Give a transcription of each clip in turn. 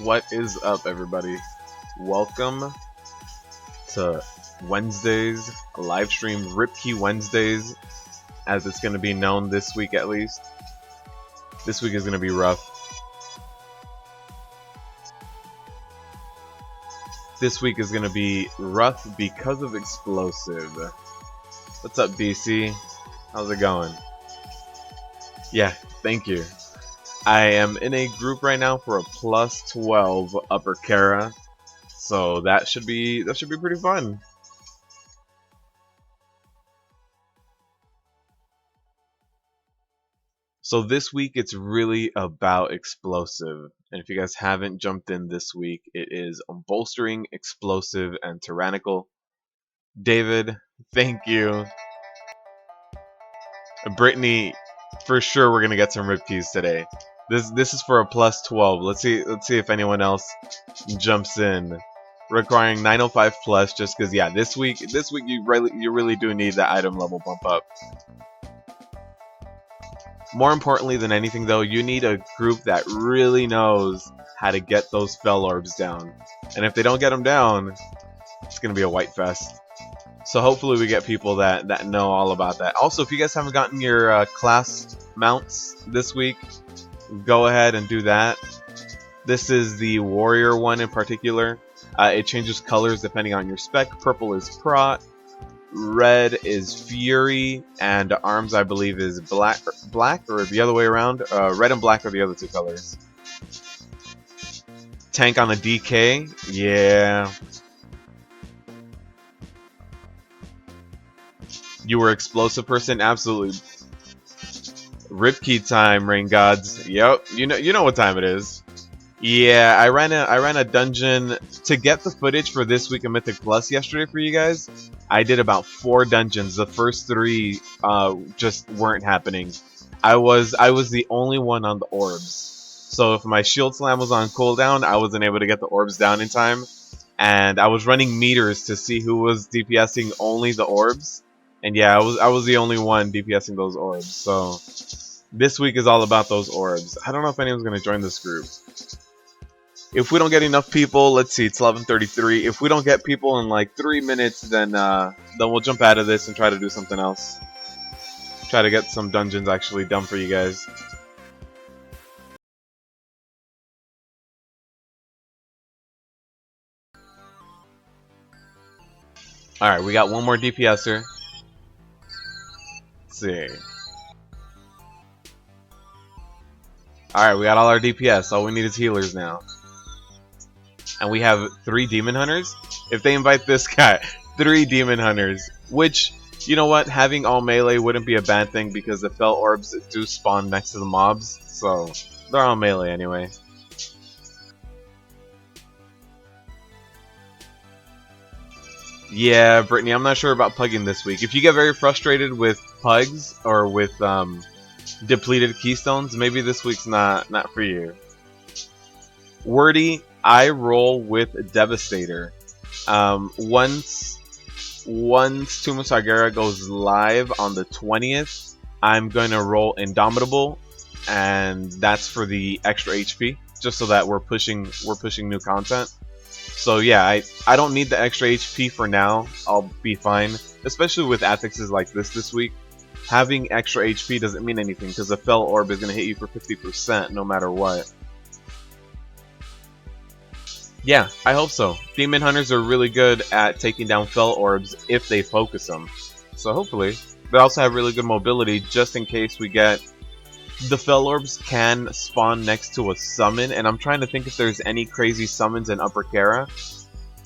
What is up, everybody? Welcome to Wednesdays, live stream Ripkey Wednesdays, as it's going to be known this week at least. This week is going to be rough. This week is going to be rough because of explosive. What's up, BC? How's it going? Yeah, thank you. I am in a group right now for a plus 12 upper Kara, so that should be pretty fun. So this week it's really about explosive, and if you guys haven't jumped in this week, it is Bolstering, Explosive, and Tyrannical. David, thank you. Brittany, for sure we're gonna get some Ripkeys today. This is for a plus 12. Let's see if anyone else jumps in. Requiring 905 plus, just because yeah, this week you really do need that item level bump up. More importantly than anything though, you need a group that really knows how to get those fell orbs down. And if they don't get them down, it's gonna be a white fest. So hopefully we get people that know all about that. Also, if you guys haven't gotten your class mounts this week, go ahead and do that. This is the warrior one in particular. It changes colors depending on your spec. Purple is Prot, red is Fury, and arms I believe is black or the other way around. Red and black are the other two colors. Tank on a DK, yeah. You were explosive person, absolutely. Ripkey time, rain gods. Yep, you know what time it is. Yeah, I ran a dungeon to get the footage for this week of Mythic Plus yesterday for you guys. I did about 4 dungeons. The first 3 just weren't happening. I was the only one on the orbs. So if my shield slam was on cooldown, I wasn't able to get the orbs down in time. And I was running meters to see who was DPSing only the orbs. And yeah, I was the only one DPSing those orbs. So this week is all about those orbs. I don't know if anyone's gonna join this group. If we don't get enough people, let's see, it's 11:33. If we don't get people in like 3 minutes, then we'll jump out of this and try to do something else. Try to get some dungeons actually done for you guys. Alright, we got one more DPSer. Let's see. Alright, we got all our DPS. All we need is healers now. And we have 3 Demon Hunters. If they invite this guy, 3 Demon Hunters. Which, you know what, having all melee wouldn't be a bad thing because the fell orbs do spawn next to the mobs. So, they're all melee anyway. Yeah, Brittany, I'm not sure about pugging this week. If you get very frustrated with pugs or with depleted keystones, maybe this week's not for you. Wordy, I roll with Devastator. Once Tomb of Sargeras goes live on the 20th, I'm going to roll Indomitable, and that's for the extra HP, just so that we're pushing new content. So yeah, I don't need the extra HP for now. I'll be fine, especially with affixes like this week. Having extra HP doesn't mean anything because the fell orb is going to hit you for 50% no matter what. Yeah, I hope so. Demon Hunters are really good at taking down fell orbs if they focus them. So hopefully. They also have really good mobility just in case we get... The fell orbs can spawn next to a summon, and I'm trying to think if there's any crazy summons in Upper Kara.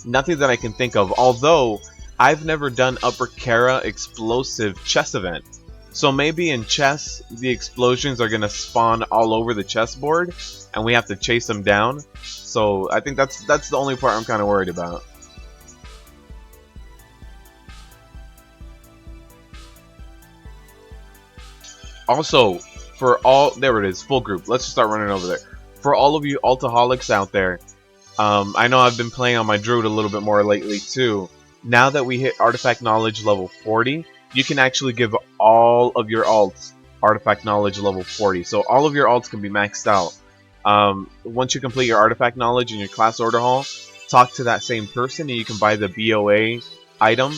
Nothing that I can think of, although I've never done Upper Kara explosive chess event. So maybe in chess, the explosions are going to spawn all over the chessboard, and we have to chase them down. So I think that's the only part I'm kind of worried about. Also, for all... There it is, full group. Let's just start running over there. For all of you Altaholics out there, I know I've been playing on my Druid a little bit more lately too. Now that we hit Artifact Knowledge level 40, you can actually give all of your alts Artifact Knowledge level 40. So all of your alts can be maxed out. Once you complete your artifact knowledge in your class order hall, talk to that same person and you can buy the BOA item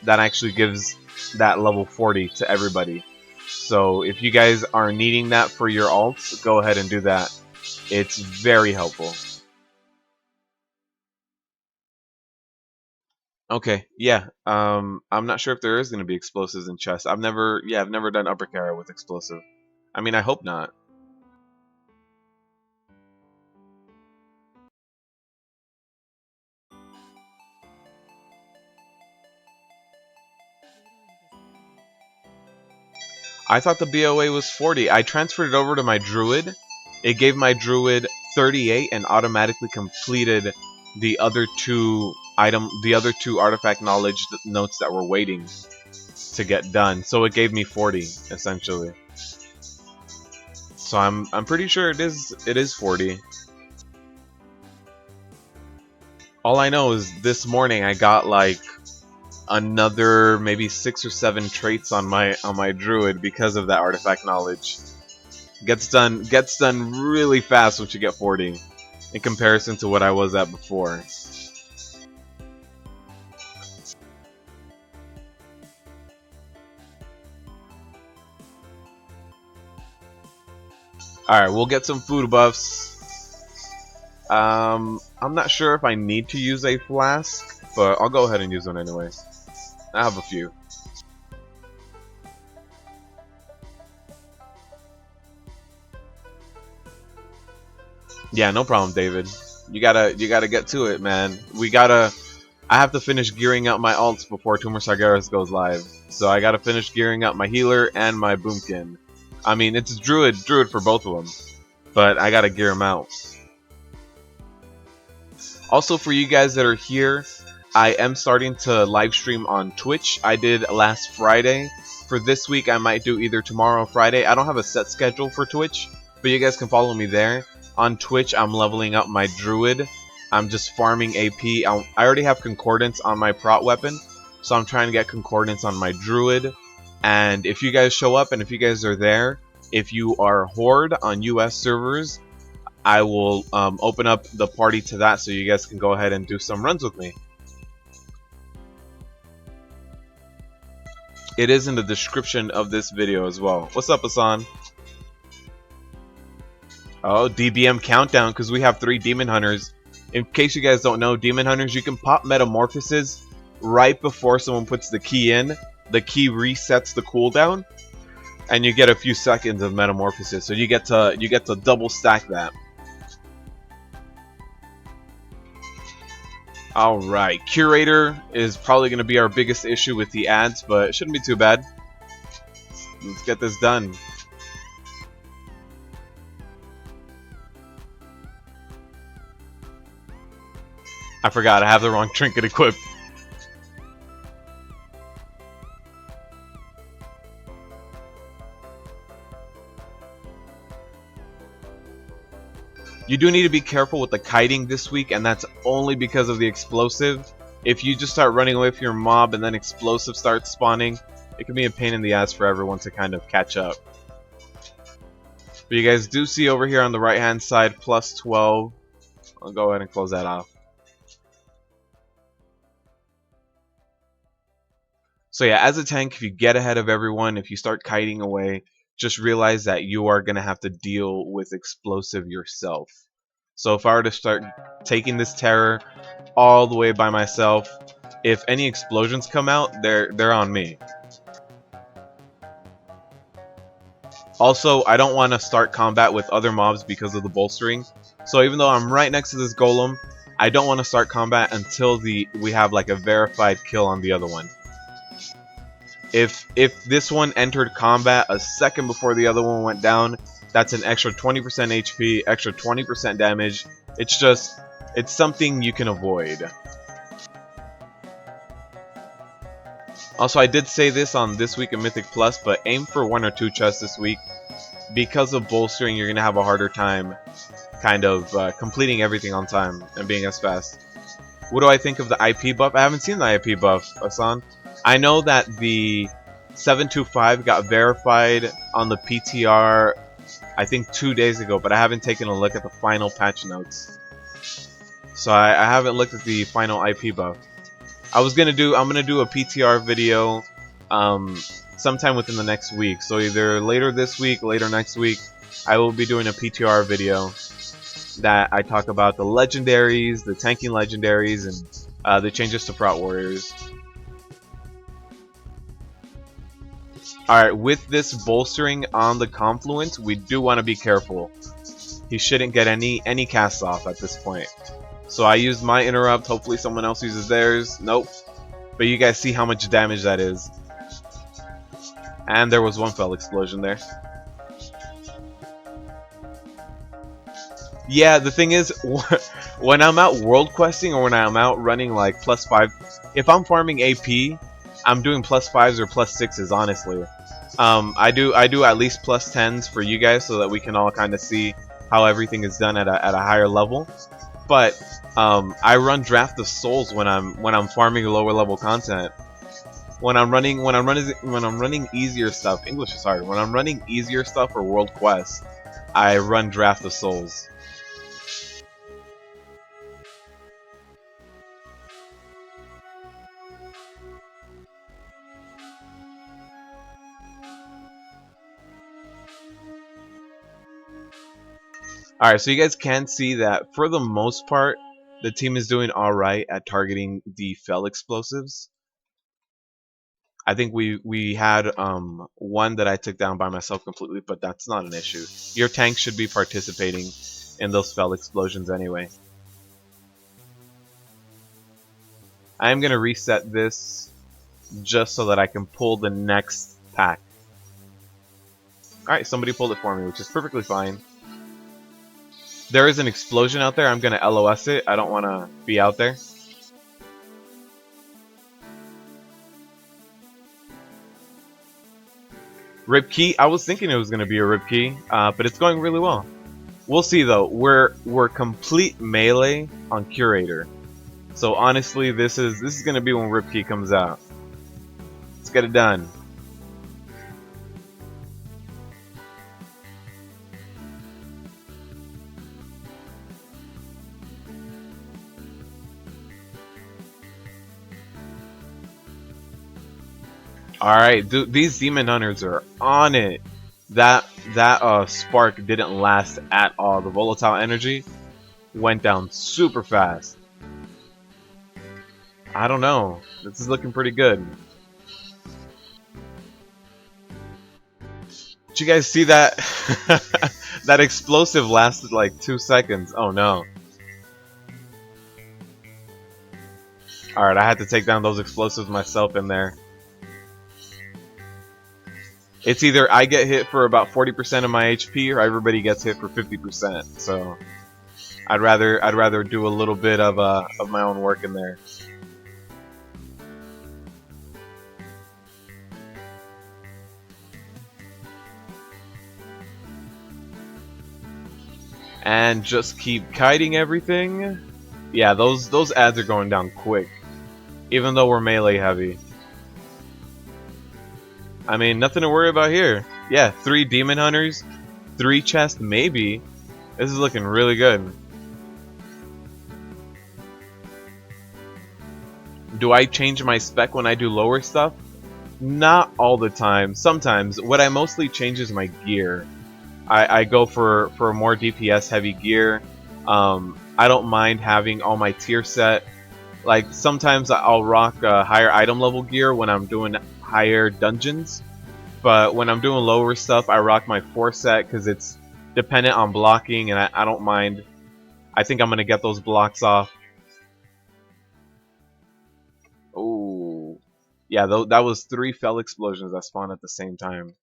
that actually gives that level 40 to everybody. So if you guys are needing that for your alts, go ahead and do that. It's very helpful. Okay, yeah. I'm not sure if there is going to be explosives in chests. I've never done upper Kara with explosive. I mean, I hope not. I thought the BOA was 40. I transferred it over to my druid. It gave my druid 38 and automatically completed the other two artifact knowledge notes that were waiting to get done. So it gave me 40 essentially. So I'm pretty sure it is 40. All I know is this morning I got like another maybe 6 or 7 traits on my druid because of that artifact knowledge. Gets done really fast once you get 40 in comparison to what I was at before. Alright, we'll get some food buffs. I'm not sure if I need to use a flask, but I'll go ahead and use one anyway. I have a few. Yeah, no problem, David. You gotta get to it, man. I have to finish gearing up my alts before Tumor Sargeras goes live. So I gotta finish gearing up my healer and my boomkin. I mean, it's druid for both of them, but I gotta gear them out. Also, for you guys that are here, I am starting to live stream on Twitch. I did last Friday. For this week, I might do either tomorrow or Friday. I don't have a set schedule for Twitch, but you guys can follow me there. On Twitch, I'm leveling up my druid. I'm just farming AP. I already have concordance on my prot weapon, so I'm trying to get concordance on my druid. And if you guys show up and if you guys are there, if you are Horde on US servers, I will open up the party to that so you guys can go ahead and do some runs with me. It is in the description of this video as well. What's up, Hassan? Oh, DBM countdown, because we have 3 Demon Hunters. In case you guys don't know, Demon Hunters, you can pop Metamorphosis right before someone puts the key in. The key resets the cooldown, and you get a few seconds of Metamorphosis. So you get to double stack that. Alright, Curator is probably going to be our biggest issue with the ads, but it shouldn't be too bad. Let's get this done. I forgot, I have the wrong trinket equipped. You do need to be careful with the kiting this week, and that's only because of the explosive. If you just start running away from your mob and then explosive starts spawning, it can be a pain in the ass for everyone to kind of catch up. But you guys do see over here on the right hand side, plus 12. I'll go ahead and close that off. So yeah, as a tank, if you get ahead of everyone, if you start kiting away, just realize that you are going to have to deal with explosive yourself. So if I were to start taking this terror all the way by myself, if any explosions come out, they're on me. Also, I don't want to start combat with other mobs because of the bolstering. So even though I'm right next to this golem, I don't want to start combat until we have like a verified kill on the other one. If this one entered combat a second before the other one went down, that's an extra 20% HP, extra 20% damage. It's something you can avoid. Also, I did say this on This Week in Mythic Plus, but aim for 1 or 2 chests this week. Because of bolstering, you're going to have a harder time kind of completing everything on time and being as fast. What do I think of the IP buff? I haven't seen the IP buff, Hassan. I know that the 725 got verified on the PTR I think 2 days ago, but I haven't taken a look at the final patch notes. So I haven't looked at the final IP buff. I'm gonna do a PTR video sometime within the next week. So either later this week, later next week, I will be doing a PTR video that I talk about the legendaries, the tanking legendaries, and the changes to Prot Warriors. Alright, with this bolstering on the Confluent, we do want to be careful. He shouldn't get any cast off at this point. So I used my interrupt, hopefully someone else uses theirs. Nope. But you guys see how much damage that is. And there was one fell explosion there. Yeah, the thing is, when I'm out world questing or when I'm out running like +5, if I'm farming AP, I'm doing +5s or +6s, honestly. I do at least +10s for you guys so that we can all kind of see how everything is done at a higher level. But I run Draft of Souls when I'm farming lower level content. When I'm running easier stuff, English is hard. When I'm running easier stuff for world quests, I run Draft of Souls. Alright, so you guys can see that for the most part, the team is doing alright at targeting the fell explosives. I think we had one that I took down by myself completely, but that's not an issue. Your tank should be participating in those fell explosions anyway. I am going to reset this just so that I can pull the next pack. Alright, somebody pulled it for me, which is perfectly fine. There is an explosion out there. I'm going to LOS it. I don't want to be out there. Rip key. I was thinking it was going to be a rip key, but it's going really well. We'll see though. We're complete melee on Curator. So honestly, this is going to be when rip key comes out. Let's get it done. Alright, these demon hunters are on it. That spark didn't last at all. The volatile energy went down super fast. I don't know. This is looking pretty good. Did you guys see that? That explosive lasted like 2 seconds. Oh no. Alright, I had to take down those explosives myself in there. It's either I get hit for about 40% of my HP or everybody gets hit for 50%. So I'd rather do a little bit of my own work in there. And just keep kiting everything. Yeah, those ads are going down quick, even though we're melee heavy. I mean, nothing to worry about here. Yeah, 3 demon hunters, 3 chests, maybe. This is looking really good. Do I change my spec when I do lower stuff? Not all the time. Sometimes. What I mostly change is my gear. I go for more DPS heavy gear. I don't mind having all my tier set. Like, sometimes I'll rock higher item level gear when I'm doing higher dungeons, but when I'm doing lower stuff, I rock my 4 set because it's dependent on blocking, and I don't mind. I think I'm gonna get those blocks off. Oh, yeah, that was 3 fell explosions that spawned at the same time.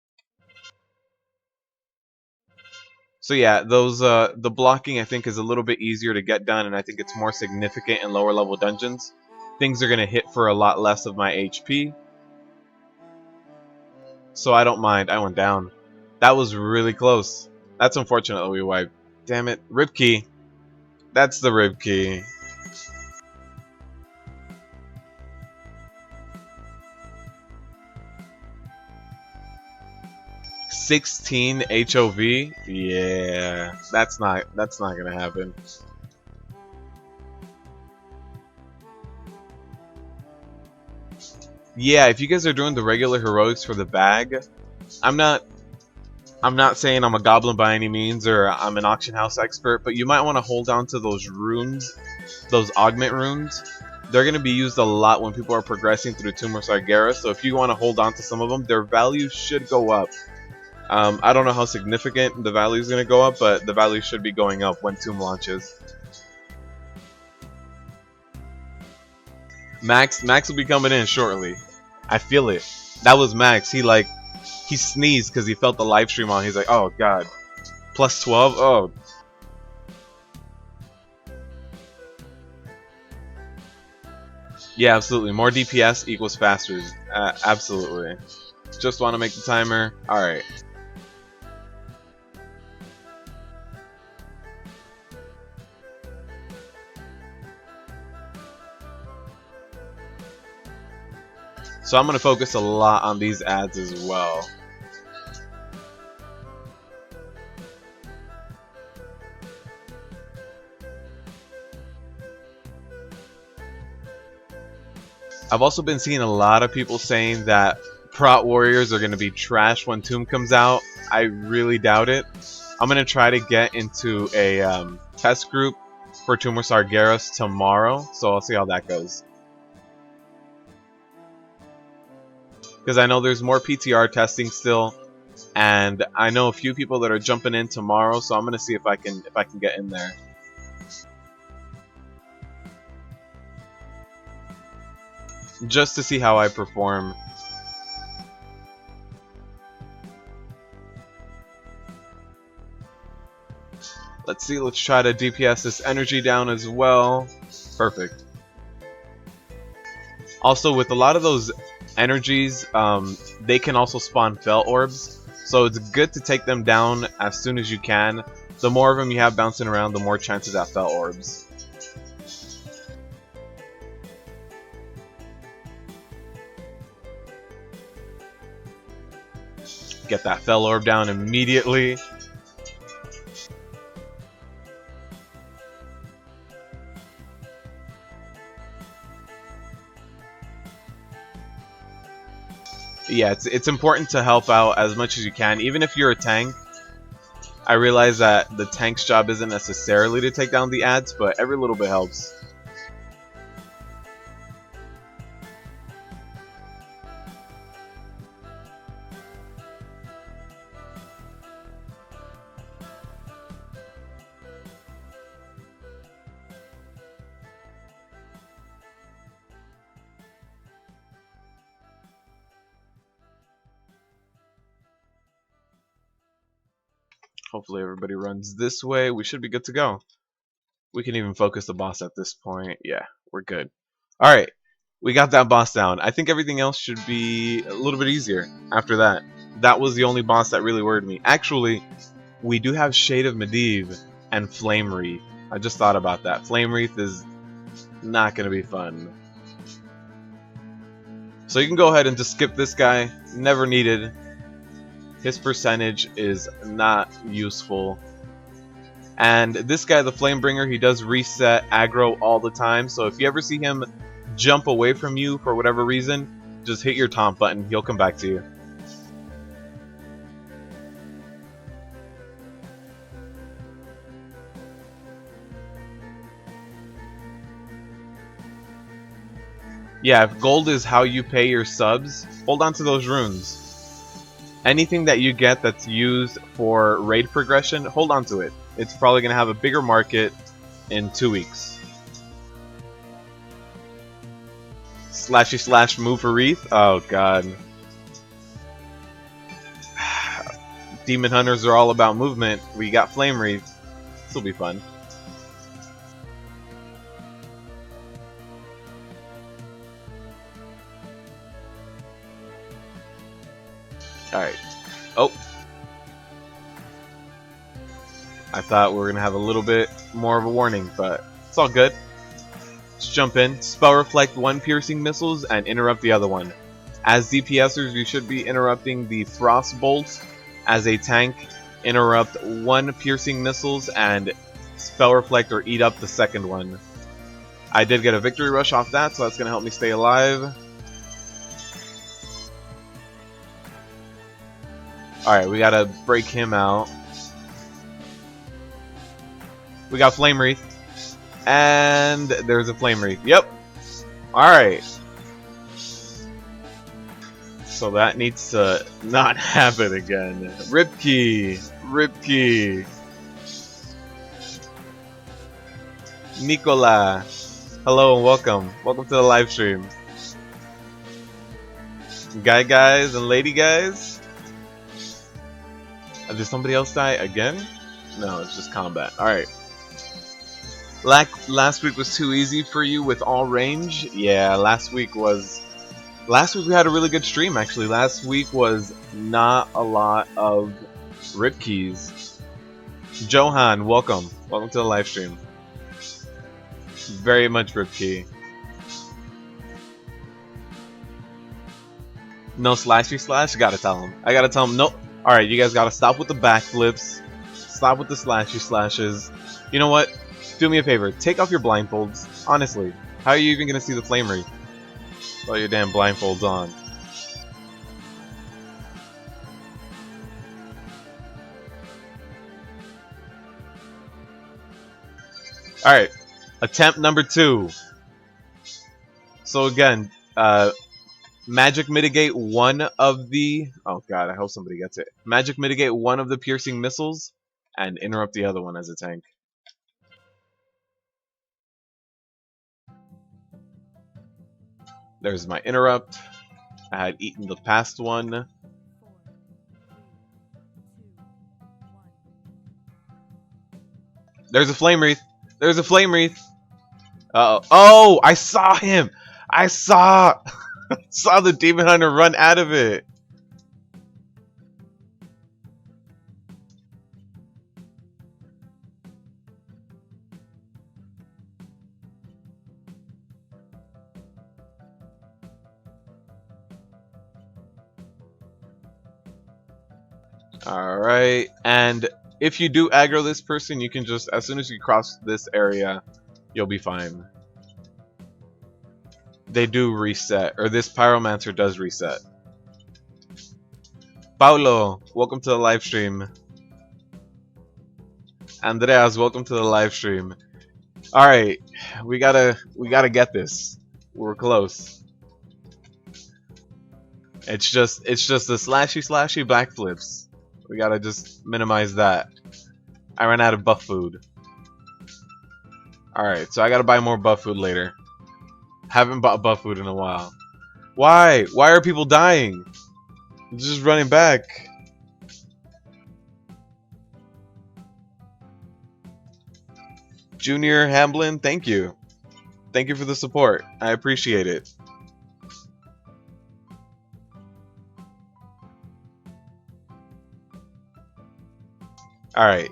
So yeah, those the blocking I think is a little bit easier to get done, and I think it's more significant in lower level dungeons. Things are gonna hit for a lot less of my HP. So I don't mind. I went down. That was really close. That's unfortunate that we wiped. Damn it. Rib key. That's the rib key. 16 HOV? Yeah, that's not gonna happen. Yeah, if you guys are doing the regular heroics for the bag, I'm not saying I'm a goblin by any means or I'm an auction house expert, but you might want to hold on to those runes, those augment runes. They're going to be used a lot when people are progressing through Tomb of Sargeras, so if you want to hold on to some of them, their value should go up. I don't know how significant the value is going to go up, but the value should be going up when Tomb launches. Max will be coming in shortly. I feel it. That was Max. He sneezed because he felt the live stream on. He's like, oh god. Plus 12? Oh. Yeah, absolutely. More DPS equals faster. Absolutely. Just want to make the timer. Alright. So I'm going to focus a lot on these ads as well. I've also been seeing a lot of people saying that Prot Warriors are going to be trash when Tomb comes out. I really doubt it. I'm going to try to get into a test group for Tomb of Sargeras tomorrow, so I'll see how that goes. Because I know there's more PTR testing still, and I know a few people that are jumping in tomorrow, so I'm going to see if I can get in there. Just to see how I perform. Let's see, let's try to DPS this energy down as well. Perfect. Also, with a lot of those energies, they can also spawn Fel Orbs, so it's good to take them down as soon as you can. The more of them you have bouncing around, the more chances at Fel Orbs. Get that Fel Orb down immediately. Yeah, it's important to help out as much as you can, even if you're a tank. I realize that the tank's job isn't necessarily to take down the ads, but every little bit helps. Hopefully everybody runs this way. We should be good to go. We can even focus the boss at this point. Yeah, we're good. Alright, we got that boss down. I think everything else should be a little bit easier after that. That was the only boss that really worried me. Actually, we do have Shade of Medivh and Flame Wreath. I just thought about that. Flame Wreath is not going to be fun. So you can go ahead and just skip this guy. Never needed. His percentage is not useful. And this guy, the Flamebringer, he does reset aggro all the time. So if you ever see him jump away from you for whatever reason, just hit your taunt button. He'll come back to you. Yeah, if gold is how you pay your subs, hold on to those runes. Anything that you get that's used for raid progression, hold on to it. It's probably going to have a bigger market in 2 weeks. Slashy slash move for Wreath? Oh god. Demon Hunters are all about movement. We got Flame Wreath. This will be fun. Alright. Oh. I thought we were going to have a little bit more of a warning, but it's all good. Let's jump in. Spell Reflect one piercing missiles and interrupt the other one. As DPSers, you should be interrupting the Frost Bolt as a tank, interrupt 1 piercing missiles and spell reflect or eat up the second one. I did get a victory rush off that, so that's going to help me stay alive. Alright, we got to break him out. We got Flame Wreath. And there's a Flame Wreath. Yep. Alright. So that needs to not happen again. Ripkey. Ripkey. Nicola. Hello and welcome. Welcome to the live stream. Guys and lady guys. Did somebody else die again? No, it's just combat. Alright. Last week was too easy for you with all range? Yeah, last week we had a really good stream actually. Last week was not a lot of rip keys. Johan, welcome. Welcome to the live stream. Very much rip key. No slashy slash? Gotta tell him. I gotta tell him no. Alright, you guys gotta stop with the backflips. Stop with the slashy slashes. You know what? Do me a favor. Take off your blindfolds. Honestly. How are you even gonna see the Flame Wreath? Well, your damn blindfolds on. Alright. Attempt number 2. So again, magic mitigate 1 of the... Oh god, I hope somebody gets it. Magic mitigate 1 of the piercing missiles and interrupt the other one as a tank. There's my interrupt. I had eaten the past one. There's a Flame Wreath. There's a Flame Wreath. Uh-oh. Oh, I saw him. I saw the Demon Hunter run out of it. Alright, and if you do aggro this person, you can just, as soon as you cross this area, you'll be fine. They do reset, or this Pyromancer does reset. Paulo, welcome to the live stream. Andreas, welcome to the live stream. Alright, we gotta get this. We're close. It's just the slashy backflips. We gotta just minimize that. I ran out of buff food. Alright, so I gotta buy more buff food later. Haven't bought buff food in a while. Why? Why are people dying? I'm just running back. Junior Hamblin, thank you. Thank you for the support. I appreciate it. Alright.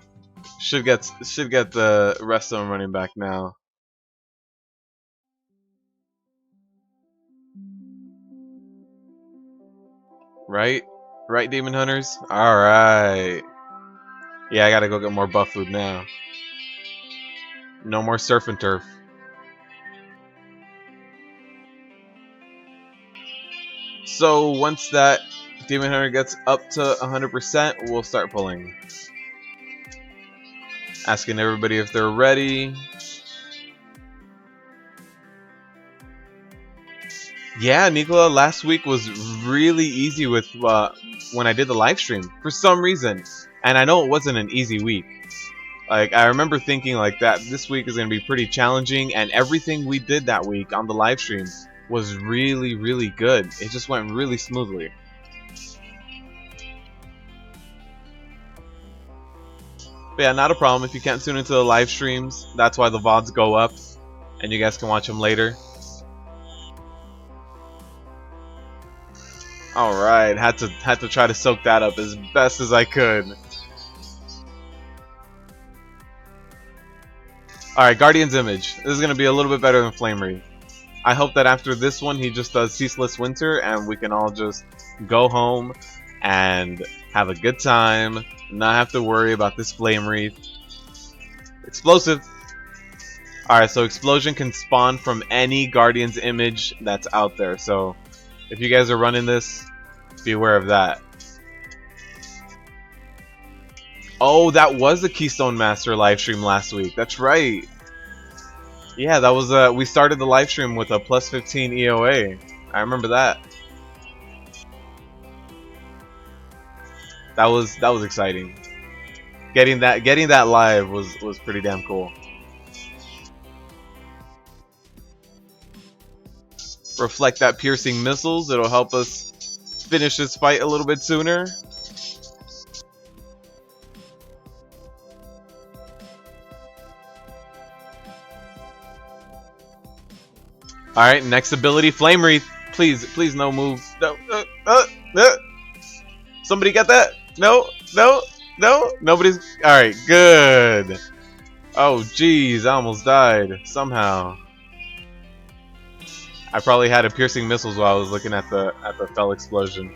Should get the rest of them running back now. Right? Right, Demon Hunters? Alright. Yeah, I gotta go get more buff food now. No more surf and turf. So once that Demon Hunter gets up to 100%, we'll start pulling. Asking everybody if they're ready. Yeah, Nicola, last week was really easy with when I did the live stream for some reason, and I know it wasn't an easy week. Like, I remember thinking like that this week is going to be pretty challenging, and everything we did that week on the live stream was really, really good. It just went really smoothly. But yeah, not a problem if you can't tune into the live streams. That's why the VODs go up, and you guys can watch them later. Alright, had to try to soak that up as best as I could. Alright, Guardian's Image. This is going to be a little bit better than Flame Wreath. I hope that after this one he just does Ceaseless Winter and we can all just go home and have a good time, not have to worry about this flame wreath. Explosive. Alright, so explosion can spawn from any Guardian's image that's out there. So if you guys are running this, be aware of that. Oh, that was the Keystone Master livestream last week. That's right. Yeah, that was we started the livestream with a plus 15 EOA. I remember that. That was exciting. Getting that live was pretty damn cool. Reflect that piercing missiles. It'll help us finish this fight a little bit sooner. Alright, next ability, Flame Wreath. Please no move. No, somebody get that? No. Nobody's... Alright, good. Oh, jeez, I almost died. Somehow. I probably had a piercing missiles while I was looking at the fell explosion.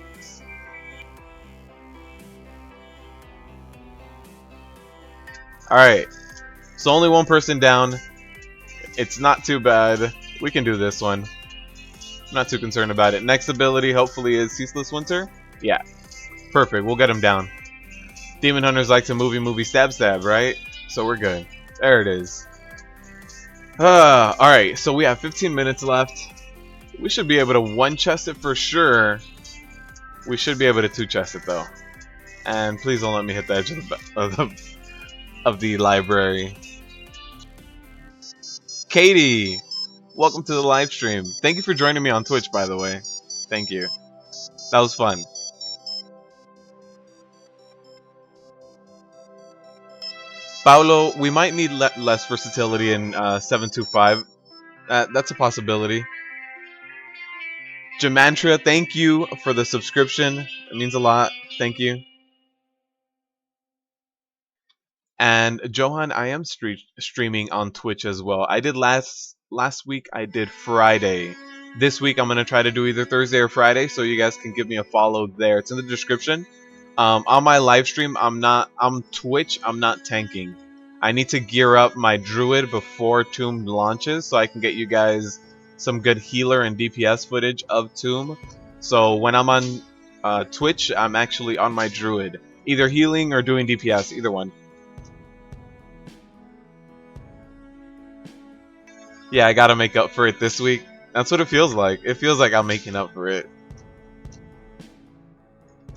Alright. So only one person down. It's not too bad. We can do this one. I'm not too concerned about it. Next ability hopefully is Ceaseless Winter. Yeah. Perfect. We'll get him down. Demon Hunters like to movie stab, right? So we're good. There it is. Alright, so we have 15 minutes left. We should be able to one-chest it for sure. We should be able to two-chest it though. And please don't let me hit the edge of the library. Katie! Welcome to the live stream. Thank you for joining me on Twitch, by the way. Thank you. That was fun. Paolo, we might need less versatility in 725. That's a possibility. Jamantria, thank you for the subscription. It means a lot. Thank you. And Johan, I am streaming on Twitch as well. I did last week. I did Friday. This week I'm gonna try to do either Thursday or Friday, so you guys can give me a follow there. It's in the description. On my live stream, I'm Twitch. I'm not tanking. I need to gear up my Druid before Tomb launches, so I can get you guys some good healer and DPS footage of Tomb. So when I'm on Twitch, I'm actually on my Druid, either healing or doing DPS, either one. Yeah, I gotta make up for it this week. That's what it feels like. It feels like I'm making up for it.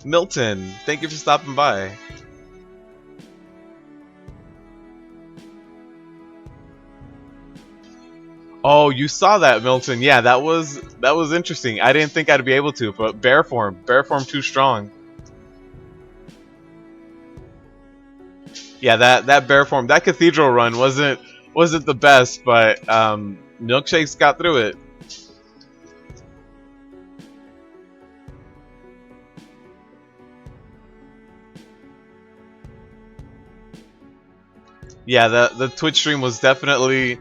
Milton, thank you for stopping by. Oh, you saw that, Milton. Yeah, that was interesting. I didn't think I'd be able to, but bear form too strong. Yeah, that bear form, that Cathedral run wasn't the best, but Milkshakes got through it. Yeah, the Twitch stream was definitely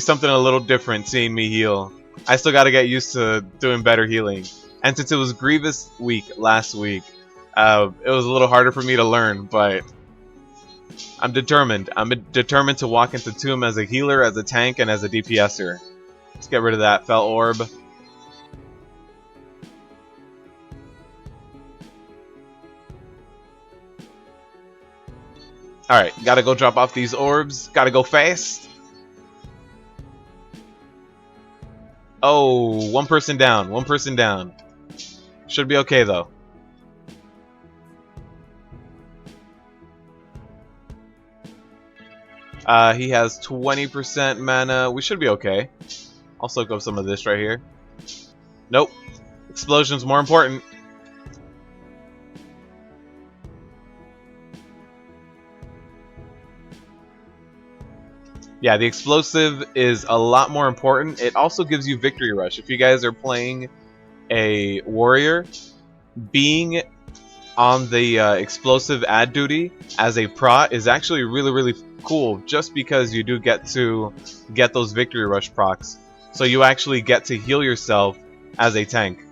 something a little different, seeing me heal. I still got to get used to doing better healing. And since it was Grievous week last week, it was a little harder for me to learn, but I'm determined. I'm determined to walk into Tomb as a healer, as a tank, and as a DPSer. Let's get rid of that Fel Orb. Alright, gotta go drop off these orbs. Gotta go fast. Oh, one person down. One person down. Should be okay, though. He has 20% mana. We should be okay. I'll soak up some of this right here. Nope. Explosion's more important. Yeah, the explosive is a lot more important. It also gives you victory rush. If you guys are playing a warrior, being on the explosive ad duty as a prot is actually really cool, just because you do get to get those victory rush procs. So you actually get to heal yourself as a tank.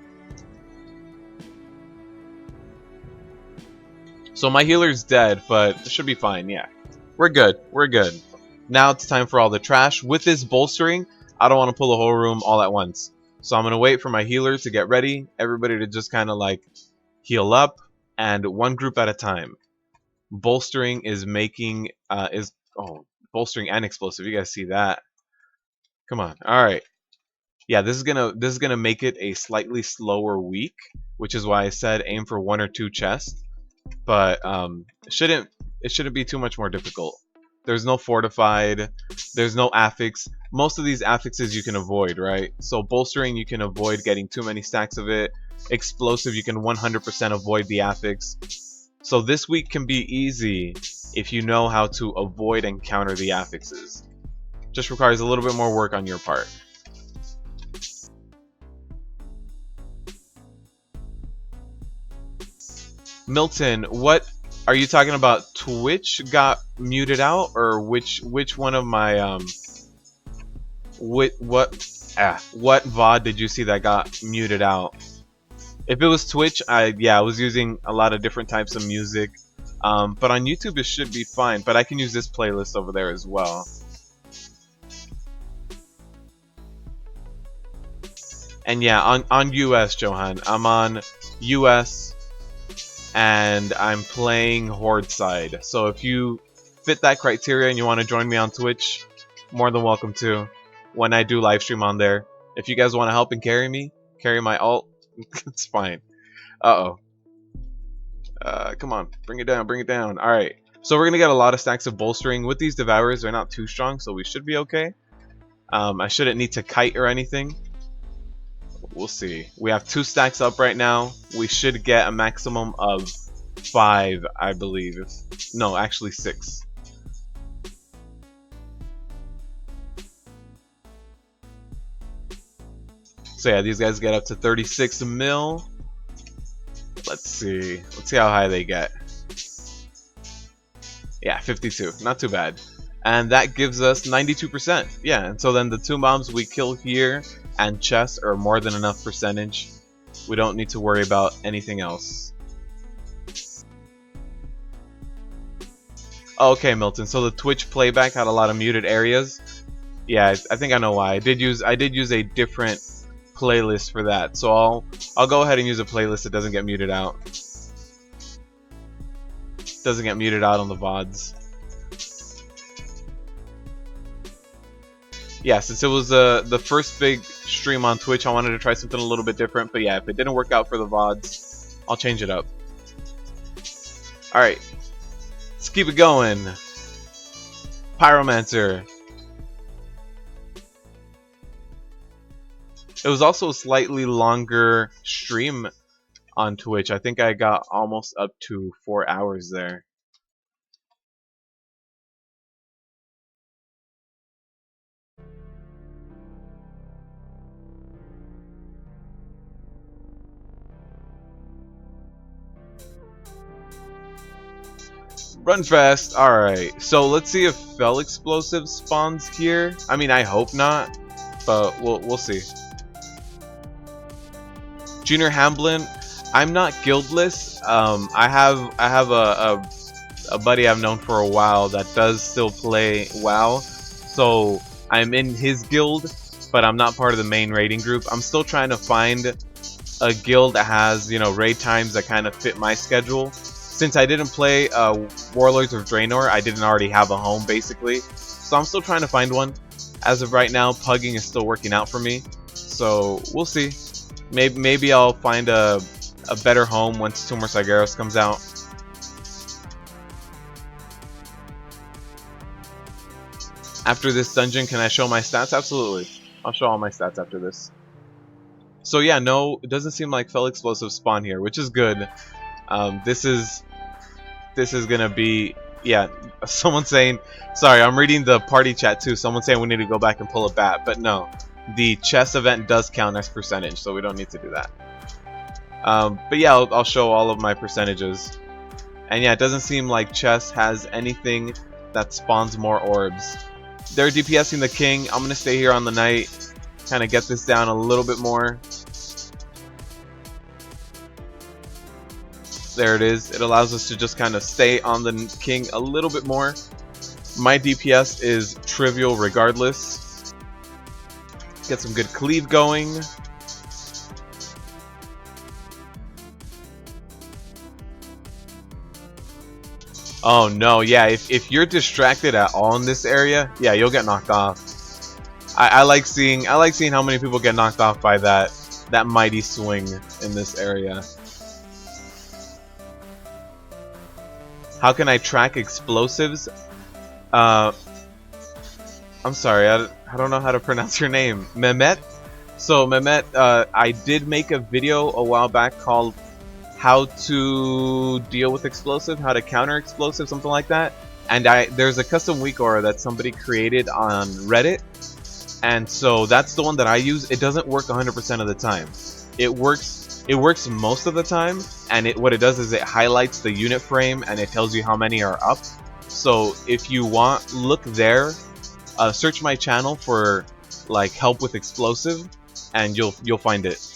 So my healer's dead, but it should be fine. Yeah, we're good. We're good. Now it's time for all the trash. With this bolstering, I don't want to pull the whole room all at once. So I'm going to wait for my healer to get ready. Everybody to just kind of like heal up, and one group at a time. Bolstering is making bolstering and explosive. You guys see that? Come on. All right. Yeah, this is gonna make it a slightly slower week, which is why I said aim for 1 or 2 chests. But it shouldn't be too much more difficult. There's no fortified, there's no affix. Most of these affixes you can avoid, right? So bolstering, you can avoid getting too many stacks of it. Explosive, you can 100% avoid the affix. So this week can be easy if you know how to avoid and counter the affixes. Just requires a little bit more work on your part. Milton, what are you talking about? Twitch got muted out, or which one of my what VOD did you see that got muted out? If it was Twitch, I was using a lot of different types of music, but on YouTube it should be fine. But I can use this playlist over there as well. And yeah, on US, Johan, I'm on US. And I'm playing Horde side. So if you fit that criteria and you want to join me on Twitch, more than welcome to. When I do live stream on there, if you guys want to help and carry my ult, it's fine. Come on, bring it down. All right. So we're gonna get a lot of stacks of bolstering with these Devourers. They're not too strong, so we should be okay. I shouldn't need to kite or anything. We'll see. We have 2 stacks up right now. We should get a maximum of 5, I believe. No, actually 6. So yeah, these guys get up to 36 mil. Let's see how high they get. Yeah, 52. Not too bad. And that gives us 92%. Yeah, and so then the 2 mobs we kill here and chests are more than enough percentage. We don't need to worry about anything else. Okay, Milton. So the Twitch playback had a lot of muted areas. Yeah, I think I know why. I did use a different playlist for that. So I'll go ahead and use a playlist that doesn't get muted out. Doesn't get muted out on the VODs. Yeah, since it was the first big stream on Twitch, I wanted to try something a little bit different. But yeah, if it didn't work out for the VODs, I'll change it up. Alright, let's keep it going. Pyromancer. It was also a slightly longer stream on Twitch. I think I got almost up to 4 hours there. Run fast. Alright, so let's see if Fell Explosive spawns here. I mean, I hope not, but we'll see. Junior Hamblin, I'm not guildless. I have a buddy I've known for a while that does still play WoW, so I'm in his guild, but I'm not part of the main raiding group. I'm still trying to find a guild that has, you know, raid times that kind of fit my schedule. Since I didn't play Warlords of Draenor, I didn't already have a home, basically. So I'm still trying to find one. As of right now, pugging is still working out for me. So we'll see. Maybe I'll find a better home once Tumor Sargeras comes out. After this dungeon, can I show my stats? Absolutely. I'll show all my stats after this. So yeah, no, it doesn't seem like Fell Explosive spawn here, which is good. This is gonna be, yeah, someone saying, sorry, I'm reading the party chat too, someone saying we need to go back and pull a bat, but no, the chess event does count as percentage, so we don't need to do that. But yeah, I'll show all of my percentages. And yeah, it doesn't seem like chess has anything that spawns more orbs. They're DPSing the king. I'm gonna stay here on the knight, kind of get this down a little bit more. There it is. It allows us to just kind of stay on the king a little bit more. My DPS is trivial regardless. Get some good cleave going. Oh no, yeah, if you're distracted at all in this area, yeah, you'll get knocked off. I like seeing how many people get knocked off by that mighty swing in this area. How can I track explosives? I'm sorry, I don't know how to pronounce your name. Mehmet? So Mehmet, I did make a video a while back called how to deal with explosive, how to counter explosive, something like that. And there's a custom weak aura that somebody created on Reddit. And so that's the one that I use. It doesn't work 100% of the time. It works most of the time, and what it does is it highlights the unit frame and it tells you how many are up. So if you want, look there, search my channel for like help with explosive, and you'll find it.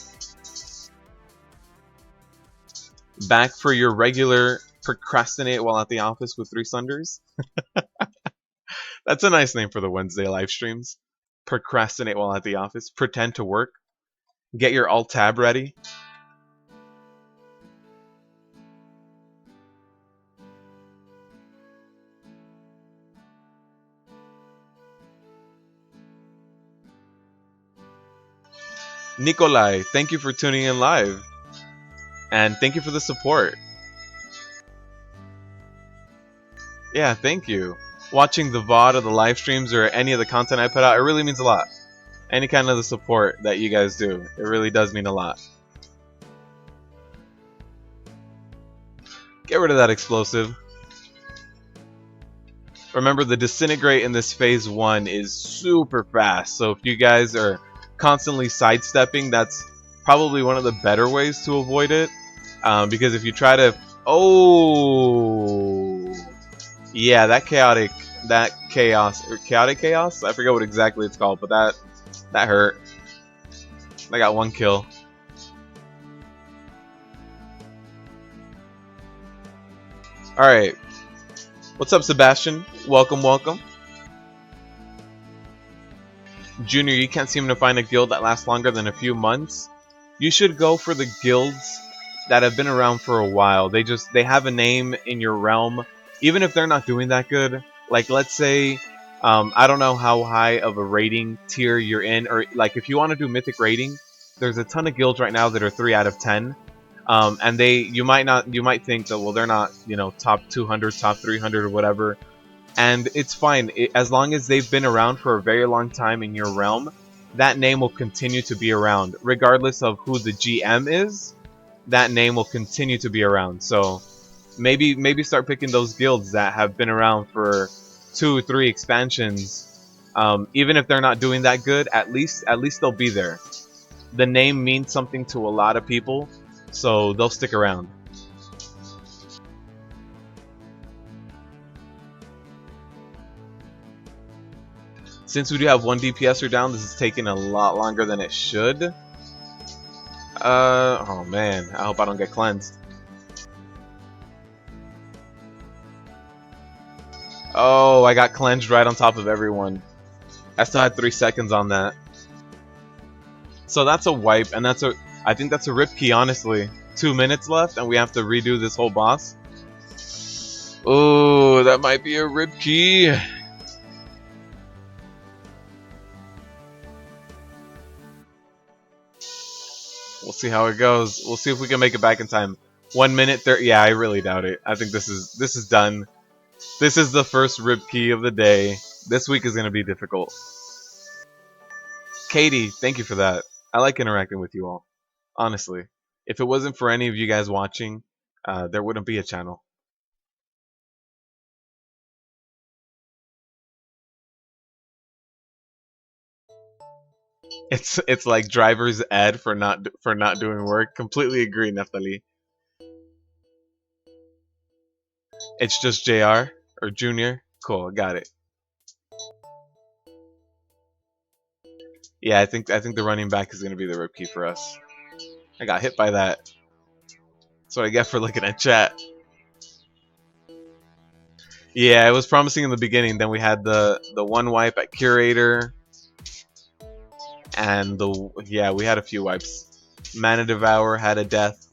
Back for your regular procrastinate while at the office with 3 Sunders. That's a nice name for the Wednesday live streams. Procrastinate while at the office. Pretend to work. Get your alt tab ready. Nikolai, thank you for tuning in live. And thank you for the support. Yeah, thank you. Watching the VOD of the live streams or any of the content I put out, it really means a lot. Any kind of the support that you guys do, it really does mean a lot. Get rid of that explosive. Remember, the disintegrate in this phase 1 is super fast, so if you guys are constantly sidestepping, that's probably one of the better ways to avoid it. Because if you try to... Oh! Yeah, chaotic chaos? I forget what exactly it's called, but that hurt. I got 1 kill. Alright. What's up, Sebastian? Welcome, welcome. Junior, you can't seem to find a guild that lasts longer than a few months. You should go for the guilds that have been around for a while. They have a name in your realm. Even if they're not doing that good, like let's say, I don't know how high of a rating tier you're in, or like if you want to do mythic rating, there's a ton of guilds right now that are 3 out of 10. And you might think that, well, they're not, top 200, top 300 or whatever. And it's fine. As long as they've been around for a very long time in your realm, that name will continue to be around. Regardless of who the GM is, that name will continue to be around. So maybe start picking those guilds that have been around for 2 or 3 expansions. Even if they're not doing that good, at least they'll be there. The name means something to a lot of people, so they'll stick around. Since we do have 1 DPSer down, this is taking a lot longer than it should. Oh man, I hope I don't get cleansed. Oh, I got cleansed right on top of everyone. I still had 3 seconds on that. So that's a wipe, and I think that's a rip key, honestly. 2 minutes left, and we have to redo this whole boss. Oh, that might be a rip key. We'll see how it goes. We'll see if we can make it back in time. 1 minute 30. Yeah, I really doubt it. I think this is done. This is the first rip key of the day. This week is going to be difficult. Katie, thank you for that. I like interacting with you all. Honestly. If it wasn't for any of you guys watching, there wouldn't be a channel. It's like driver's ed for not doing work. Completely agree, Neftali. It's just JR or Junior. Cool, got it. Yeah, I think the running back is gonna be the rip key for us. I got hit by that. That's what I get for looking at chat. Yeah, it was promising in the beginning. Then we had the one wipe at Curator, and we had a few wipes. Mana Devourer had a death.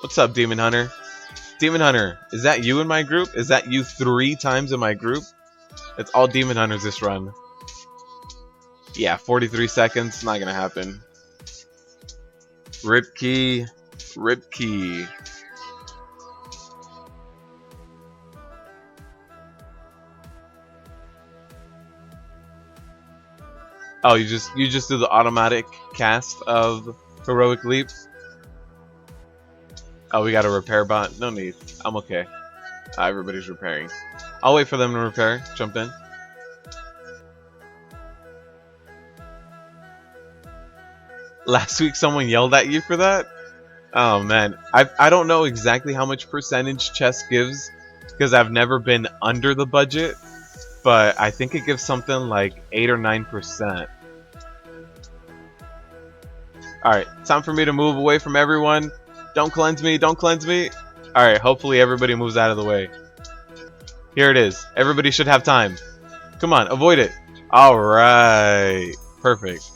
What's up, Demon Hunter? Demon Hunter, is that you in my group? Is that you 3 times in my group? It's all Demon Hunters this run. Yeah, 43 seconds. Not gonna happen. Rip key. Rip key. Oh, you just do the automatic cast of Heroic Leap? Oh, we got a repair bot? No need. I'm okay. Everybody's repairing. I'll wait for them to repair. Jump in. Last week someone yelled at you for that? Oh man. I don't know exactly how much percentage chess gives because I've never been under the budget, but I think it gives something like 8 or 9%. Alright, time for me to move away from everyone. Don't cleanse me, don't cleanse me. Alright, hopefully everybody moves out of the way. Here it is. Everybody should have time. Come on, avoid it. Alright. Perfect.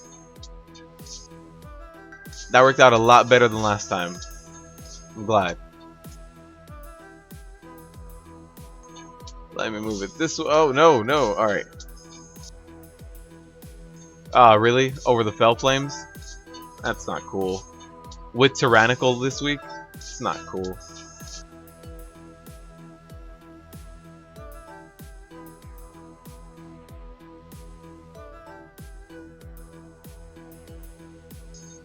That worked out a lot better than last time. I'm glad. Let me move it this way. Oh, no, no. Alright. Really? Over the Fell Flames? That's not cool. With Tyrannical this week? It's not cool.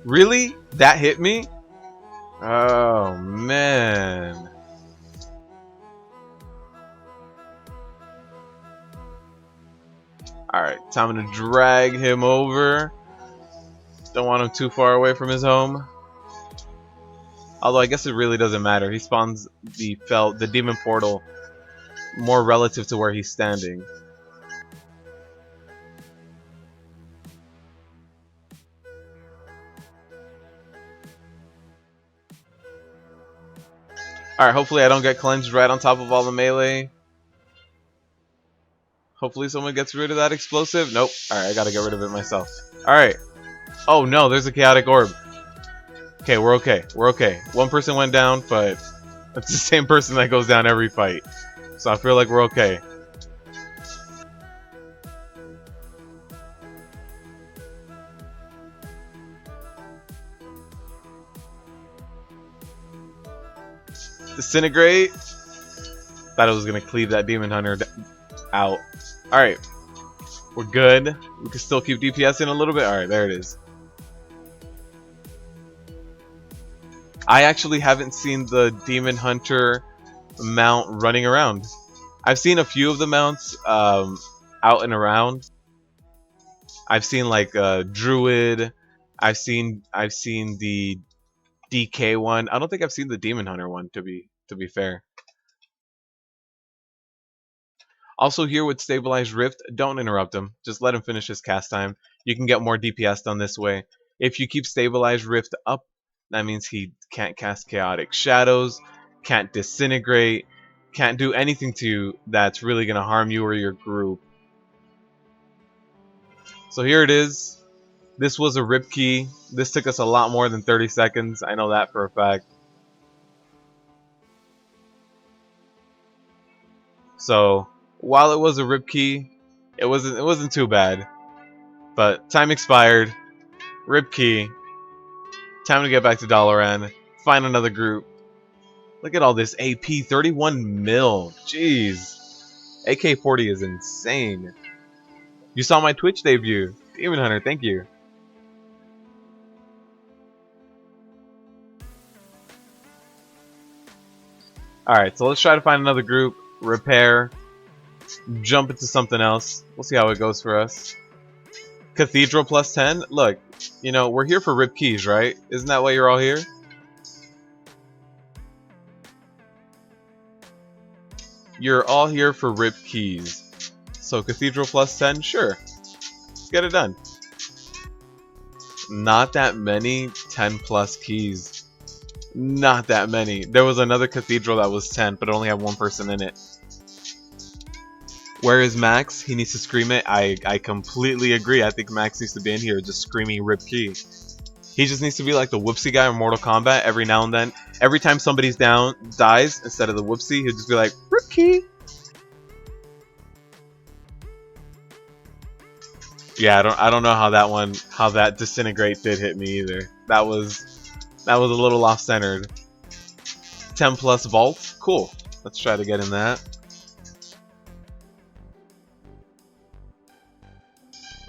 Really? That hit me? Oh, man. Alright, time to drag him over. Don't want him too far away from his home. Although I guess it really doesn't matter. He spawns the demon portal more relative to where he's standing. Alright, hopefully I don't get cleansed right on top of all the melee. Hopefully someone gets rid of that explosive. Nope. Alright, I gotta get rid of it myself. Alright. Oh no, there's a chaotic orb. Okay, we're okay. We're okay. One person went down, but it's the same person that goes down every fight. So I feel like we're okay. Disintegrate. Thought it was gonna cleave that demon hunter out. Alright. We're good. We can still keep DPS in a little bit. Alright, there it is. I actually haven't seen the demon hunter mount running around. I've seen a few of the mounts out and around. I've seen like Druid. I've seen the DK one. I don't think I've seen the demon hunter one to be fair. Also here with Stabilized Rift, don't interrupt him. Just let him finish his cast time. You can get more DPS done this way. If you keep Stabilized Rift up, that means he can't cast Chaotic Shadows, can't disintegrate, can't do anything to you that's really going to harm you or your group. So here it is. This was a rip key. This took us a lot more than 30 seconds. I know that for a fact. So while it was a rip key, it wasn't too bad. But time expired. Rip key. Time to get back to Dalaran. Find another group. Look at all this AP. 31 mil. Jeez. AK-40 is insane. You saw my Twitch debut. Demon Hunter, thank you. Alright, so let's try to find another group. Repair. Jump into something else. We'll see how it goes for us. Cathedral plus 10? Look, you know, we're here for rip keys, right? Isn't that why you're all here? You're all here for rip keys. So Cathedral plus 10? Sure. Let's get it done. Not that many 10 plus keys. Not that many. There was another cathedral that was 10, but it only had one person in it. Where is Max? He needs to scream it. I completely agree. I think Max needs to be in here just screaming rip key. He just needs to be like the whoopsie guy in Mortal Kombat every now and then. Every time somebody's dies, instead of the whoopsie, he'll just be like, rip key. Yeah, I don't know how that disintegrate did hit me either. That was a little off-centered. 10 plus vault, cool. Let's try to get in that.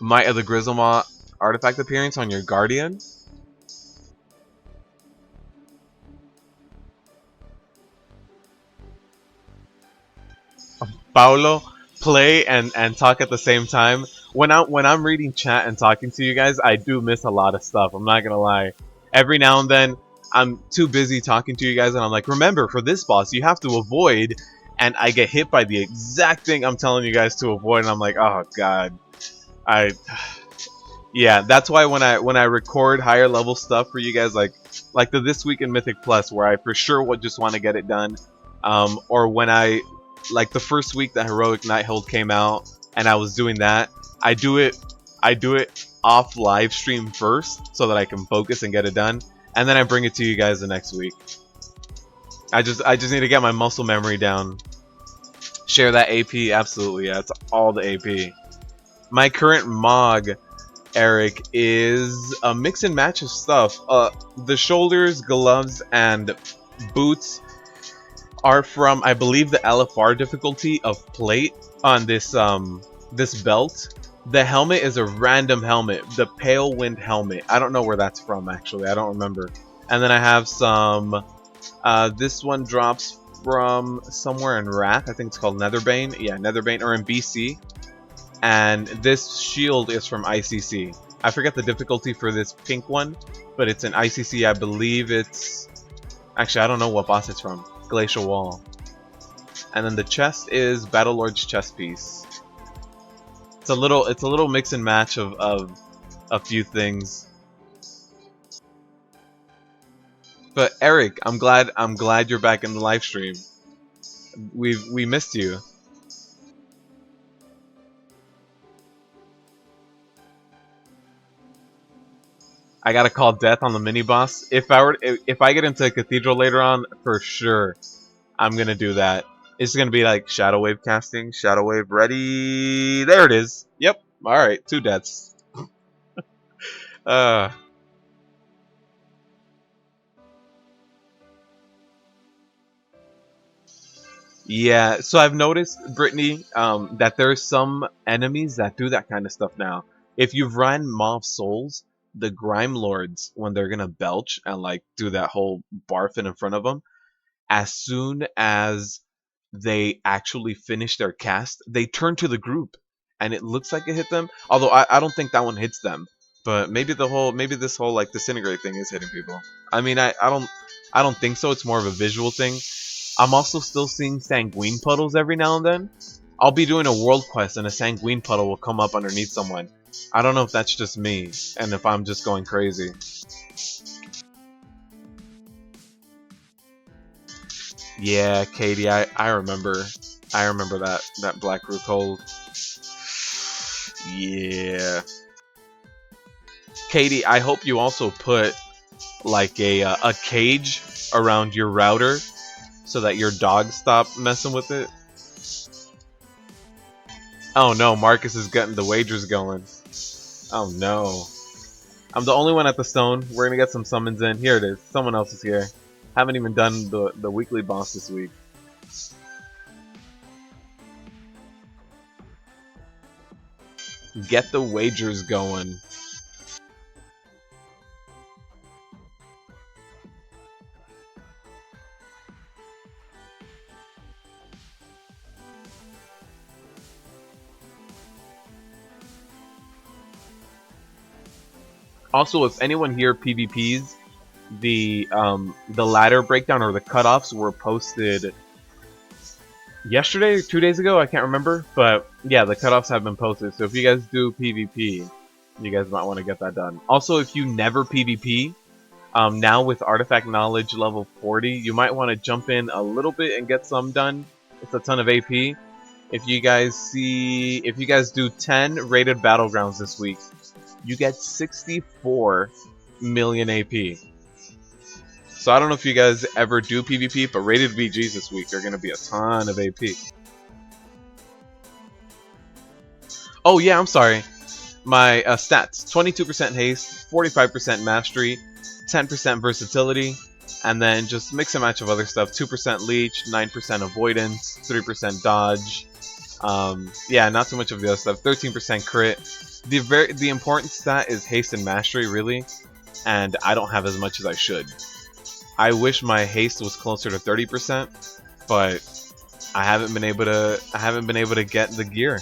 Might of the Grizzlemaw artifact appearance on your Guardian. Paulo, play and talk at the same time. When I'm reading chat and talking to you guys, I do miss a lot of stuff. I'm not gonna lie. Every now and then, I'm too busy talking to you guys, and I'm like, remember, for this boss, you have to avoid, and I get hit by the exact thing I'm telling you guys to avoid, and I'm like, oh god, yeah, that's why when I record higher level stuff for you guys, like the This Week in Mythic Plus, where I for sure would just want to get it done, or when like the first week that Heroic Nighthold came out, and I was doing that, I do it off live stream first so that I can focus and get it done, and then I bring it to you guys the next week. I just need to get my muscle memory down. Share that AP, absolutely, yeah, it's all the AP. My current MOG, Eric, is a mix and match of stuff. The shoulders, gloves, and boots are from, I believe, the LFR difficulty of plate on this this belt. The helmet is a random helmet, the Pale Wind helmet. I don't know where that's from, actually. I don't remember. And then I have some, this one drops from somewhere in Wrath. I think it's called Netherbane. Yeah, Netherbane, or in BC. And this shield is from ICC. I forget the difficulty for this pink one, but it's an ICC. I believe it's... Actually, I don't know what boss it's from. Glacial Wall. And then the chest is Battlelord's chest piece. It's a little mix and match of a few things. But Eric, I'm glad you're back in the live stream. We missed you. I gotta call death on the mini boss. If I get into a Cathedral later on, for sure, I'm gonna do that. It's gonna be like Shadow Wave casting. Shadow Wave ready. There it is. Yep. All right, 2 deaths. Yeah. So I've noticed, Brittany, that there's some enemies that do that kind of stuff now. If you've run Maw of Souls, the Grime Lords, when they're gonna belch and like do that whole barfing in front of them, as soon as they actually finish their cast, they turn to the group, and it looks like it hit them. Although I don't think that one hits them, but maybe this whole like disintegrate thing is hitting people. I mean, I don't think so. It's more of a visual thing. I'm also still seeing sanguine puddles every now and then. I'll be doing a world quest and a sanguine puddle will come up underneath someone. I don't know if that's just me and if I'm just going crazy. Yeah, Katie, I remember that Black Root Hold. Yeah. Katie, I hope you also put like a cage around your router so that your dogs stop messing with it. Oh no, Marcus is getting the wagers going. Oh no. I'm the only one at the stone. We're gonna get some summons in. Here it is. Someone else is here. Haven't even done the weekly boss this week. Get the wagers going. Also, if anyone here PvPs, the ladder breakdown or the cutoffs were posted yesterday or 2 days ago. I can't remember, but yeah, the cutoffs have been posted. So if you guys do PvP, you guys might want to get that done. Also, if you never PvP, Now with Artifact Knowledge level 40, you might want to jump in a little bit and get some done. It's a ton of AP. If you guys do 10 rated battlegrounds this week, you get 64 million AP. So I don't know if you guys ever do PvP, but rated VGs this week are going to be a ton of AP. Oh yeah, I'm sorry. My stats: 22% haste, 45% mastery, 10% versatility, and then just mix and match of other stuff. 2% leech, 9% avoidance, 3% dodge. Yeah, not too much of the other stuff. 13% crit. The important stat is haste and mastery, really, and I don't have as much as I should. I wish my haste was closer to 30%, but I haven't been able to get the gear.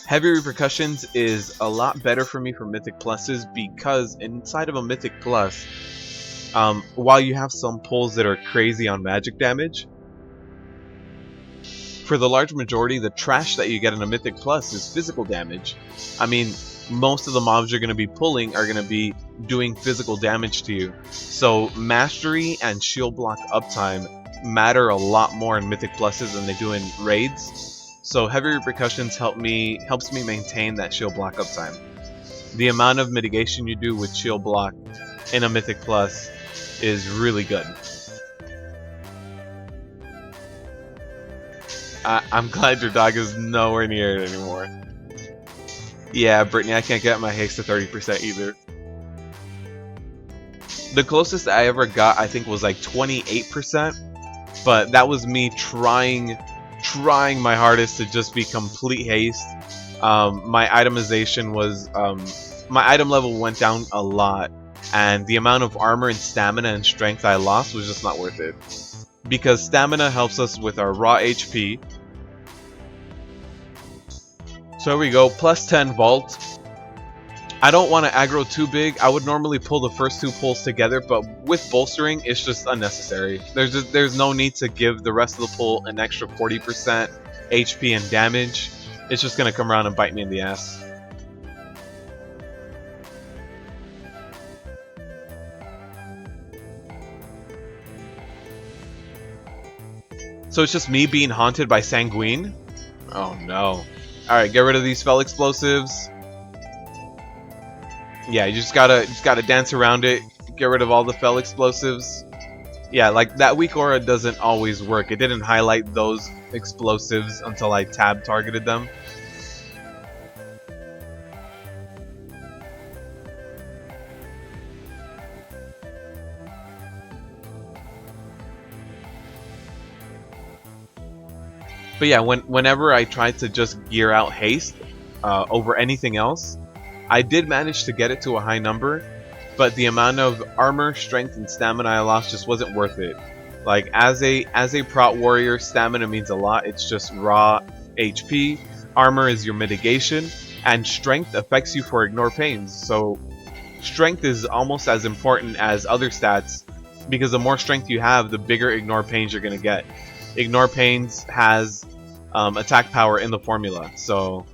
Heavy Repercussions is a lot better for me for Mythic Pluses because inside of a Mythic Plus, while you have some pulls that are crazy on magic damage, for the large majority, the trash that you get in a Mythic Plus is physical damage. I mean, most of the mobs you're going to be pulling are going to be doing physical damage to you. So Mastery and Shield Block uptime matter a lot more in Mythic Pluses than they do in raids. So Heavy Repercussions helps me maintain that Shield Block uptime. The amount of mitigation you do with Shield Block in a Mythic Plus is really good. I'm glad your dog is nowhere near it anymore. Yeah, Brittany, I can't get my haste to 30% either. The closest I ever got, I think, was like 28%, but that was me trying my hardest to just be complete haste. My itemization was, my item level went down a lot, and the amount of armor and stamina and strength I lost was just not worth it. Because stamina helps us with our raw HP. So here we go, plus 10 vault. I don't want to aggro too big. I would normally pull the first two pulls together, but with bolstering, it's just unnecessary. There's no need to give the rest of the pull an extra 40% HP and damage. It's just going to come around and bite me in the ass. So it's just me being haunted by Sanguine? Oh no. Alright, get rid of these Fel Explosives. Yeah, you just gotta dance around it, get rid of all the Fel Explosives. Yeah, like that weak aura doesn't always work. It didn't highlight those explosives until I tab targeted them. But yeah, whenever I tried to just gear out haste over anything else, I did manage to get it to a high number, but the amount of armor, strength, and stamina I lost just wasn't worth it. Like as a prot warrior, stamina means a lot. It's just raw HP. Armor is your mitigation, and strength affects you for ignore pains. So strength is almost as important as other stats, because the more strength you have, the bigger ignore pains you're gonna get. Ignore pains has attack power in the formula, so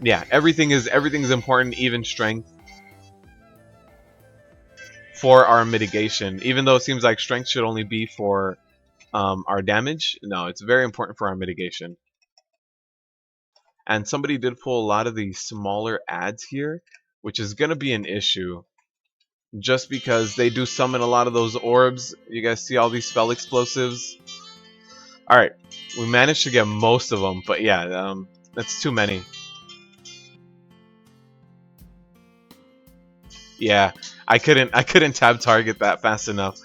yeah, everything is important, even strength, for our mitigation. Even though it seems like strength should only be for our damage, no, it's very important for our mitigation. And somebody did pull a lot of these smaller adds here, which is gonna be an issue, just because they do summon a lot of those orbs. You guys see all these Fel Explosives? Alright, we managed to get most of them, but yeah, that's too many. Yeah, I couldn't tab target that fast enough.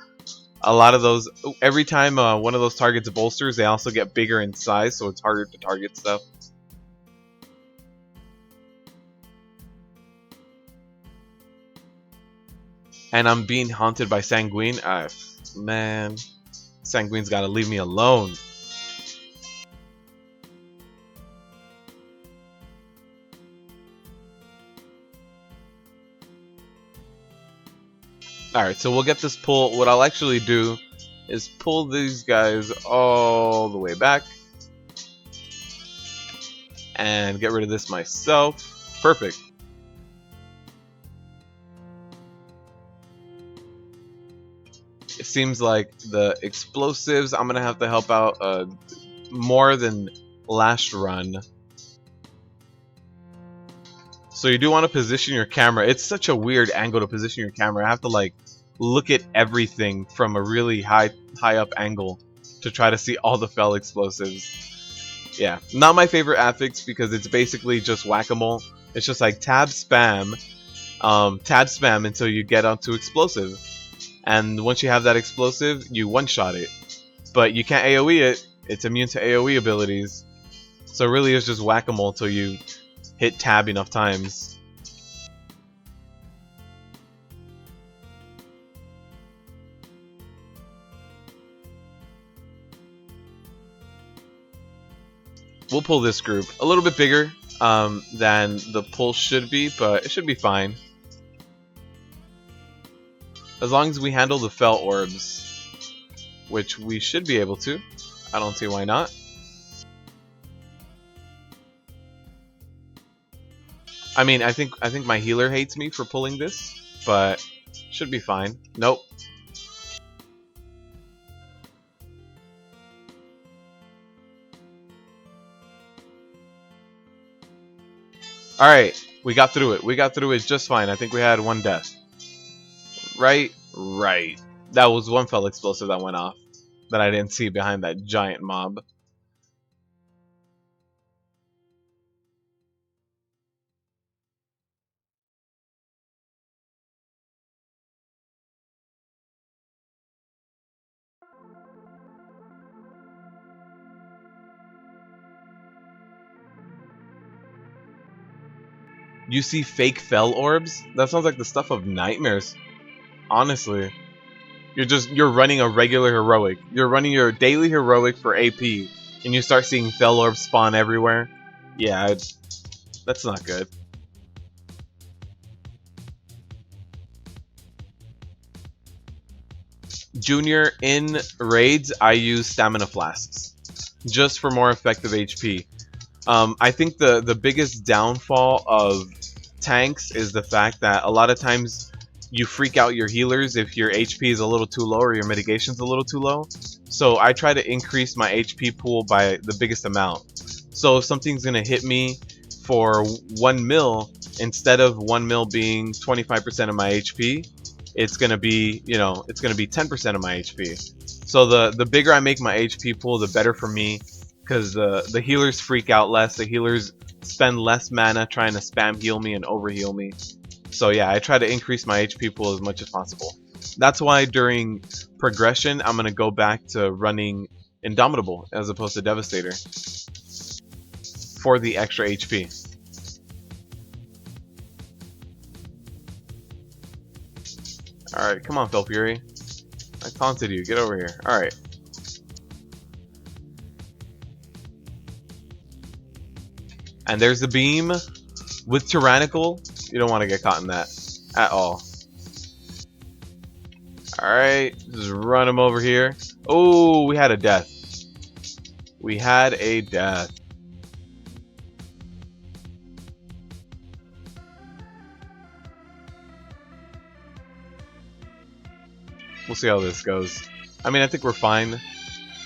A lot of those, every time one of those targets bolsters, they also get bigger in size, so it's harder to target stuff. And I'm being haunted by Sanguine. Man, Sanguine's gotta leave me alone. Alright, so we'll get this pull. What I'll actually do is pull these guys all the way back. and get rid of this myself. Perfect. It seems like the explosives I'm gonna have to help out more than last run. So you do want to position your camera. It's such a weird angle to position your camera. I have to like look at everything from a really high up angle to try to see all the fell explosives. Yeah, not my favorite affix because it's basically just whack-a-mole. It's just like tab spam until you get onto explosive. And once you have that explosive, you one-shot it. But you can't AoE it. It's immune to AoE abilities. So really it's just whack-a-mole until you hit tab enough times. We'll pull this group. A little bit bigger than the pull should be, but it should be fine. As long as we handle the fell orbs, which we should be able to. I don't see why not. I mean, I think my healer hates me for pulling this, but should be fine. Nope. Alright, we got through it. We got through it just fine. I think we had one death. Right? Right. That was one fell explosive that went off that I didn't see behind that giant mob. You see fake fell orbs? That sounds like the stuff of nightmares. Honestly. You're running a regular heroic. You're running your daily heroic for AP, and you start seeing fell orbs spawn everywhere. Yeah, that's not good. Junior, in raids, I use stamina flasks just for more effective HP. I think the biggest downfall of tanks is the fact that a lot of times you freak out your healers if your HP is a little too low or your mitigation's a little too low. So I try to increase my HP pool by the biggest amount. So if something's gonna hit me for 1 mil, instead of 1 mil being 25% of my HP, it's gonna be, you know, it's gonna be 10% of my HP. So the bigger I make my HP pool, the better for me, because the healers freak out less. The healers spend less mana trying to spam heal me and overheal me. So yeah, I try to increase my HP pool as much as possible. That's why during progression, I'm gonna go back to running Indomitable as opposed to Devastator for the extra HP. Alright, come on, Fel Fury. I taunted you. Get over here. Alright. And there's the beam. With Tyrannical, you don't want to get caught in that at all. Alright, just run him over here. Oh, we had a death. We had a death. We'll see how this goes. I mean, I think we're fine.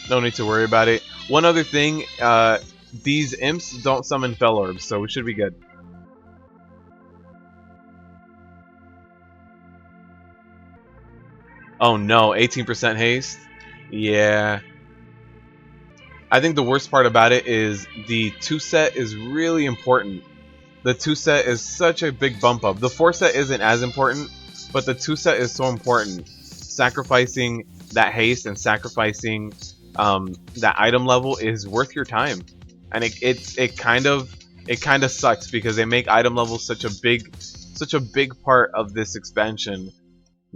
No need to worry about it. One other thing, these imps don't summon fell orbs, so we should be good. Oh no, 18% haste? Yeah. I think the worst part about it is the 2 set is really important. The 2 set is such a big bump up. The 4 set isn't as important, but the 2 set is so important. Sacrificing that haste and sacrificing that item level is worth your time, and it kind of sucks because they make item levels such a big part of this expansion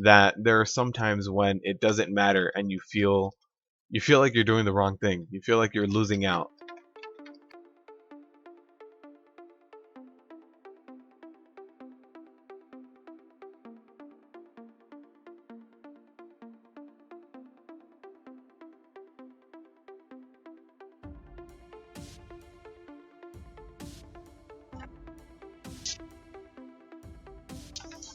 that there are some times when it doesn't matter and you feel like you're doing the wrong thing. You feel like you're losing out.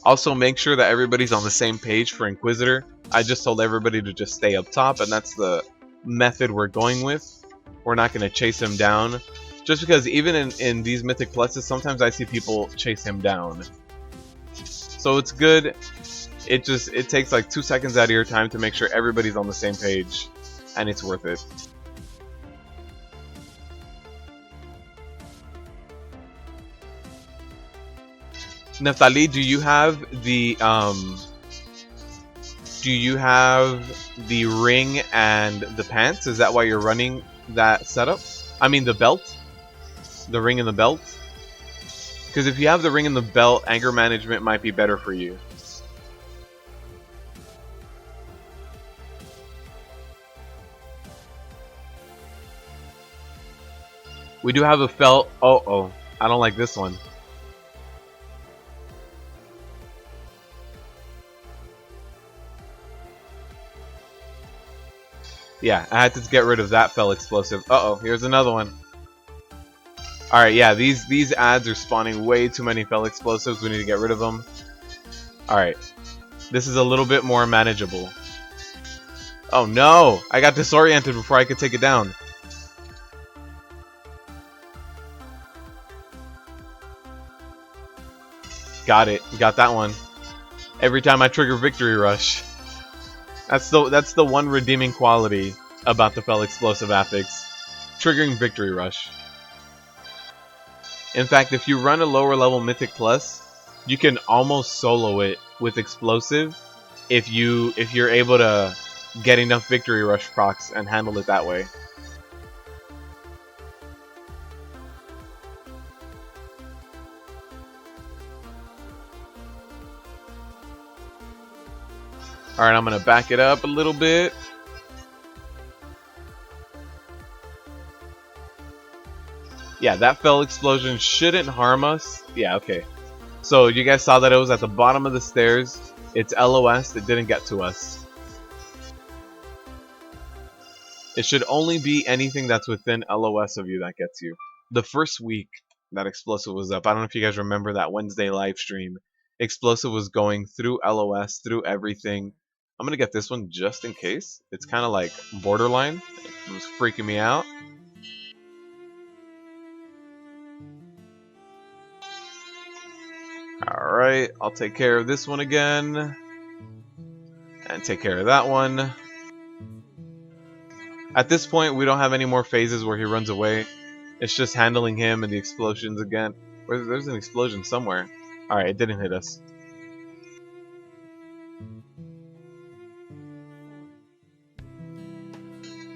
Also, make sure that everybody's on the same page for Inquisitor. I just told everybody to just stay up top, and that's the method we're going with. We're not going to chase him down. Just because even in these Mythic Pluses, sometimes I see people chase him down. So it's good. It takes like 2 seconds out of your time to make sure everybody's on the same page. And it's worth it. Neftali, do you have the ring and the pants? Is that why you're running that setup? I mean the belt? The ring and the belt? Because if you have the ring and the belt, anger management might be better for you. We do have a felt. Oh, I don't like this one. Yeah, I had to get rid of that fell explosive. Uh-oh, here's another one. Alright, yeah, these ads are spawning way too many fell explosives. We need to get rid of them. Alright. This is a little bit more manageable. Oh no! I got disoriented before I could take it down. Got it. Got that one. Every time I trigger Victory Rush. That's the one redeeming quality about the Fell Explosive Affix. Triggering Victory Rush. In fact, if you run a lower level Mythic Plus, you can almost solo it with Explosive if you're able to get enough Victory Rush procs and handle it that way. Alright, I'm going to back it up a little bit. Yeah, that fell explosion shouldn't harm us. Yeah, okay. So you guys saw that it was at the bottom of the stairs. It's LOS. It didn't get to us. It should only be anything that's within LOS of you that gets you. The first week that Explosive was up, I don't know if you guys remember that Wednesday live stream. Explosive was going through LOS, through everything. I'm gonna get this one just in case. It's kind of like borderline. It was freaking me out. Alright, I'll take care of this one again. And take care of that one. At this point, we don't have any more phases where he runs away. It's just handling him and the explosions again. There's an explosion somewhere. Alright, it didn't hit us.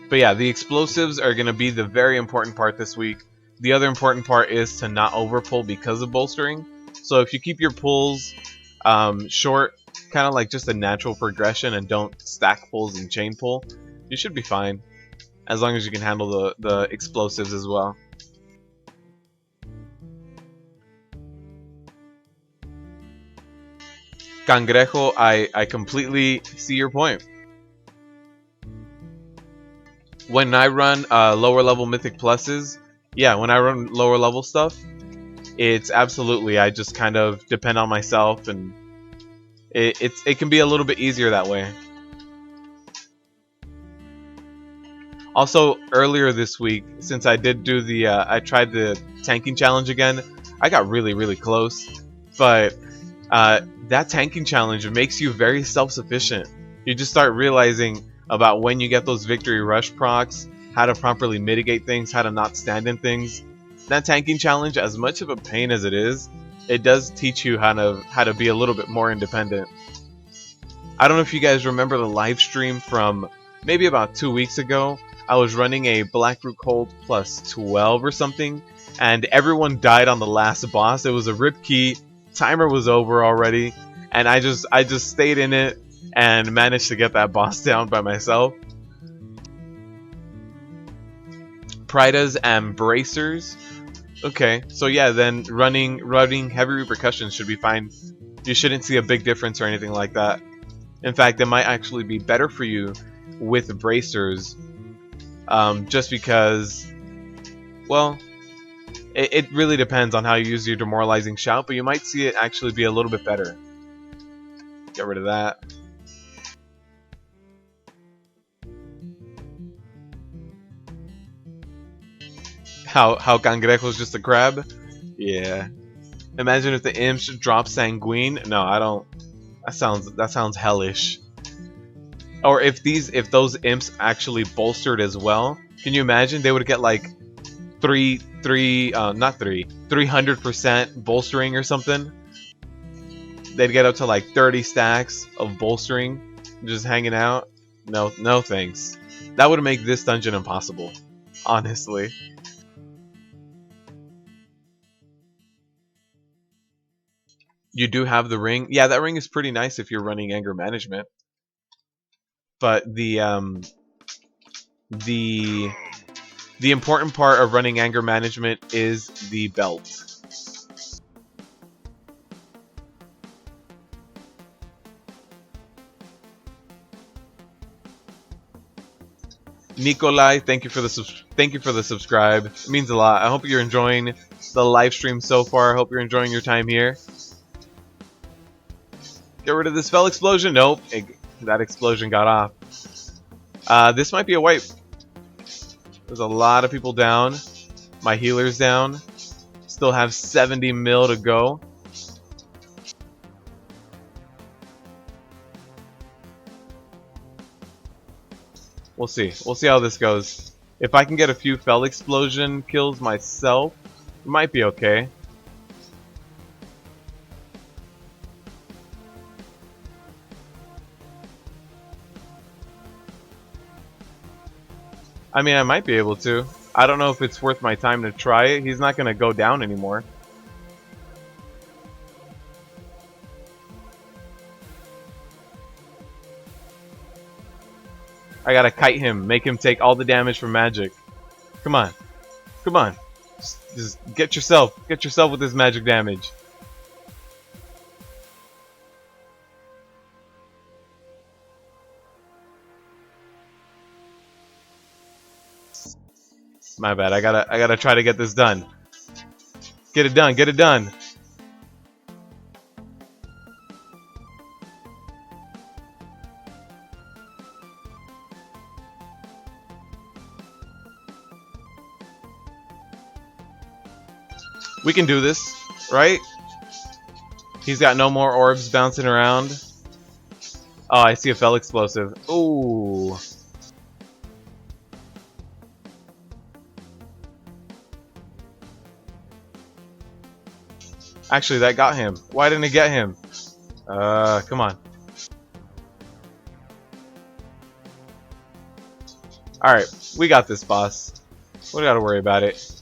But yeah, the explosives are going to be the very important part this week. The other important part is to not overpull because of bolstering. So if you keep your pulls short, kind of like just a natural progression, and don't stack pulls and chain pull, you should be fine. As long as you can handle the explosives as well. Cangrejo, I completely see your point. When I run lower level Mythic Pluses, yeah, when I run lower level stuff, it's absolutely, I just kind of depend on myself, and it can be a little bit easier that way. Also, earlier this week, since I did do the, I tried the tanking challenge again, I got really close, but that tanking challenge makes you very self-sufficient. You just start realizing about when you get those victory rush procs, how to properly mitigate things, how to not stand in things. That tanking challenge, as much of a pain as it is, it does teach you how to be a little bit more independent. I don't know if you guys remember the live stream from maybe about 2 weeks ago. I was running a Blackroot Hold plus 12 or something, and everyone died on the last boss. It was a rip key, timer was over already, and I just stayed in it and managed to get that boss down by myself. Pridas and Bracers. Okay, so yeah, then running Heavy Repercussions should be fine. You shouldn't see a big difference or anything like that. In fact, it might actually be better for you with Bracers, just because, well, it really depends on how you use your Demoralizing Shout, but you might see it actually be a little bit better. Get rid of that. How Cangrejo's just a crab? Yeah. Imagine if the imps drop Sanguine. No, I don't. That sounds hellish. Or if those imps actually bolstered as well. Can you imagine? They would get like 300% bolstering or something. They'd get up to like 30 stacks of bolstering, just hanging out. No, no thanks. That would make this dungeon impossible, honestly. You do have the ring. Yeah, that ring is pretty nice if you're running anger management. But the the important part of running anger management is the belt. Nikolai, thank you for the subscribe. It means a lot. I hope you're enjoying the live stream so far. I hope you're enjoying your time here. Get rid of this spell explosion. Nope, that explosion got off. This might be a wipe. There's a lot of people down. My healer's down. Still have 70 mil to go. We'll see. We'll see how this goes. If I can get a few Fell Explosion kills myself, it might be okay. I mean, I might be able to. I don't know if it's worth my time to try it. He's not going to go down anymore. I gotta kite him, make him take all the damage from magic. Come on. Come on. Just get yourself with this magic damage. My bad. I gotta try to get this done. Get it done. Get it done. We can do this, right? He's got no more orbs bouncing around. Oh, I see a Fell Explosive. Ooh. Actually, that got him. Why didn't it get him? Come on. Alright, we got this, boss. We don't gotta worry about it.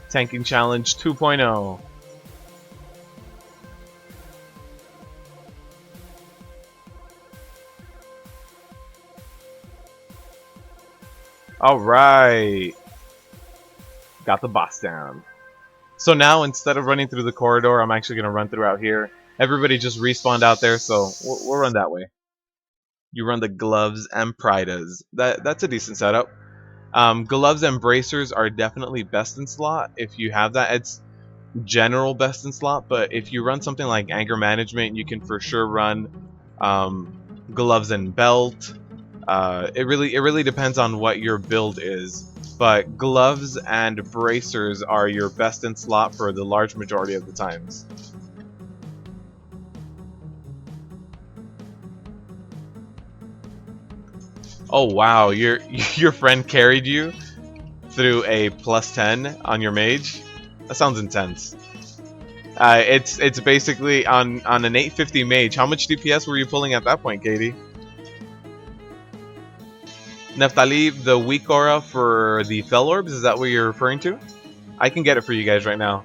Tanking Challenge 2.0. Alright. Got the boss down. So now, instead of running through the corridor, I'm actually going to run through out here. Everybody just respawned out there, so we'll run that way. You run the gloves and Pridas. That's a decent setup. Gloves and bracers are definitely best in slot. If you have that, it's general best in slot. But if you run something like anger management, you can for sure run gloves and belt. It really depends on what your build is. But gloves and bracers are your best in slot for the large majority of the times. Oh wow, your friend carried you through a +10 on your mage? That sounds intense. It's basically on an 850 mage. How much DPS were you pulling at that point, Katie? Neftali, the weak aura for the Fell Orbs, is that what you're referring to? I can get it for you guys right now.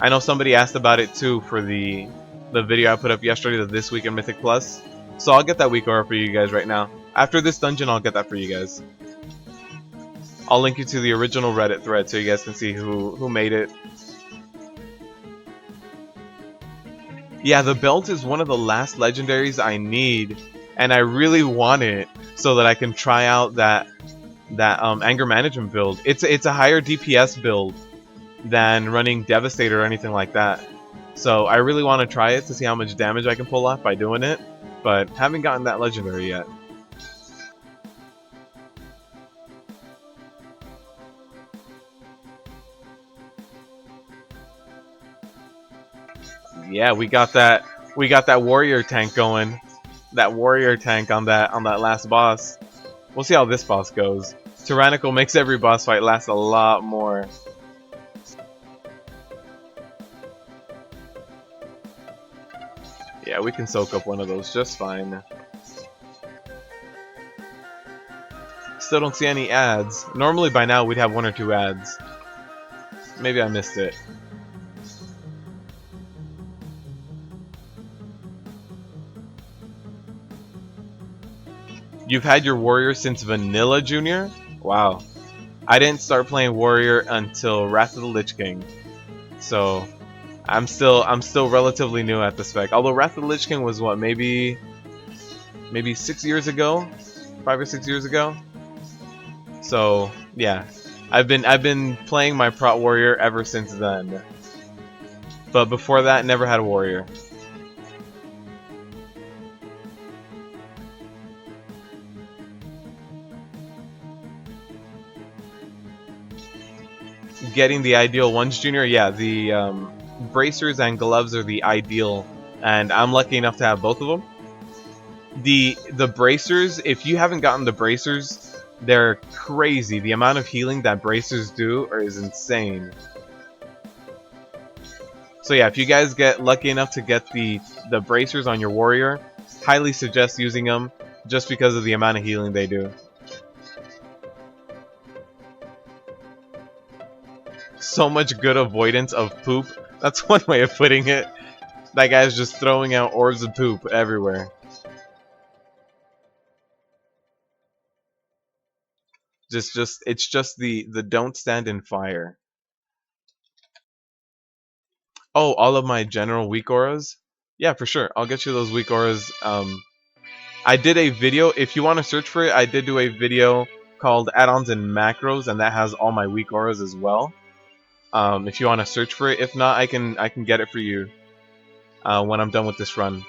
I know somebody asked about it too for the video I put up yesterday, the This Week in Mythic Plus. So I'll get that weak aura for you guys right now. After this dungeon, I'll get that for you guys. I'll link you to the original Reddit thread so you guys can see who made it. Yeah, the belt is one of the last legendaries I need, and I really want it so that I can try out that anger management build. It's a higher DPS build than running Devastator or anything like that. So I really want to try it to see how much damage I can pull off by doing it, but haven't gotten that legendary yet. Yeah, we got that warrior tank going. That warrior tank on that last boss. We'll see how this boss goes. Tyrannical makes every boss fight last a lot more. Yeah, we can soak up one of those just fine. Still don't see any ads. Normally by now we'd have 1 or 2 ads. Maybe I missed it. You've had your warrior since Vanilla Junior? Wow. I didn't start playing warrior until Wrath of the Lich King. So I'm still relatively new at the spec. Although Wrath of the Lich King was what, maybe 6 years ago? 5 or 6 years ago? So yeah. I've been playing my prot warrior ever since then. But before that, never had a warrior. Getting the ideal ones, Junior. Yeah, the bracers and gloves are the ideal, and I'm lucky enough to have both of them. The bracers, if you haven't gotten the bracers, they're crazy. The amount of healing that bracers do is insane. So yeah, if you guys get lucky enough to get the bracers on your warrior, highly suggest using them just because of the amount of healing they do. So much good avoidance of poop. That's one way of putting it. That guy's just throwing out orbs of poop everywhere. It's just the don't stand in fire. Oh, all of my general weak auras? Yeah, for sure. I'll get you those weak auras. I did a video. If you want to search for it, I did do a video called Add-ons and Macros, and that has all my weak auras as well. If you want to search for it. If not, I can get it for you when I'm done with this run.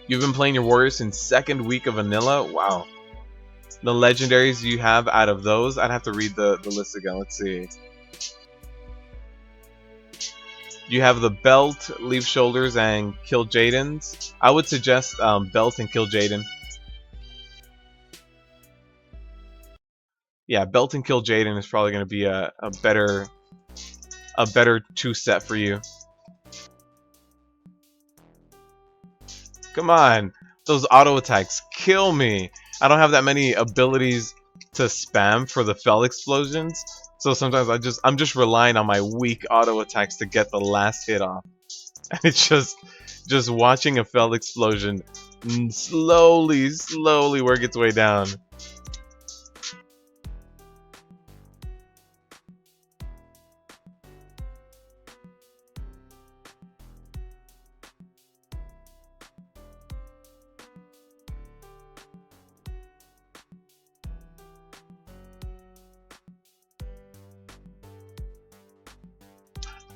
You've been playing your warriors since 2nd week of vanilla? Wow. The legendaries you have out of those, I'd have to read the list again. Let's see. You have the belt, leave shoulders, and kill Jaden's. I would suggest belt and kill Jaden. Yeah, belt and kill Jaden is probably going to be a better 2-set for you. Come on, those auto attacks kill me. I don't have that many abilities to spam for the fell explosions, so sometimes I'm just relying on my weak auto attacks to get the last hit off. And it's just watching a fell explosion slowly work its way down.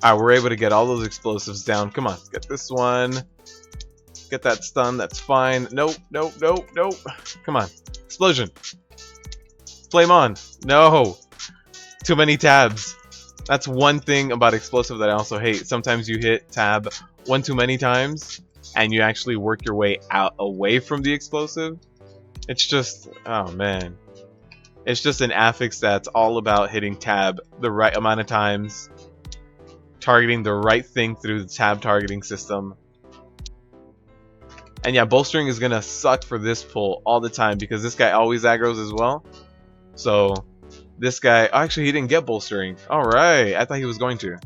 Alright, we're able to get all those explosives down. Come on, get this one. Get that stun, that's fine. Nope. Come on. Explosion. Flame on. No. Too many tabs. That's one thing about explosive that I also hate. Sometimes you hit tab one too many times, and you actually work your way out away from the explosive. It's just, oh man. It's just an affix that's all about hitting tab the right amount of times. Targeting the right thing through the tab targeting system. And yeah, bolstering is gonna suck for this pull all the time because this guy always aggroes as well. So this guy, oh, actually he didn't get bolstering. Alright, I thought he was going to.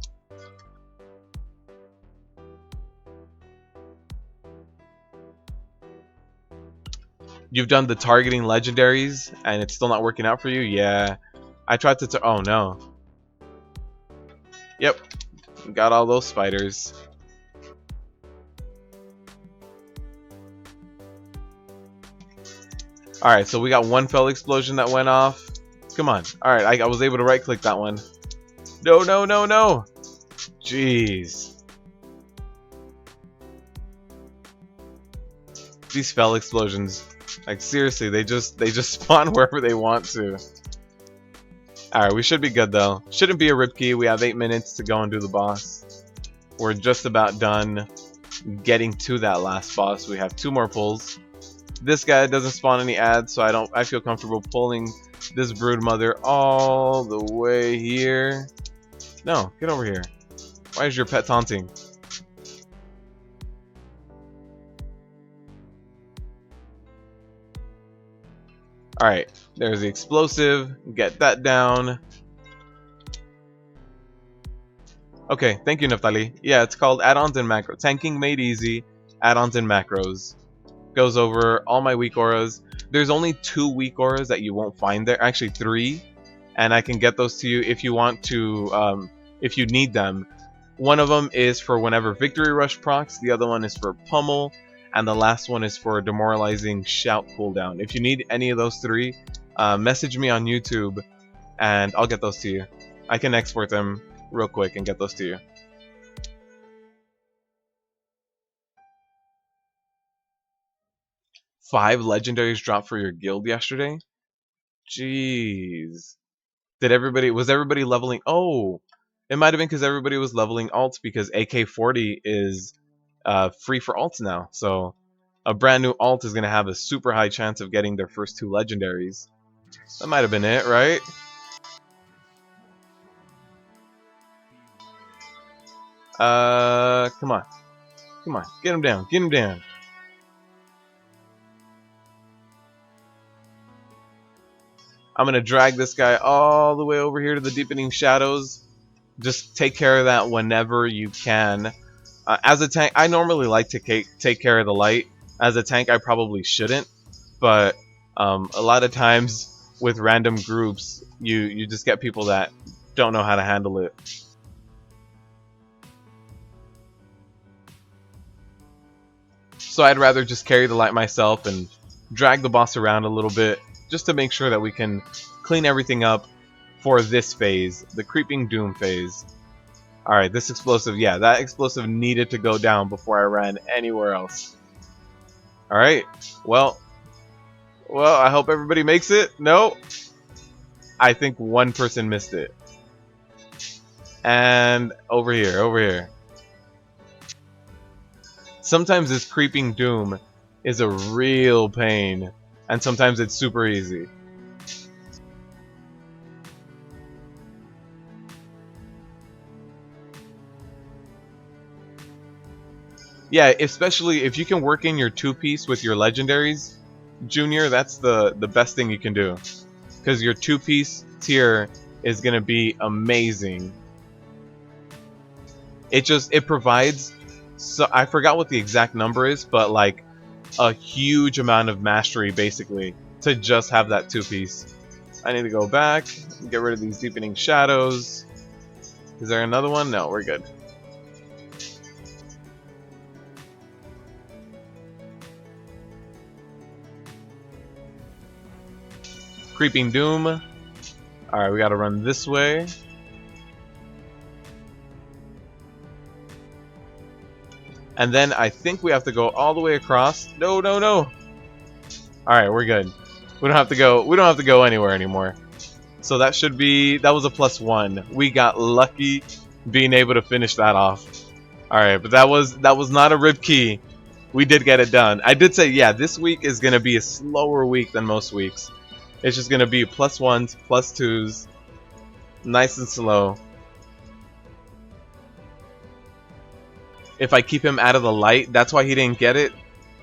You've done the targeting legendaries, and it's still not working out for you? Yeah. I tried to... Oh, no. Yep. Got all those spiders. Alright, so we got one fell explosion that went off. Come on. Alright, I was able to right-click that one. No, no, no, no! Jeez. These fell explosions. Like, seriously, they just spawn wherever they want to. Alright, we should be good, though. Shouldn't be a rip key. We have 8 minutes to go and do the boss. We're just about done getting to that last boss. We have 2 more pulls. This guy doesn't spawn any ads, so I feel comfortable pulling this broodmother all the way here. No, get over here. Why is your pet taunting? Alright, there's the explosive. Get that down. Okay, thank you, Neftali. Yeah, it's called Add-ons and Macros. Tanking Made Easy, Add-ons and Macros. Goes over all my weak auras. There's only 2 weak auras that you won't find there. Actually, 3. And I can get those to you if you want to, if you need them. One of them is for whenever Victory Rush procs. The other one is for Pummel. And the last one is for Demoralizing Shout cooldown. If you need any of those 3, message me on YouTube and I'll get those to you. I can export them real quick and get those to you. Five legendaries dropped for your guild yesterday? Jeez. Was everybody leveling? Oh, it might have been because everybody was leveling alts because AK-40 is free for alts now. So a brand new alt is going to have a super high chance of getting their first 2 legendaries. That might have been it, right? Come on. Come on. Get him down. Get him down. I'm going to drag this guy all the way over here to the Deepening Shadows. Just take care of that whenever you can. As a tank, I normally like to take care of the light. As a tank, I probably shouldn't. But a lot of times with random groups, you just get people that don't know how to handle it. So I'd rather just carry the light myself and drag the boss around a little bit, just to make sure that we can clean everything up for this phase, the Creeping Doom phase. Alright, this explosive, yeah, that explosive needed to go down before I ran anywhere else. Alright, well, I hope everybody makes it. No, I think one person missed it. And over here. Sometimes this Creeping Doom is a real pain, and sometimes it's super easy. Yeah, especially if you can work in your 2-piece with your legendaries, Junior, that's the best thing you can do. Because your 2-piece tier is going to be amazing. It provides, so I forgot what the exact number is, but like a huge amount of mastery basically to just have that 2-piece. I need to go back, get rid of these Deepening Shadows. Is there another one? No, we're good. Creeping Doom. Alright, we gotta run this way. And then I think we have to go all the way across. No, no, no. Alright, we're good. We don't have to go anywhere anymore. So that was a +1. We got lucky being able to finish that off. Alright, but that was not a rip key. We did get it done. I did say, yeah, this week is gonna be a slower week than most weeks. It's just gonna be +1s, +2s, nice and slow. If I keep him out of the light, that's why he didn't get it.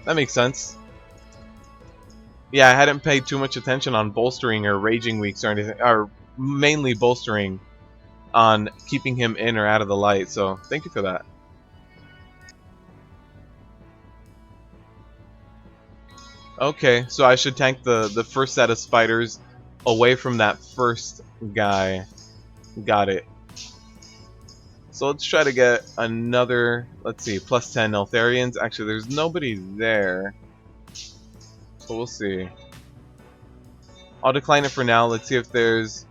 That makes sense. Yeah, I hadn't paid too much attention on bolstering or raging weeks or anything, or mainly bolstering on keeping him in or out of the light, so thank you for that. Okay, so I should tank the first set of spiders away from that first guy. Got it. So let's try to get another, let's see, plus 10 Neltharions. Actually, there's nobody there. So we'll see. I'll decline it for now. Let's see if there's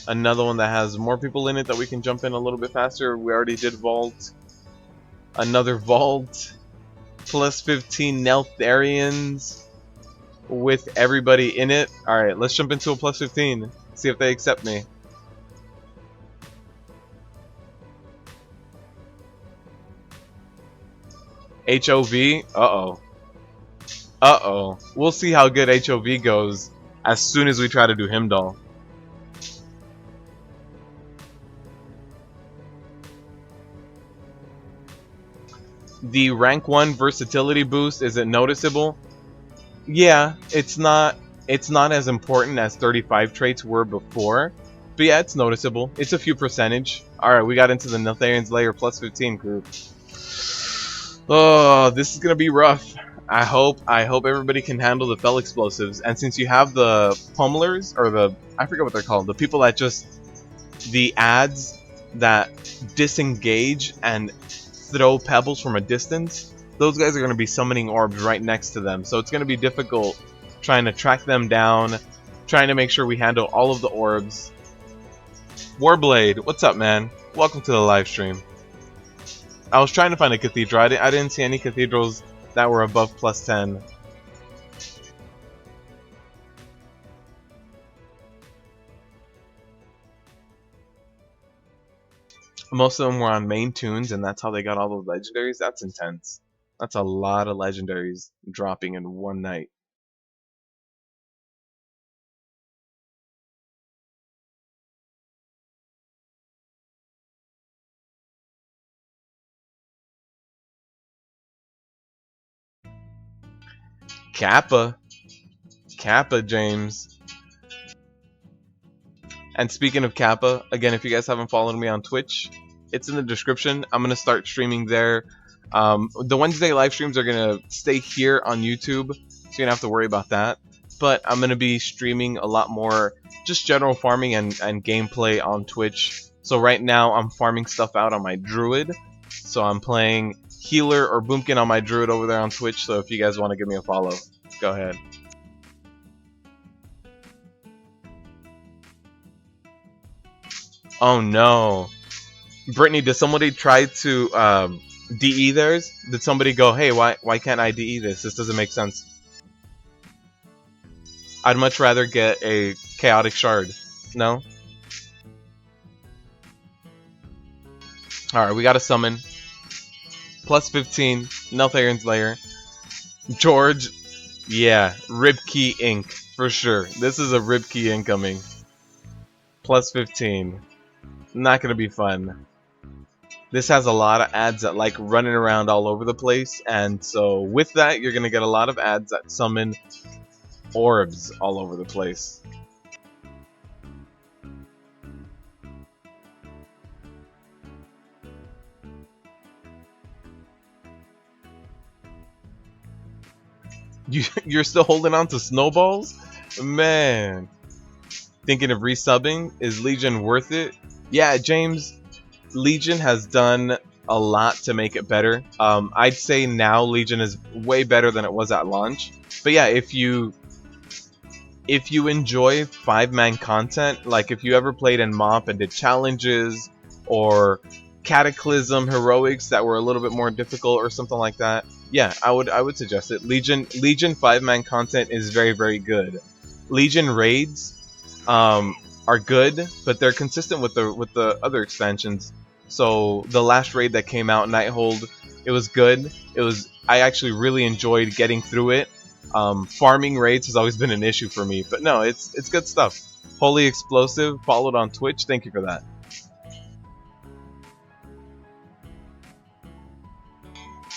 another one that has more people in it that we can jump in a little bit faster. We already did Vault. Another Vault. Plus 15 Neltharions with everybody in it. Alright, let's jump into a plus 15. See if they accept me. HOV? Uh-oh. Uh-oh. We'll see how good HOV goes as soon as we try to do Himdall. The rank 1 versatility boost, is it noticeable? Yeah, it's not as important as 35 traits were before. But yeah, it's noticeable. It's a few percentage. Alright, we got into the Neltharion's Lair plus 15 group. Oh, this is gonna be rough. I hope everybody can handle the fell explosives. And since you have the pummelers, or the, I forget what they're called, the people that just, the ads that disengage and throw pebbles from a distance, those guys are going to be summoning orbs right next to them. So it's going to be difficult trying to track them down, trying to make sure we handle all of the orbs. Warblade, what's up, man? Welcome to the live stream. I was trying to find a cathedral. I didn't see any cathedrals that were above plus 10. Most of them were on main tunes, and that's how they got all those legendaries. That's intense. That's a lot of legendaries dropping in one night. Kappa. Kappa, James. And speaking of Kappa, again, if you guys haven't followed me on Twitch, it's in the description. I'm going to start streaming there. The Wednesday live streams are going to stay here on YouTube, so you don't have to worry about that. But I'm going to be streaming a lot more just general farming and gameplay on Twitch. So right now, I'm farming stuff out on my Druid. So I'm playing Healer or Boomkin on my Druid over there on Twitch. So if you guys want to give me a follow, go ahead. Oh no. Brittany, did somebody try to DE theirs? Did somebody go, hey, why can't I DE this? This doesn't make sense. I'd much rather get a chaotic shard. No? Alright, we got a summon. Plus 15. Neltharion's Lair. George. Yeah, Ribkey Inc. For sure. This is a Ribkey incoming. Plus 15. Not gonna be fun. This has a lot of ads that like running around all over the place, and so with that, you're gonna get a lot of ads that summon orbs all over the place. You're still holding on to snowballs? Man. Thinking of resubbing? Is Legion worth it? Yeah, James, Legion has done a lot to make it better. I'd say now Legion is way better than it was at launch. But yeah, if you enjoy 5-man content, like if you ever played in MoP and did challenges or Cataclysm heroics that were a little bit more difficult or something like that, yeah, I would suggest it. Legion 5-man content is very, very good. Legion raids are good, but they're consistent with the other expansions. So the last raid that came out, Nighthold, it was good. I actually really enjoyed getting through it. Farming raids has always been an issue for me, but no, it's good stuff. Holy Explosive, followed on Twitch. Thank you for that.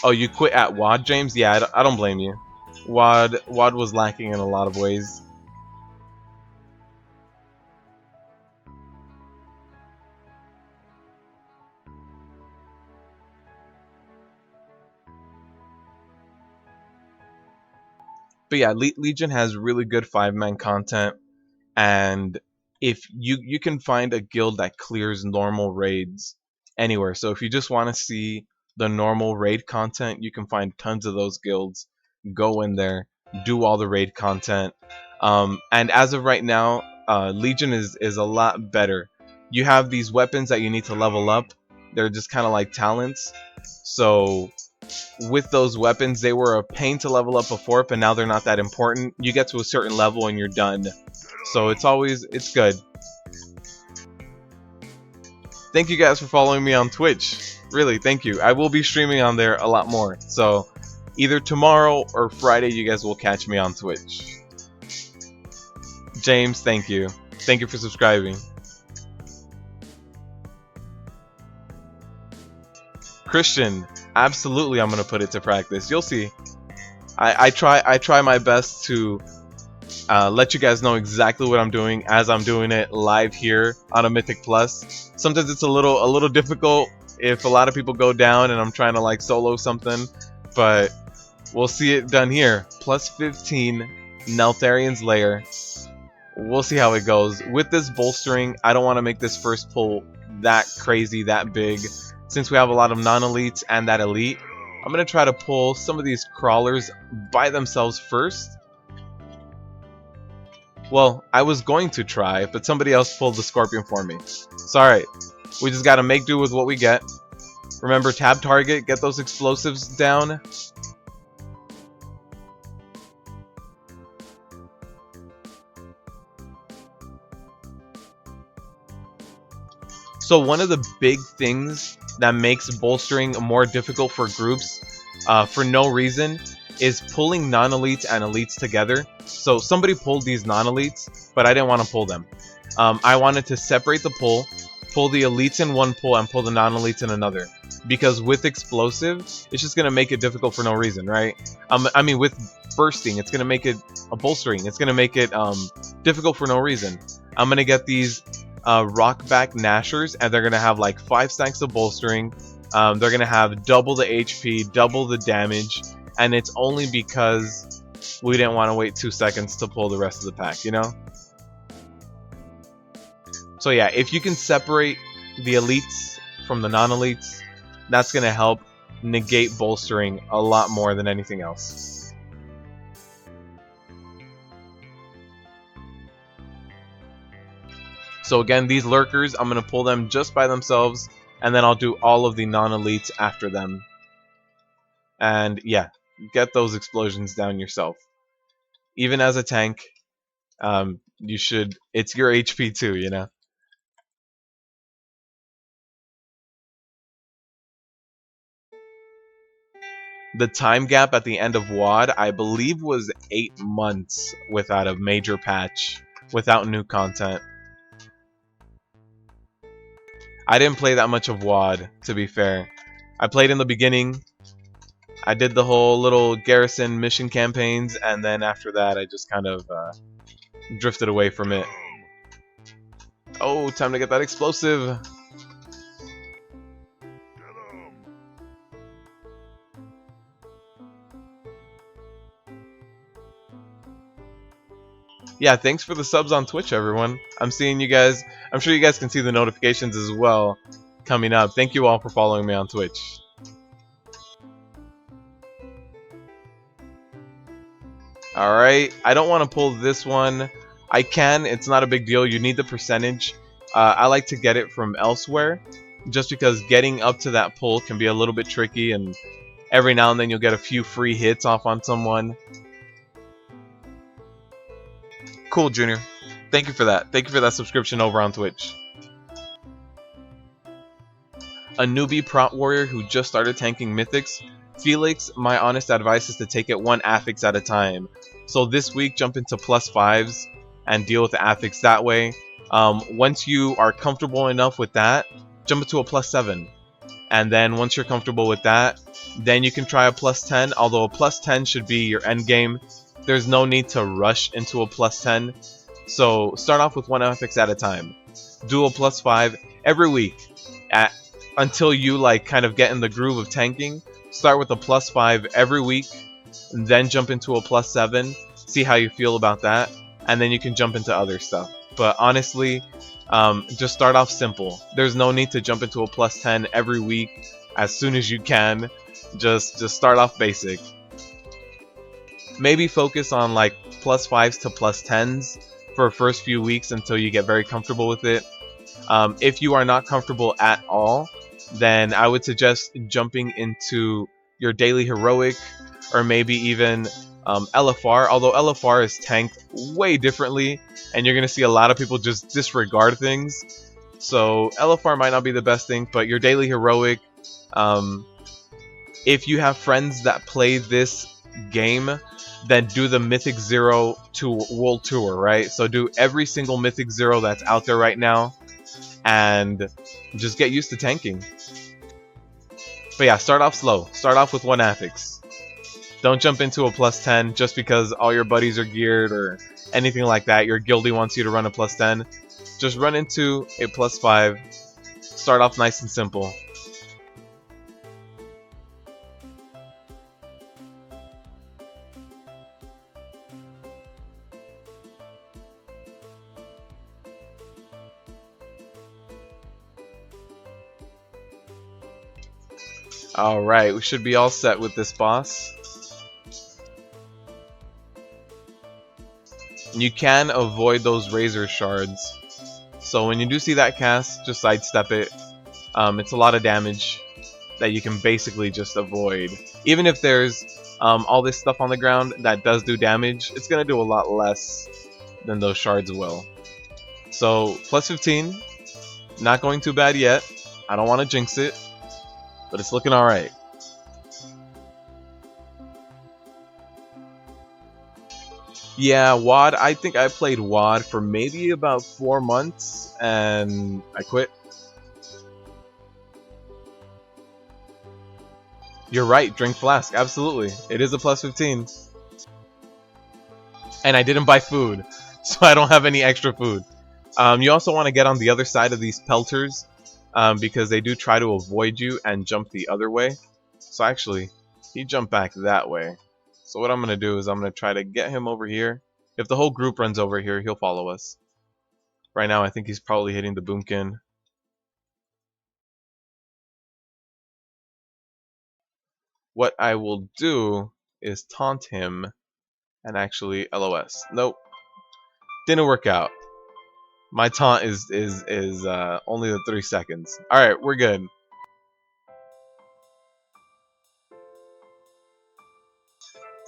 Oh, you quit at WAD, James? Yeah, I don't blame you. WAD was lacking in a lot of ways. But yeah, Legion has really good 5-man content, and if you can find a guild that clears normal raids anywhere. So if you just want to see the normal raid content, you can find tons of those guilds. Go in there, do all the raid content. And as of right now, Legion is a lot better. You have these weapons that you need to level up. They're just kind of like talents. So with those weapons, they were a pain to level up before, but now they're not that important. You get to a certain level and you're done. So it's good. Thank you guys for following me on Twitch. Really, thank you. I will be streaming on there a lot more. So either tomorrow or Friday, you guys will catch me on Twitch. James, thank you. Thank you for subscribing. Christian, absolutely, I'm gonna put it to practice. You'll see. I try my best to let you guys know exactly what I'm doing as I'm doing it live here on a Mythic Plus. Sometimes it's a little difficult if a lot of people go down and I'm trying to like solo something, but we'll see it done here. Plus 15, Neltharion's Lair. We'll see how it goes. With this bolstering, I don't want to make this first pull that crazy, that big. Since we have a lot of non-elites and that elite, I'm going to try to pull some of these crawlers by themselves first. Well, I was going to try, but somebody else pulled the scorpion for me. So alright, we just got to make do with what we get. Remember, tab target, get those explosives down. So one of the big things that makes bolstering more difficult for groups for no reason is pulling non-elites and elites together. So somebody pulled these non-elites, but I didn't want to pull them. I wanted to separate the pull the elites in one pull and pull the non-elites in another. Because with explosive, it's just going to make it difficult for no reason, right? I mean, with bursting, it's going to make it a bolstering. It's going to make it difficult for no reason. I'm going to get these rockback gnashers, and they're going to have like 5 stacks of bolstering. They're going to have double the HP, double the damage, and it's only because we didn't want to wait 2 seconds to pull the rest of the pack, you know? So yeah, if you can separate the elites from the non-elites, that's going to help negate bolstering a lot more than anything else. So again, these lurkers, I'm going to pull them just by themselves, and then I'll do all of the non-elites after them. And yeah, get those explosions down yourself. Even as a tank, you should, it's your HP too, you know? The time gap at the end of WoD, I believe, was 8 months without a major patch, without new content. I didn't play that much of WoD, to be fair. I played in the beginning. I did the whole little garrison mission campaigns, and then after that, I just kind of drifted away from it. Oh, time to get that explosive. Yeah, thanks for the subs on Twitch, everyone. I'm seeing you guys. I'm sure you guys can see the notifications as well coming up. Thank you all for following me on Twitch. Alright, I don't want to pull this one. I can, it's not a big deal. You need the percentage. I like to get it from elsewhere, just because getting up to that pull can be a little bit tricky, and every now and then you'll get a few free hits off on someone. Cool, Junior. Thank you for that. Thank you for that subscription over on Twitch. A newbie prot warrior who just started tanking mythics. Felix, my honest advice is to take it 1 affix at a time. So this week, jump into +5s and deal with the affix that way. Once you are comfortable enough with that, jump into a +7. And then once you're comfortable with that, then you can try a +10, although a +10 should be your end game. There's no need to rush into a +10. So start off with 1 affix at a time. Do a +5 every week until you like kind of get in the groove of tanking. Start with a +5 every week, then jump into a +7, see how you feel about that, and then you can jump into other stuff. But honestly, just start off simple. There's no need to jump into a +10 every week as soon as you can. Just start off basic. Maybe focus on like +5s to +10s for first few weeks until you get very comfortable with it. If you are not comfortable at all, then I would suggest jumping into your daily heroic, or maybe even LFR, although LFR is tanked way differently, and you're going to see a lot of people just disregard things. So LFR might not be the best thing, but your daily heroic, if you have friends that play this game, then do the Mythic 0 to World Tour, right? So do every single Mythic 0 that's out there right now, and just get used to tanking. But yeah, start off slow. Start off with 1 affix. Don't jump into a +10 just because all your buddies are geared or anything like that. Your guildie wants you to run a +10. Just run into a +5. Start off nice and simple. Alright, we should be all set with this boss. You can avoid those razor shards. So when you do see that cast, just sidestep it. It's a lot of damage that you can basically just avoid. Even if there's all this stuff on the ground that does do damage, it's going to do a lot less than those shards will. So +15, not going too bad yet. I don't want to jinx it, but it's looking alright. Yeah, WoD, I think I played WoD for maybe about 4 months, and I quit. You're right, drink flask, absolutely. It is a +15. And I didn't buy food, so I don't have any extra food. You also want to get on the other side of these pelters, because they do try to avoid you and jump the other way. So actually, he jumped back that way. So what I'm going to do is I'm going to try to get him over here. If the whole group runs over here, he'll follow us. Right now, I think he's probably hitting the boomkin. What I will do is taunt him and actually LOS. Nope. Didn't work out. My taunt is only the 3 seconds. Alright, we're good.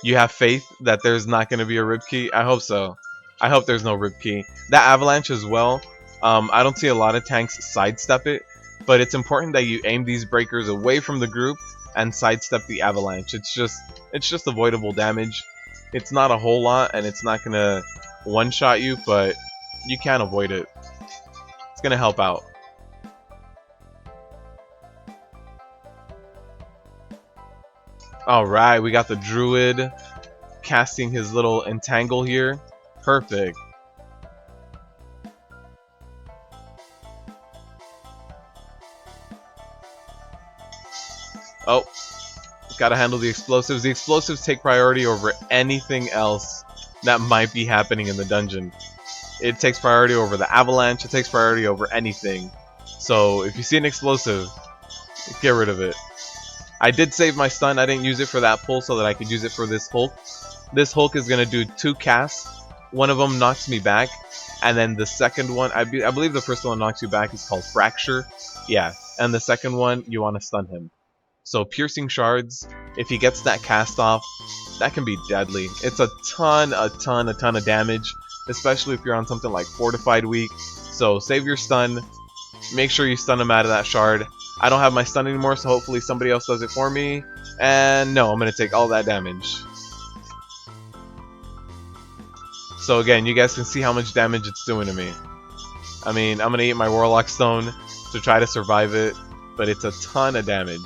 You have faith that there's not going to be a rib key? I hope so. I hope there's no rib key. That avalanche as well. I don't see a lot of tanks sidestep it, but it's important that you aim these breakers away from the group and sidestep the avalanche. It's just avoidable damage. It's not a whole lot, and it's not going to one-shot you, but you can avoid it. It's going to help out. Alright, we got the druid casting his little entangle here. Perfect. Oh, gotta handle the explosives. The explosives take priority over anything else that might be happening in the dungeon. It takes priority over the avalanche. It takes priority over anything. So if you see an explosive, get rid of it. I did save my stun. I didn't use it for that pull so that I could use it for this Hulk. This Hulk is going to do 2 casts. One of them knocks me back. And then the second one, I believe the first one knocks you back is called Fracture. Yeah. And the second one, you want to stun him. So Piercing Shards, if he gets that cast off, that can be deadly. It's a ton of damage. Especially if you're on something like Fortified Weak. So save your stun. Make sure you stun him out of that shard. I don't have my stun anymore, so hopefully somebody else does it for me. And no, I'm going to take all that damage. So again, you guys can see how much damage it's doing to me. I mean, I'm going to eat my Warlock Stone to try to survive it, but it's a ton of damage.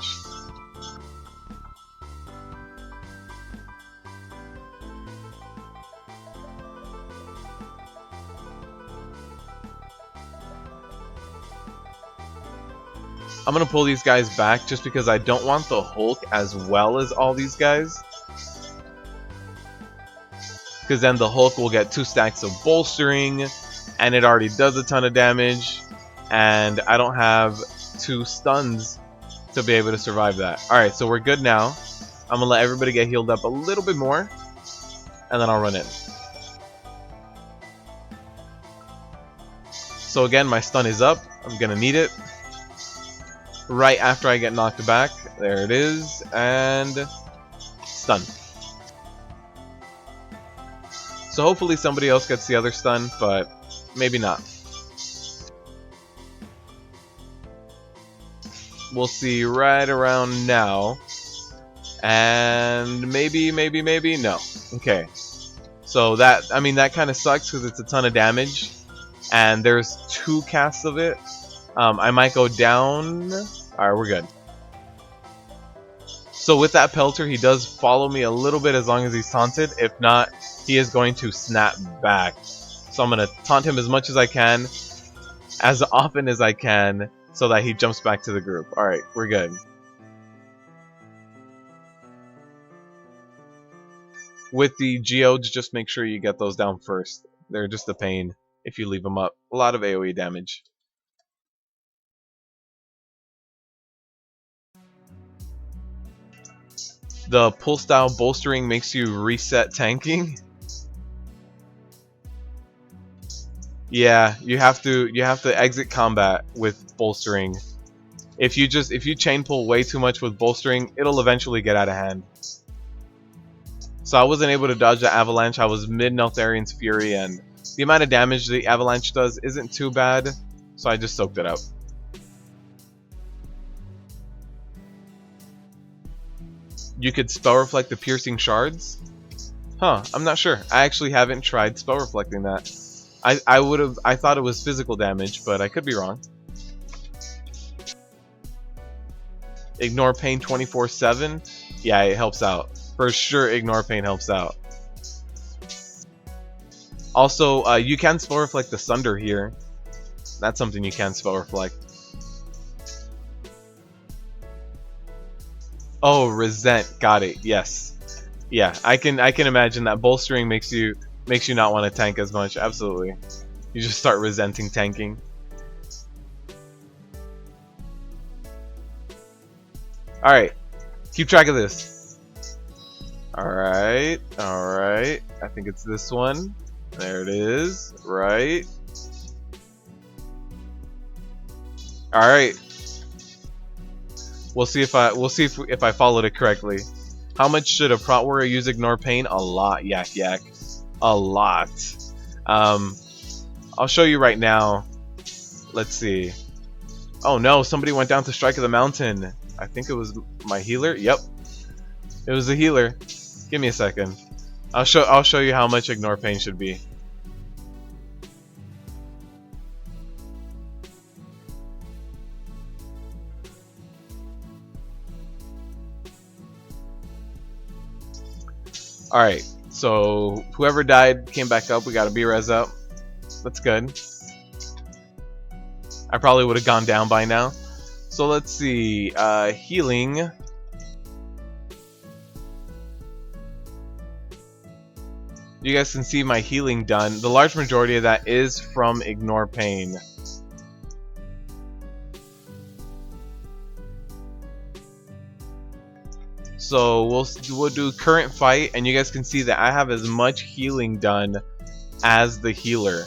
I'm going to pull these guys back just because I don't want the Hulk as well as all these guys. because then the Hulk will get 2 stacks of Bolstering, and it already does a ton of damage, and I don't have 2 stuns to be able to survive that. Alright, so we're good now. I'm gonna let everybody get healed up a little bit more, and then I'll run in. So again, my stun is up. I'm gonna need it right after I get knocked back. There it is, and stun. So hopefully somebody else gets the other stun, but maybe not. We'll see right around now. And maybe, no. Okay. So that, I mean, that kind of sucks because it's a ton of damage. And there's 2 casts of it. I might go down. Alright, we're good. So with that Pelter, he does follow me a little bit as long as he's taunted. If not, he is going to snap back. So I'm going to taunt him as much as I can, as often as I can, so that he jumps back to the group. Alright, we're good. With the geodes, just make sure you get those down first. They're just a pain if you leave them up. A lot of AoE damage. The pull style bolstering makes you reset tanking. Yeah, you have to exit combat with bolstering. If you chain pull way too much with bolstering, it'll eventually get out of hand. So I wasn't able to dodge the avalanche. I was mid Neltharion's fury, and the amount of damage the avalanche does isn't too bad, so I just soaked it up. You could spell reflect the piercing shards? Huh, I'm not sure. I actually haven't tried spell reflecting that. I thought it was physical damage, but I could be wrong. Ignore pain 24/7? Yeah, it helps out. For sure, ignore pain helps out. Also, you can spell reflect the Sunder here. That's something you can spell reflect. Oh, resent. Got it. Yes. Yeah, I can imagine that bolstering makes you not want to tank as much. Absolutely. You just start resenting tanking. Alright. Keep track of this. Alright. Alright. I think it's this one. There it is. Right. Alright. We'll see if I followed it correctly. How much should a prot warrior use ignore pain? A lot, yak yak. A lot. I'll show you right now. Let's see. Oh no, somebody went down to Strike of the Mountain. I think it was my healer. Yep. It was the healer. Give me a second. I'll show you how much ignore pain should be. Alright, so whoever died came back up. We got a B-res up. That's good. I probably would have gone down by now. So let's see. Healing. You guys can see my healing done. The large majority of that is from ignore pain. So we'll do current fight, and you guys can see that I have as much healing done as the healer,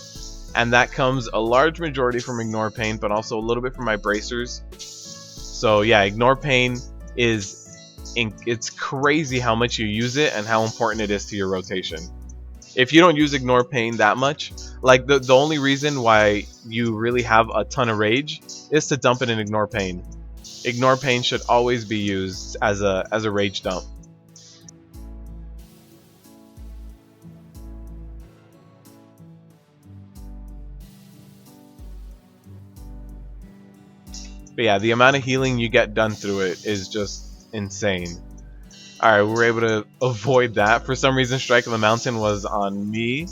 and that comes a large majority from ignore pain, but also a little bit from my bracers. So yeah, ignore pain it's crazy how much you use it and how important it is to your rotation. If you don't use ignore pain that much, like the only reason why you really have a ton of rage is to dump it in ignore pain. Ignore pain should always be used as a rage dump. But yeah, the amount of healing you get done through it is just insane. Alright, we were able to avoid that. For some reason, Strike of the Mountain was on me.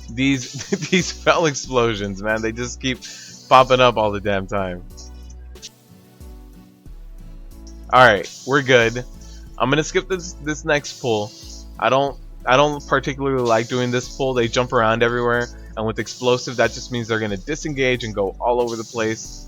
These these fell explosions, man, they just keep Popping up all the damn time. Alright, we're good. I'm gonna skip this next pull. I don't particularly like doing this pull. They jump around everywhere, and with explosive, that just means they're gonna disengage and go all over the place.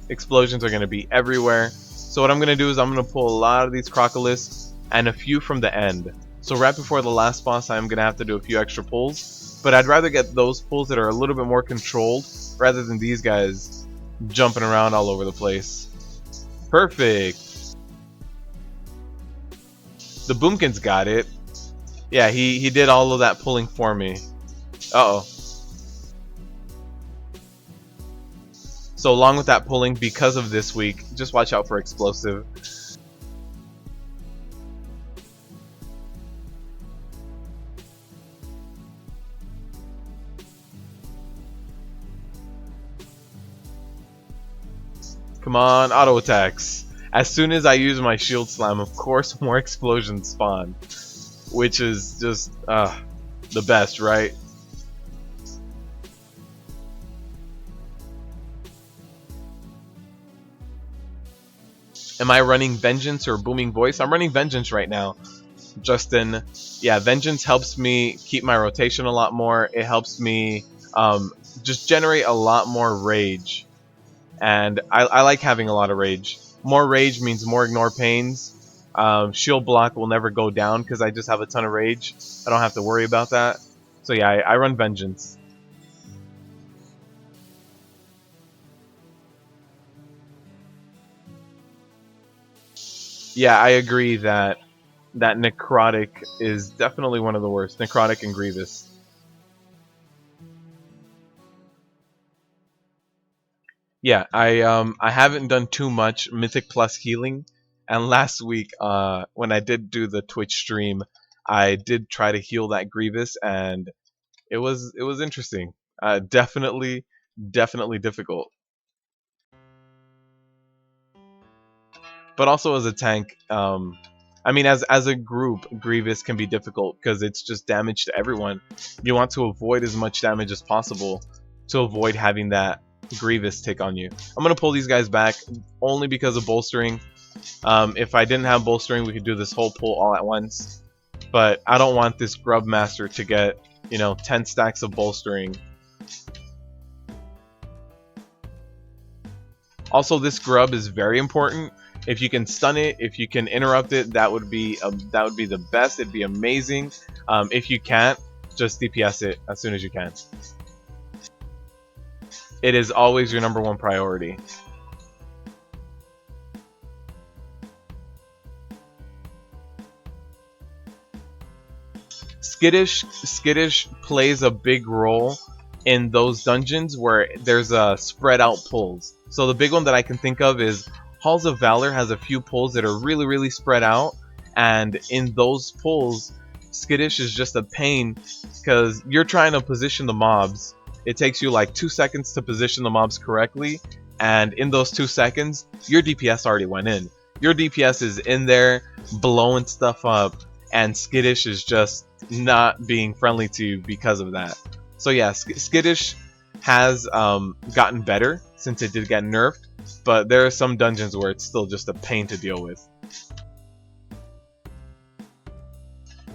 Explosions are gonna be everywhere. So what I'm gonna do is I'm gonna pull a lot of these Crocolisks and a few from the end. So right before the last boss, I'm gonna have to do a few extra pulls. But I'd rather get those pulls that are a little bit more controlled rather than these guys jumping around all over the place. Perfect. The Boomkin's got it. Yeah, he did all of that pulling for me. Uh-oh. So along with that pulling, because of this week, just watch out for explosive. Come on, auto attacks. As soon as I use my shield slam, of course more explosions spawn. Which is just, the best, right? Am I running Vengeance or Booming Voice? I'm running Vengeance right now, Justin. Yeah, Vengeance helps me keep my rotation a lot more. It helps me just generate a lot more rage. And I like having a lot of rage. More rage means more ignore pains. Shield block will never go down because I just have a ton of rage. I don't have to worry about that. So yeah, I run Vengeance. Yeah, I agree that Necrotic is definitely one of the worst. Necrotic and Grievous. Yeah, I haven't done too much Mythic plus healing, and last week when I did do the Twitch stream, I did try to heal that Grievous, and it was interesting. Definitely difficult. But also as a tank, I mean as a group, Grievous can be difficult because it's just damage to everyone. You want to avoid as much damage as possible to avoid having that Grievous take on you. I'm gonna pull these guys back only because of bolstering. If I didn't have bolstering, we could do this whole pull all at once. But I don't want this Grub Master to get, 10 stacks of bolstering. Also, this Grub is very important. If you can stun it, if you can interrupt it, that would be the best. It'd be amazing. If you can't, just DPS it as soon as you can. It is always your #1 priority. Skittish plays a big role in those dungeons where there's a spread out pulls. So the big one that I can think of is Halls of Valor has a few pulls that are really spread out, and in those pulls, Skittish is just a pain because you're trying to position the mobs. It takes you like 2 seconds to position the mobs correctly, and in those 2 seconds, your DPS already went in. Your DPS is in there blowing stuff up, and Skittish is just not being friendly to you because of that. So yeah, Skittish has gotten better since it did get nerfed, but there are some dungeons where it's still just a pain to deal with.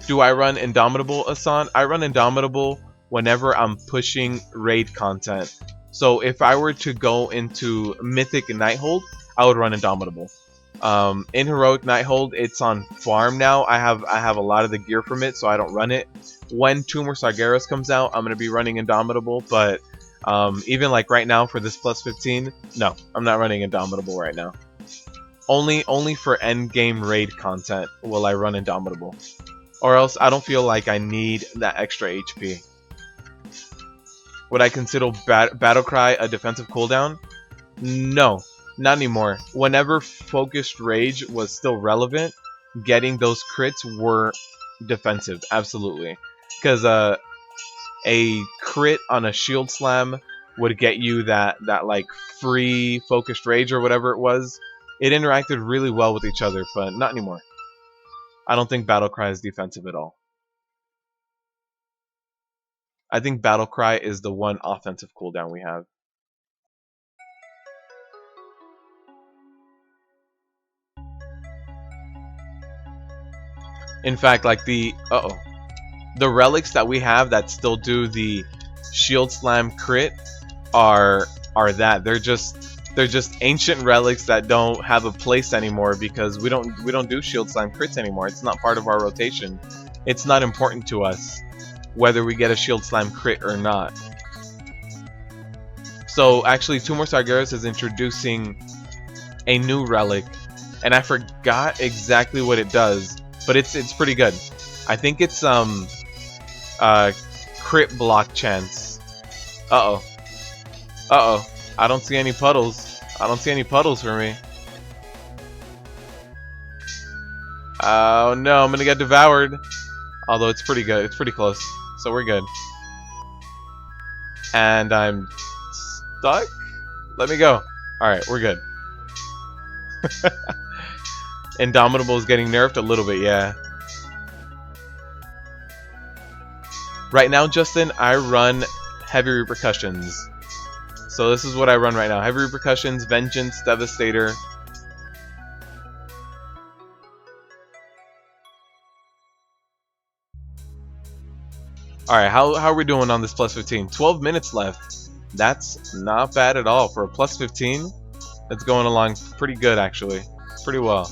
Do I run Indomitable, Asan? I run Indomitable whenever I'm pushing raid content. So if I were to go into Mythic Nighthold, I would run Indomitable. In Heroic Nighthold, it's on farm now. I have a lot of the gear from it, so I don't run it. When Tomb or Sargeras comes out, I'm gonna be running Indomitable, but even like right now for this plus 15, no, I'm not running Indomitable right now. Only for end game raid content will I run Indomitable, or else I don't feel like I need that extra HP. Would I consider Battlecry a defensive cooldown? No, not anymore. Whenever Focused Rage was still relevant, getting those crits were defensive, absolutely. Because a crit on a shield slam would get you that like free Focused Rage or whatever it was. It interacted really well with each other, but not anymore. I don't think Battlecry is defensive at all. I think Battlecry is the one offensive cooldown we have. In fact, like the the relics that we have that still do the shield slam crit are that they're just ancient relics that don't have a place anymore because we don't do shield slam crits anymore. It's not part of our rotation. It's not important to us whether we get a shield slam crit or not. So actually, Two More Sargeras is introducing a new relic, and I forgot exactly what it does, but it's pretty good. I think it's crit block chance. Uh oh. I don't see any puddles. I don't see any puddles for me. Oh no, I'm gonna get devoured. Although it's pretty good. It's pretty close. So we're good. And I'm stuck? Let me go. Alright, we're good. Indomitable is getting nerfed a little bit, yeah. Right now, Justin, I run Heavy Repercussions. So this is what I run right now. Heavy Repercussions, Vengeance, Devastator. Alright, how are we doing on this plus 15? 12 minutes left. That's not bad at all. For a plus 15, it's going along pretty good, actually. Pretty well.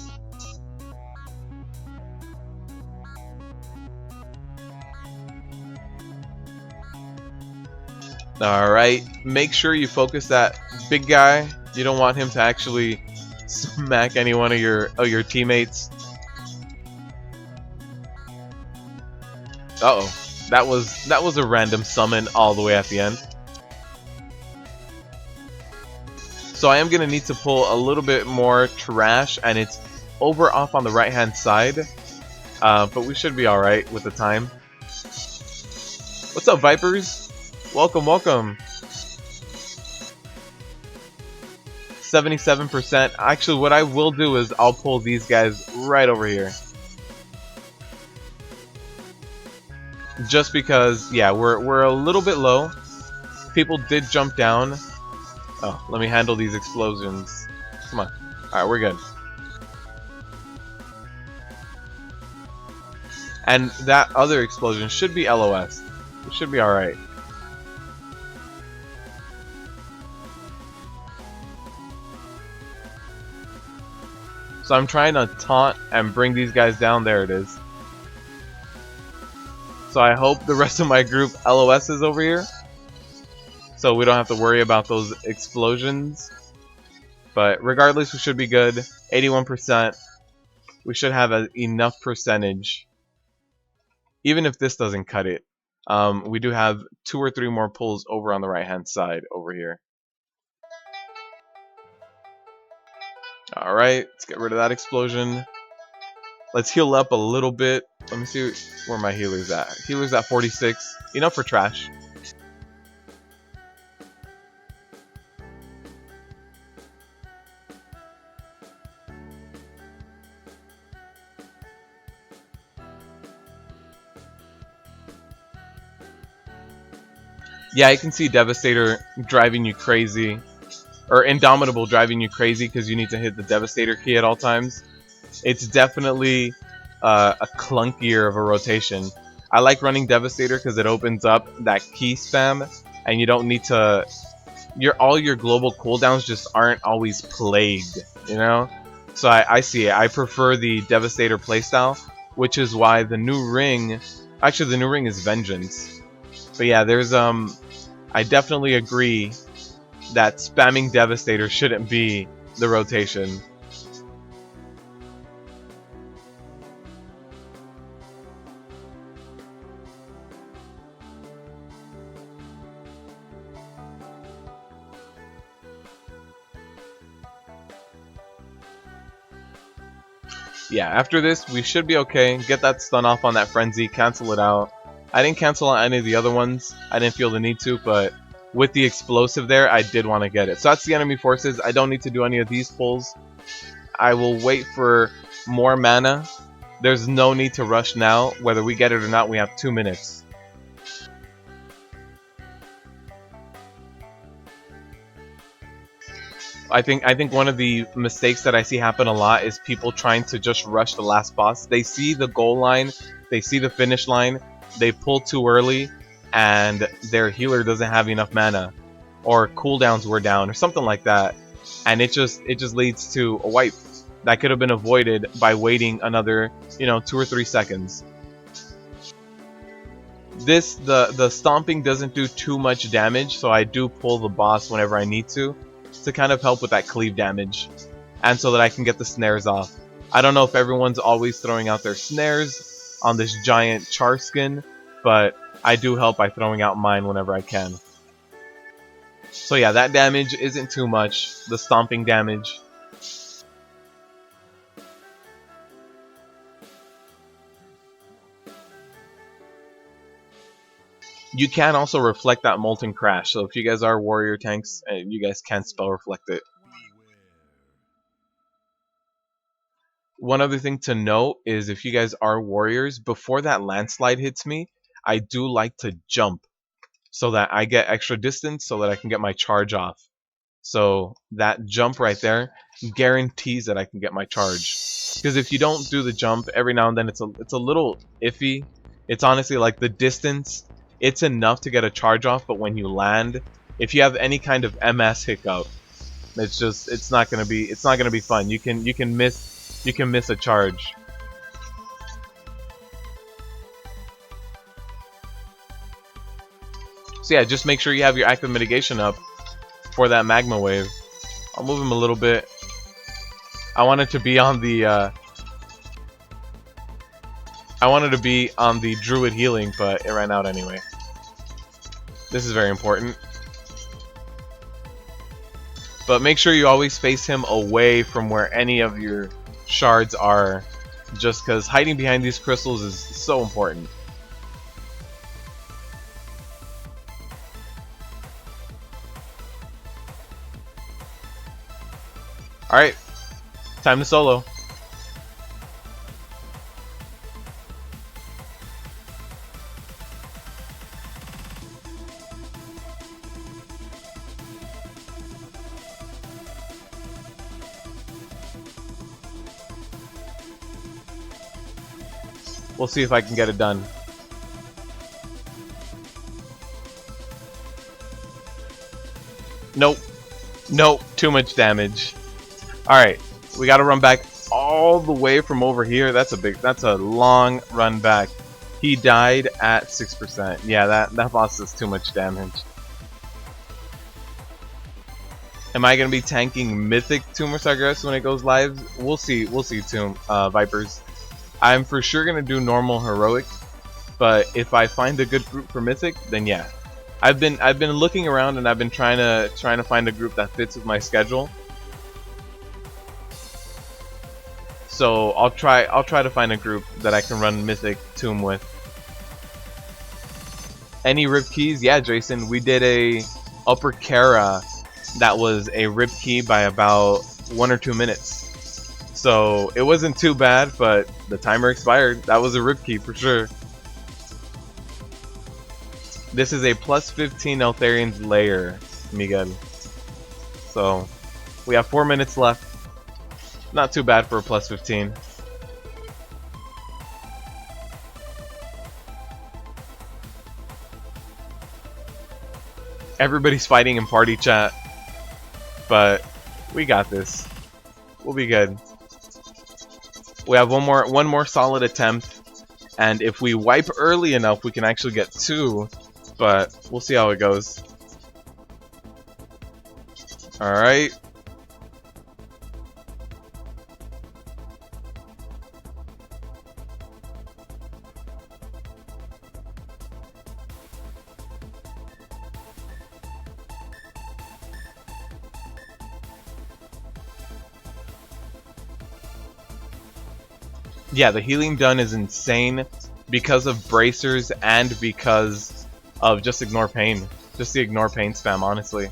Alright, make sure you focus that big guy. You don't want him to actually smack any one of your teammates. Uh-oh. That was a random summon all the way at the end. So I am going to need to pull a little bit more trash, and it's over off on the right hand side. But we should be alright with the time. What's up, Vipers? Welcome, welcome. 77%. Actually, what I will do is I'll pull these guys right over here. Just because, yeah, we're a little bit low. People did jump down. Oh, let me handle these explosions. Come on. Alright, we're good. And that other explosion should be LOS. It should be alright. So I'm trying to taunt and bring these guys down. There it is. So I hope the rest of my group LOSs over here, so we don't have to worry about those explosions. But regardless, we should be good. 81%. We should have enough percentage. Even if this doesn't cut it. We do have 2 or 3 more pulls over on the right hand side over here. Alright, let's get rid of that explosion. Let's heal up a little bit. Let me see where my healer's at. Healer's at 46. Enough for trash. Yeah, I can see Devastator driving you crazy. Or Indomitable driving you crazy because you need to hit the Devastator key at all times. It's definitely a clunkier of a rotation. I like running Devastator because it opens up that key spam, and you don't need to. All your global cooldowns just aren't always plagued, you know. So I see it. I prefer the Devastator playstyle, which is why the new ring. Actually, the new ring is Vengeance. But yeah, there's I definitely agree that spamming Devastator shouldn't be the rotation. Yeah, after this, we should be okay. Get that stun off on that Frenzy, cancel it out. I didn't cancel out any of the other ones. I didn't feel the need to, but with the explosive there, I did want to get it. So that's the enemy forces. I don't need to do any of these pulls. I will wait for more mana. There's no need to rush now. Whether we get it or not, we have 2 minutes. I think one of the mistakes that I see happen a lot is people trying to just rush the last boss. They see the goal line, they see the finish line, they pull too early, and their healer doesn't have enough mana, or cooldowns were down, or something like that, and it just leads to a wipe that could have been avoided by waiting another 2 or 3 seconds. The stomping doesn't do too much damage, so I do pull the boss whenever I need to kind of help with that cleave damage, and so that I can get the snares off. I don't know if everyone's always throwing out their snares on this giant char skin, but I do help by throwing out mine whenever I can. So yeah, that damage isn't too much, the stomping damage. You can also reflect that Molten Crash, so if you guys are warrior tanks, you guys can spell reflect it. One other thing to note is if you guys are warriors, before that landslide hits me, I do like to jump so that I get extra distance so that I can get my charge off. So that jump right there guarantees that I can get my charge. Because if you don't do the jump, every now and then it's a little iffy. It's honestly like the distance, it's enough to get a charge off, but when you land, if you have any kind of MS hiccup, it's not gonna be fun. You can miss a charge. So yeah, just make sure you have your active mitigation up for that magma wave. I'll move him a little bit. I wanted to be on the druid healing, but it ran out anyway. This is very important. But make sure you always face him away from where any of your shards are, just because hiding behind these crystals is so important. Alright, time to solo. We'll see if I can get it done. Nope. Nope. Too much damage. Alright. We gotta run back all the way from over here. That's a long run back. He died at 6%. Yeah, that boss does too much damage. Am I gonna be tanking Mythic Tomb of Sargeras when it goes live? We'll see. We'll see, Vipers. I'm for sure gonna do normal heroic, but if I find a good group for Mythic, then yeah. I've been looking around and I've been trying to find a group that fits with my schedule. So I'll try to find a group that I can run Mythic Tomb with. Any rip keys? Yeah, Jason, we did a Upper Kara that was a rip key by about 1 or 2 minutes. So it wasn't too bad, but the timer expired. That was a rip key for sure. This is a plus 15 Neltharion's Lair, Miguel. So we have 4 minutes left. Not too bad for a plus 15. Everybody's fighting in party chat, but we got this. We'll be good. We have one more solid attempt, and if we wipe early enough, we can actually get 2, but we'll see how it goes. Alright. Yeah, the healing done is insane because of bracers and because of just ignore pain. Just the ignore pain spam, honestly.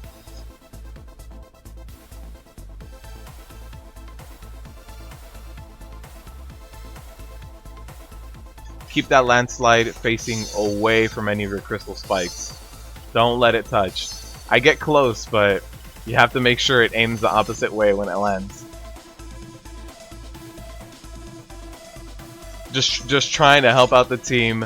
Keep that landslide facing away from any of your crystal spikes. Don't let it touch. I get close, but You have to make sure it aims the opposite way when it lands. Just trying to help out the team.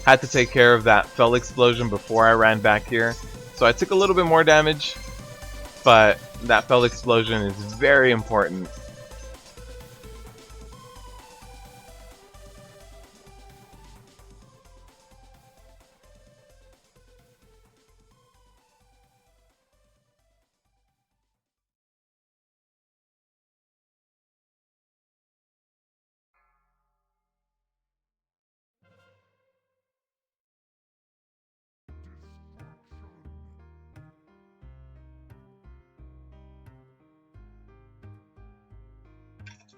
Had to take care of that fell explosion before I ran back here. So I took a little bit more damage, but that fell explosion is very important.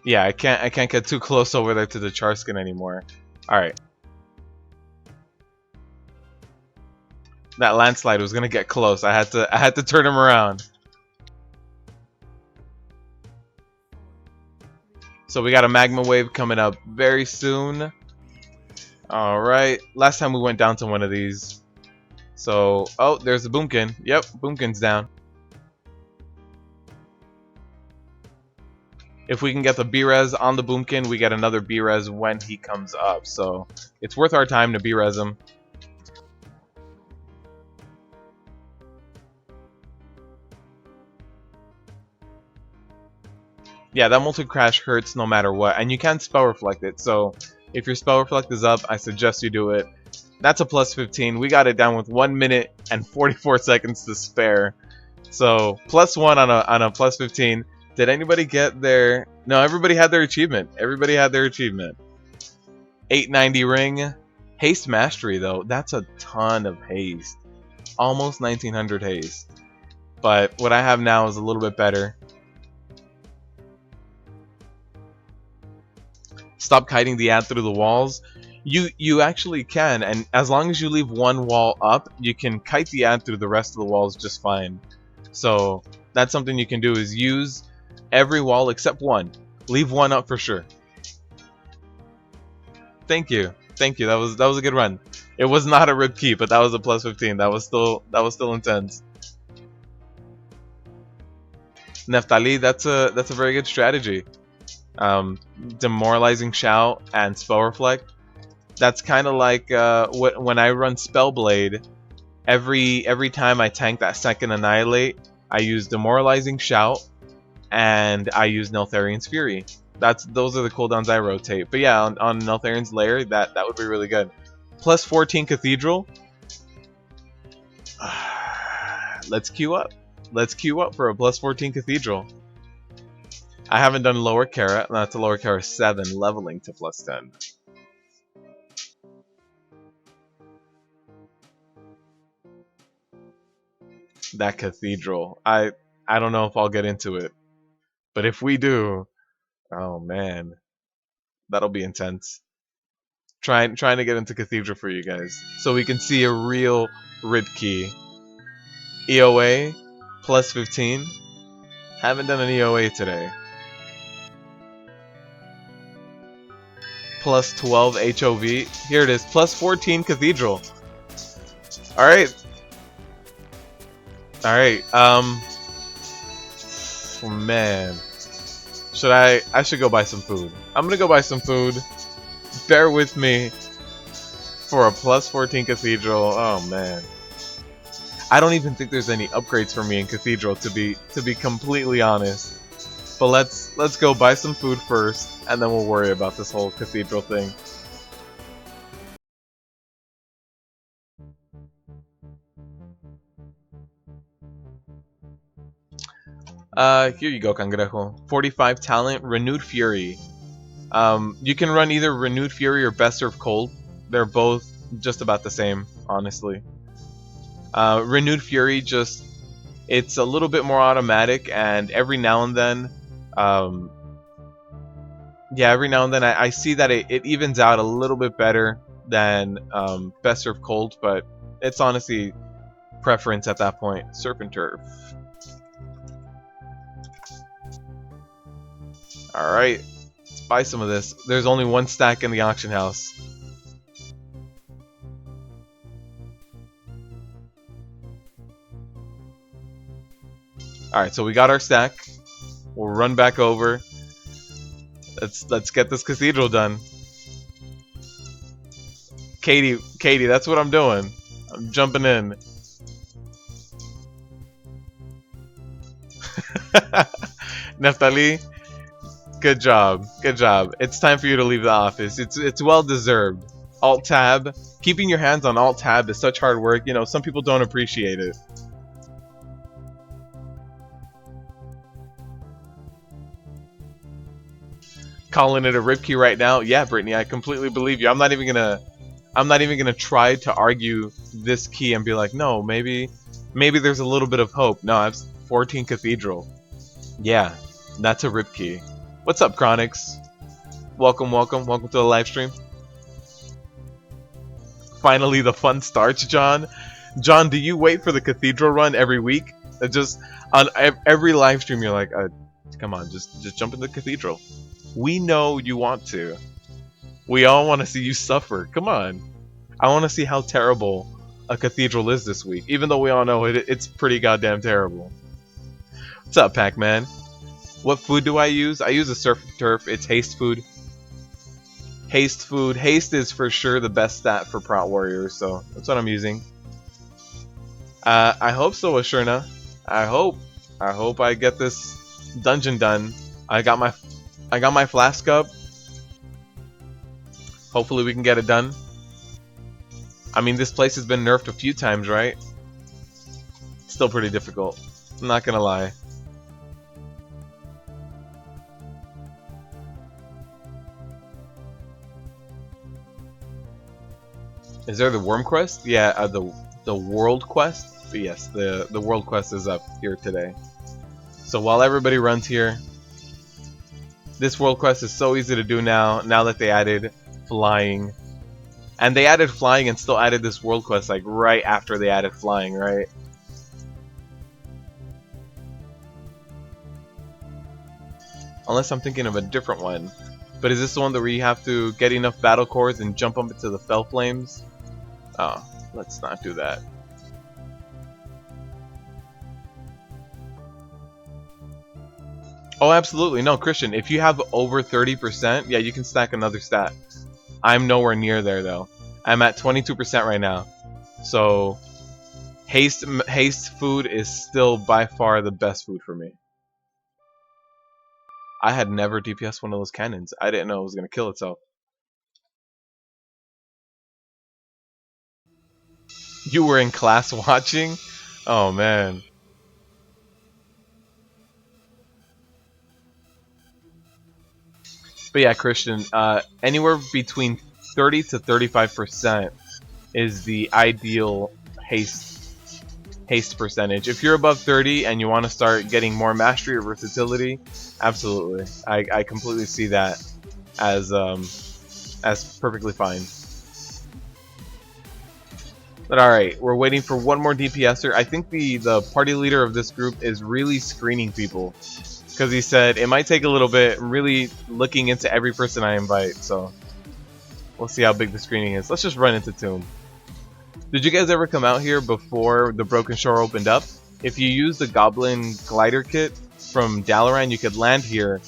Yeah, I can't get too close over there to the Charskin anymore. Alright. That landslide was gonna get close. I had to turn him around. So we got a magma wave coming up very soon. Alright. Last time we went down to one of these. So oh, there's the Boomkin. Yep, Boomkin's down. If we can get the B-Res on the Boomkin, we get another B-Res when he comes up. So it's worth our time to B-Res him. Yeah, that multi-crash hurts no matter what. And you can spell reflect it. So if your spell reflect is up, I suggest you do it. That's a plus 15. We got it down with 1 minute and 44 seconds to spare. So plus 1 on a plus 15. Did anybody get their... No, everybody had their achievement. Everybody had their achievement. 890 ring. Haste mastery, though. That's a ton of haste. Almost 1900 haste. But what I have now is a little bit better. Stop kiting the ad through the walls. You actually can, and as long as you leave one wall up, you can kite the ad through the rest of the walls just fine. So that's something you can do, is use every wall except one. Leave one up for sure. Thank you. Thank you. That was a good run. It was not a rip key, but that was a plus 15. That was still intense. Neftali, that's a very good strategy. Demoralizing shout and spell reflect. That's kind of like when I run Spellblade. Every time I tank that second annihilate, I use demoralizing shout and I use Neltharion's Fury. Those are the cooldowns I rotate. But yeah, on Neltharion's Lair, that would be really good. Plus 14 Cathedral. Let's queue up. Let's queue up for a plus 14 Cathedral. I haven't done lower Kara. That's a lower Kara 7 leveling to plus 10. That Cathedral. I don't know if I'll get into it. But if we do, oh man, that'll be intense. Trying to get into Cathedral for you guys, so we can see a real rip key. EOA plus 15. Haven't done an EOA today. Plus 12 HOV. Here it is. Plus 14 Cathedral. All right. All right. Oh man. I should go buy some food. I'm gonna go buy some food. Bear with me for a plus 14 Cathedral. Oh man. I don't even think there's any upgrades for me in Cathedral, to be completely honest. But let's go buy some food first, and then we'll worry about this whole Cathedral thing. Here you go, Cangrejo. 45 talent, Renewed Fury. You can run either Renewed Fury or Best Served Cold. They're both just about the same, honestly. Renewed Fury it's a little bit more automatic, and every now and then, I see that it evens out a little bit better than Best Served Cold, but it's honestly preference at that point. Surf and Turf. Alright, let's buy some of this. There's only one stack in the auction house. Alright, so we got our stack. We'll run back over. Let's get this cathedral done. Katie, that's what I'm doing. I'm jumping in. Neftali, good job. Good job. It's time for you to leave the office. It's well deserved. Alt tab. Keeping your hands on Alt tab is such hard work. You know, some people don't appreciate it. Calling it a rip key right now. Yeah, Brittany, I completely believe you. I'm not even gonna try to argue this key and be like, no, maybe there's a little bit of hope. No, I've 14 Cathedral. Yeah, that's a rip key. What's up, Chronix? Welcome to the live stream. Finally, the fun starts, John. John, do you wait for the Cathedral run every week? Just on every live stream, you're like, come on, just jump in the Cathedral. We know you want to. We all want to see you suffer. Come on. I want to see how terrible a Cathedral is this week, even though we all know it's pretty goddamn terrible. What's up, Pac-Man? What food do I use? I use a Surf Turf. It's haste food. Haste food. Haste is for sure the best stat for Prot Warriors, so that's what I'm using. I hope so, Ashurna. I hope I get this dungeon done. I got my flask up. Hopefully we can get it done. I mean, this place has been nerfed a few times, right? Still pretty difficult. I'm not gonna lie. Is there the worm quest? Yeah, the world quest. But yes, the world quest is up here today. So while everybody runs here, this world quest is so easy to do now that they added flying. And they added flying and still added this world quest like right after they added flying, right? Unless I'm thinking of a different one. But is this the one where you have to get enough battle cores and jump up into the fell flames? Oh, let's not do that. Oh, absolutely. No, Christian, if you have over 30%, yeah, you can stack another stat. I'm nowhere near there, though. I'm at 22% right now. So, haste food is still by far the best food for me. I had never DPS one of those cannons. I didn't know it was going to kill itself. You were in class watching? Oh, man. But yeah, Christian, anywhere between 30 to 35% is the ideal haste percentage. If you're above 30 and you want to start getting more mastery or versatility, absolutely. I completely see that as perfectly fine. But alright, we're waiting for one more DPSer. I think the party leader of this group is really screening people. Because he said it might take a little bit, really looking into every person I invite, so we'll see how big the screening is. Let's just run into Tomb. Did you guys ever come out here before the Broken Shore opened up? If you use the Goblin Glider Kit from Dalaran, you could land here,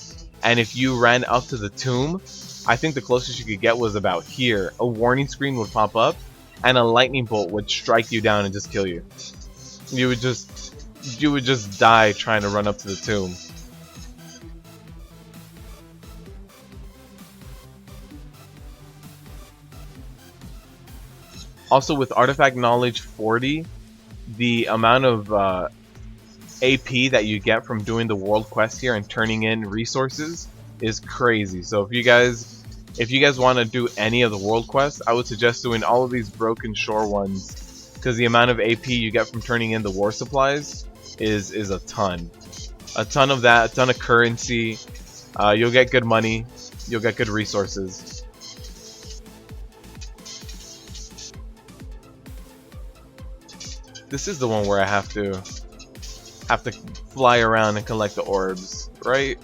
and if you ran up to the tomb, I think the closest you could get was about here. A warning screen would pop up, and a lightning bolt would strike you down and just kill you. You would just die trying to run up to the tomb. Also, with Artifact Knowledge 40, the amount of AP that you get from doing the world quest here and turning in resources is crazy. So if you guys want to do any of the world quests, I would suggest doing all of these Broken Shore ones, because the amount of AP you get from turning in the war supplies is a ton. A ton of that, a ton of currency. You'll get good money. You'll get good resources. This is the one where I have to fly around and collect the orbs, right?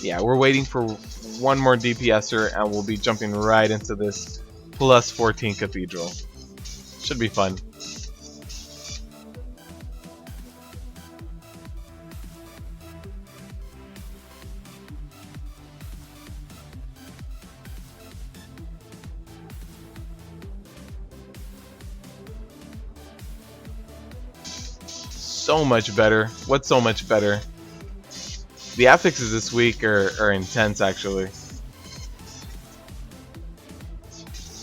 Yeah, we're waiting for one more DPSer, and we'll be jumping right into this plus 14 Cathedral. Should be fun. So much better. What's so much better? The affixes this week are intense, actually.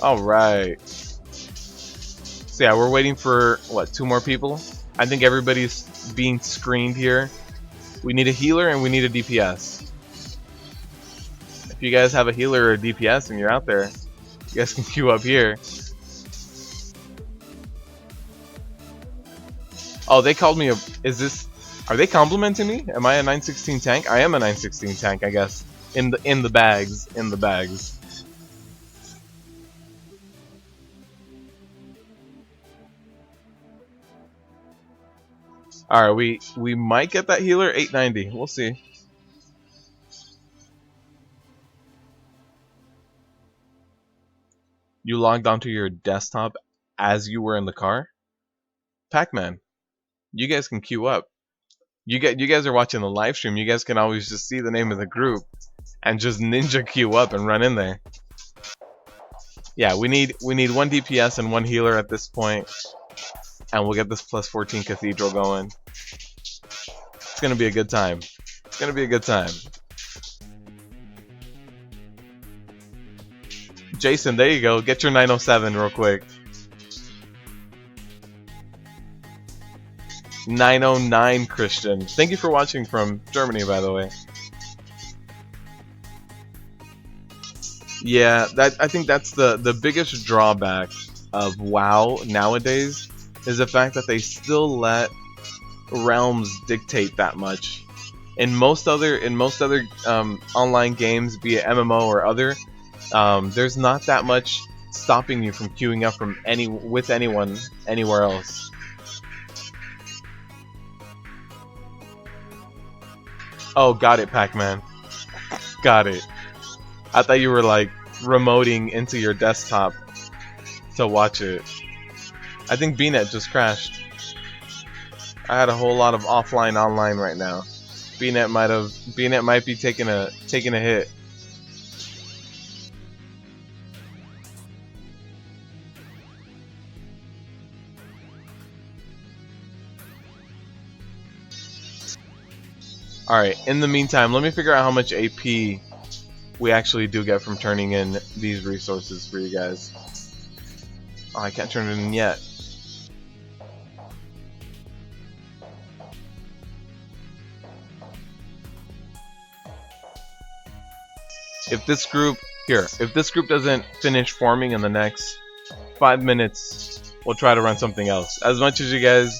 Alright. So yeah, we're waiting for, what, 2 more people? I think everybody's being screened here. We need a healer and we need a DPS. If you guys have a healer or a DPS and you're out there, you guys can queue up here. Oh, they called me a... Is this... Are they complimenting me? Am I a 916 tank? I am a 916 tank, I guess. In the bags. In the bags. Alright, we might get that healer. 890. We'll see. You logged onto your desktop as you were in the car? Pac-Man, you guys can queue up. You guys are watching the live stream. You guys can always just see the name of the group and just ninja queue up and run in there. Yeah, we need 1 DPS and 1 healer at this point, and we'll get this plus 14 Cathedral going. It's gonna be a good time. It's gonna be a good time. Jason, there you go. Get your 907 real quick. 909 Christian. Thank you for watching from Germany, by the way. Yeah, I think that's the biggest drawback of WoW nowadays is the fact that they still let realms dictate that much. In most other online games, be it MMO or other, there's not that much stopping you from queuing up from with anyone anywhere else. Oh, got it, Pac-Man. Got it. I thought you were like remoting into your desktop to watch it. I think BNet just crashed. I had a whole lot of offline online right now. BNet might be taking a hit. Alright, in the meantime, let me figure out how much AP we actually do get from turning in these resources for you guys. Oh, I can't turn it in yet. If this group doesn't finish forming in the next 5 minutes, we'll try to run something else. As much as you guys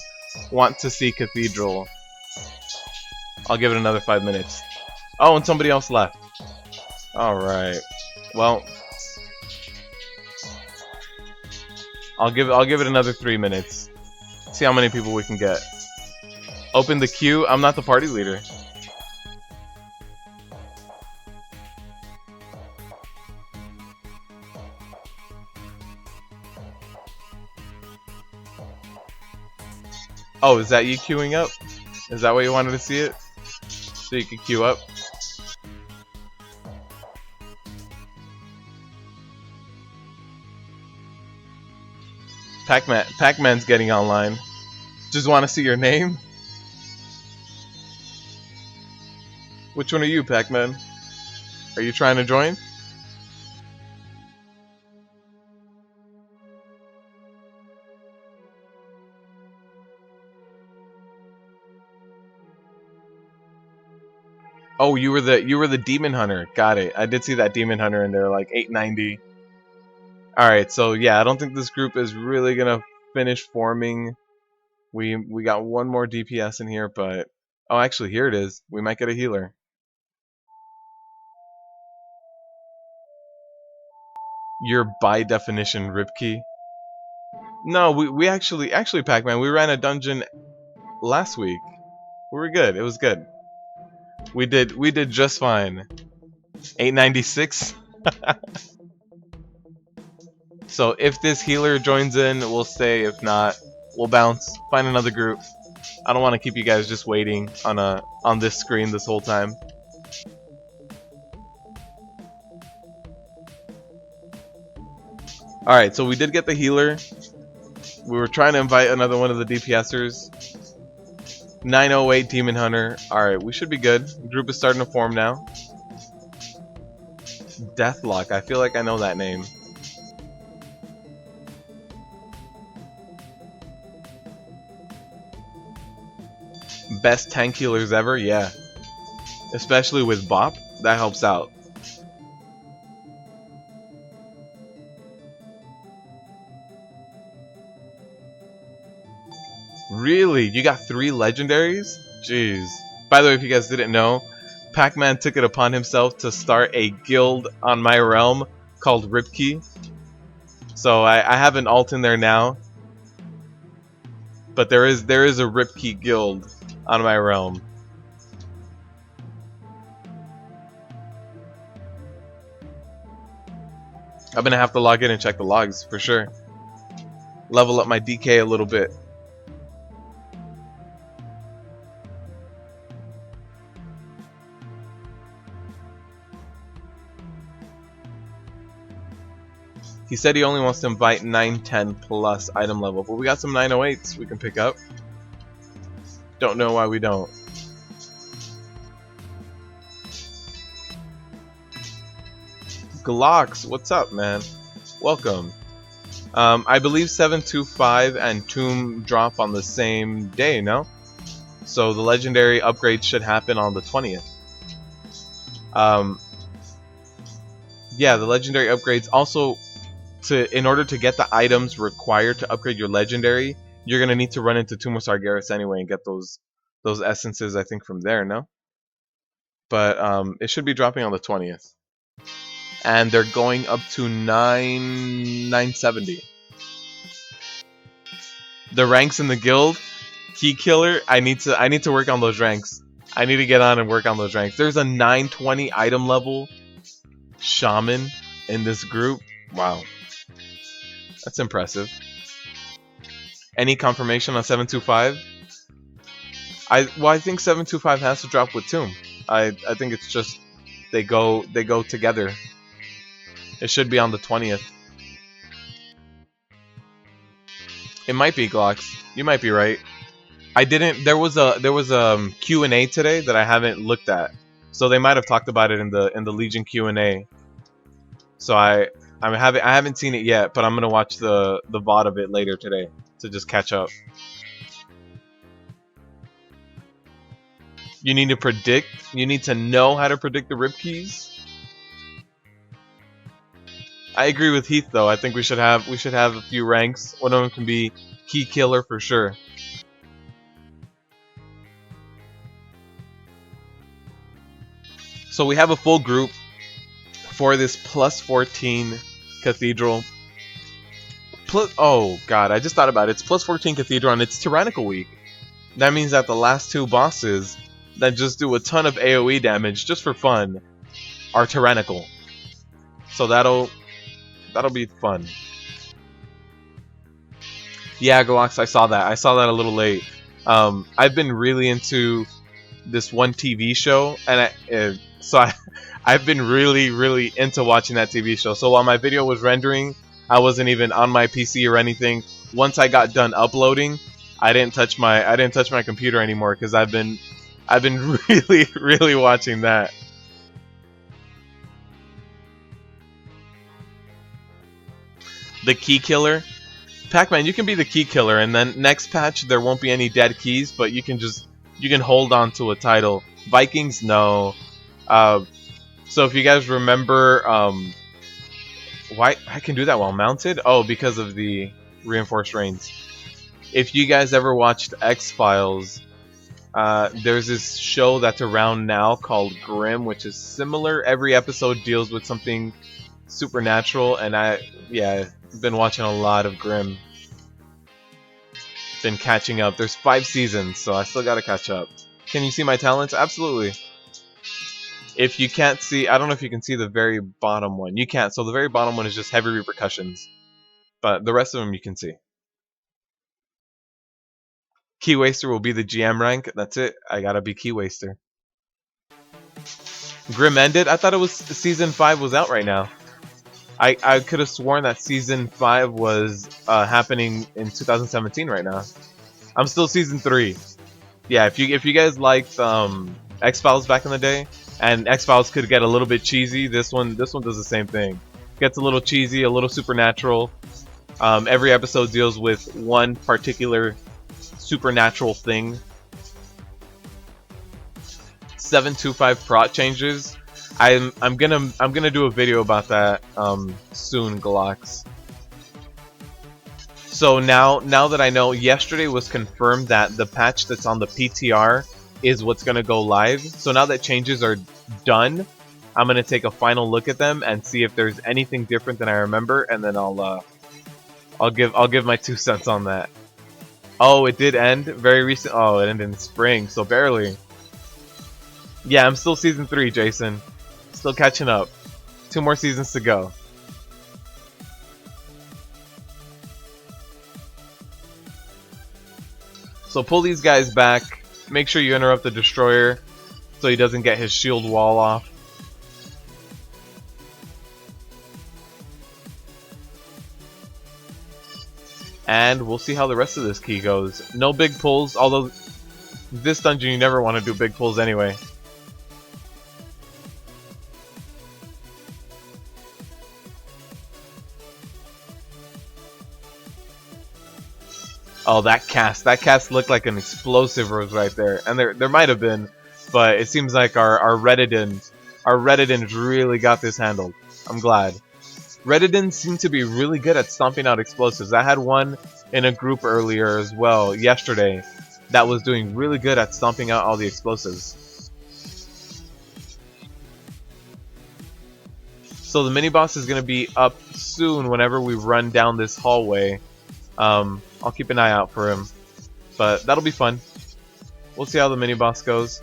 want to see Cathedral, I'll give it another 5 minutes. Oh, and somebody else left. Alright. Well, I'll give it another 3 minutes. See how many people we can get. Open the queue. I'm not the party leader. Oh, is that you queuing up? Is that what you wanted to see it? So you can queue up? Pac-Man's getting online. Just want to see your name? Which one are you, Pac-Man? Are you trying to join? Oh, you were the demon hunter. Got it. I did see that demon hunter in there, like 890. All right, so yeah, I don't think this group is really gonna finish forming. We got 1 more DPS in here, but oh, actually, here it is. We might get a healer. You're by definition Ripkey. No, we actually Pac-Man, we ran a dungeon last week. We were good. It was good. We did just fine. 896. So if this healer joins in, we'll stay. If not, we'll bounce. Find another group. I don't want to keep you guys just waiting on this screen this whole time. Alright, so we did get the healer. We were trying to invite another one of the DPSers. 908 Demon Hunter. Alright, we should be good. The group is starting to form now. Deathlock. I feel like I know that name. Best tank healers ever? Yeah. Especially with Bop. That helps out. Really? You got 3 legendaries? Jeez. By the way, if you guys didn't know, Pac-Man took it upon himself to start a guild on my realm called Ripkey. So I have an alt in there now. But there is a Ripkey guild on my realm. I'm gonna have to log in and check the logs for sure. Level up my DK a little bit. He said he only wants to invite 910 plus item level, but we got some 908s we can pick up. Don't know why we don't. Glocks, what's up, man? Welcome. I believe 725 and Tomb drop on the same day, no? So the legendary upgrade should happen on the 20th. Yeah, the legendary upgrades also. In order to get the items required to upgrade your legendary, you're gonna need to run into Tomb of Sargeras anyway and get those essences, I think, from there, no? But it should be dropping on the 20th. And they're going up to 970. The ranks in the guild, Key Killer, I need to work on those ranks. I need to get on and work on those ranks. There's a 920 item level Shaman in this group. Wow. That's impressive. Any confirmation on 725? I think 725 has to drop with Tomb. I think it's just they go together. It should be on the 20th. It might be Glocks. You might be right. I didn't. There was a Q&A today that I haven't looked at, so they might have talked about it in the Legion Q&A. So I haven't seen it yet, but I'm gonna watch the VOD of it later today to just catch up. You need to predict. You need to know how to predict the rip keys. I agree with Heath though. I think we should have a few ranks. One of them can be Key Killer for sure. So we have a full group for this plus 14 Cathedral. Oh god, I just thought about it. It's plus 14 Cathedral and it's Tyrannical week. That means that the last 2 bosses that just do a ton of AoE damage just for fun are Tyrannical. So that'll be fun. Yeah, Galax, I saw that. I saw that a little late. I've been really into this one TV show, and I've been really into watching that TV show. So while my video was rendering, I wasn't even on my PC or anything. Once I got done uploading, I didn't touch my computer anymore because I've been really watching that. The Key Killer, Pac-Man, you can be the Key Killer, and then next patch there won't be any dead keys, but you can hold on to a title. Vikings, no. So if you guys remember, why I can do that while mounted? Oh, because of the reinforced reins. If you guys ever watched X-Files, there's this show that's around now called Grimm, which is similar. Every episode deals with something supernatural, and I've been watching a lot of Grimm. Been catching up. There's 5 seasons, so I still gotta catch up. Can you see my talents? Absolutely. If you can't see, I don't know if you can see the very bottom one. You can't. So the very bottom one is just heavy repercussions. But the rest of them you can see. Key Waster will be the GM rank. That's it. I gotta be Key Waster. Grim ended? I thought it was Season 5 was out right now. I could have sworn that Season 5 was happening in 2017 right now. I'm still Season 3. Yeah, if you guys liked X-Files back in the day, and X-Files could get a little bit cheesy, this one does the same thing. Gets a little cheesy, a little supernatural. Every episode deals with one particular supernatural thing. 725 prot changes. I'm gonna do a video about that soon, Galox. So now that I know, yesterday was confirmed that the patch that's on the PTR is what's gonna go live. So now that changes are done, I'm gonna take a final look at them and see if there's anything different than I remember, and then I'll give my 2 cents on that. Oh, it did end very recent. Oh, it ended in spring, so barely. Yeah, I'm still Season 3, Jason. Still catching up. 2 more seasons to go. So pull these guys back. Make sure you interrupt the destroyer so he doesn't get his shield wall off. And we'll see how the rest of this key goes. No big pulls, although this dungeon you never want to do big pulls anyway. Oh, that cast looked like an explosive was right there, and there might have been, but it seems like our Redditans really got this handled. I'm glad. Redditans seem to be really good at stomping out explosives. I had one in a group earlier as well, yesterday, that was doing really good at stomping out all the explosives. So the mini boss is gonna be up soon whenever we run down this hallway. I'll keep an eye out for him, but that'll be fun. We'll see how the mini boss goes.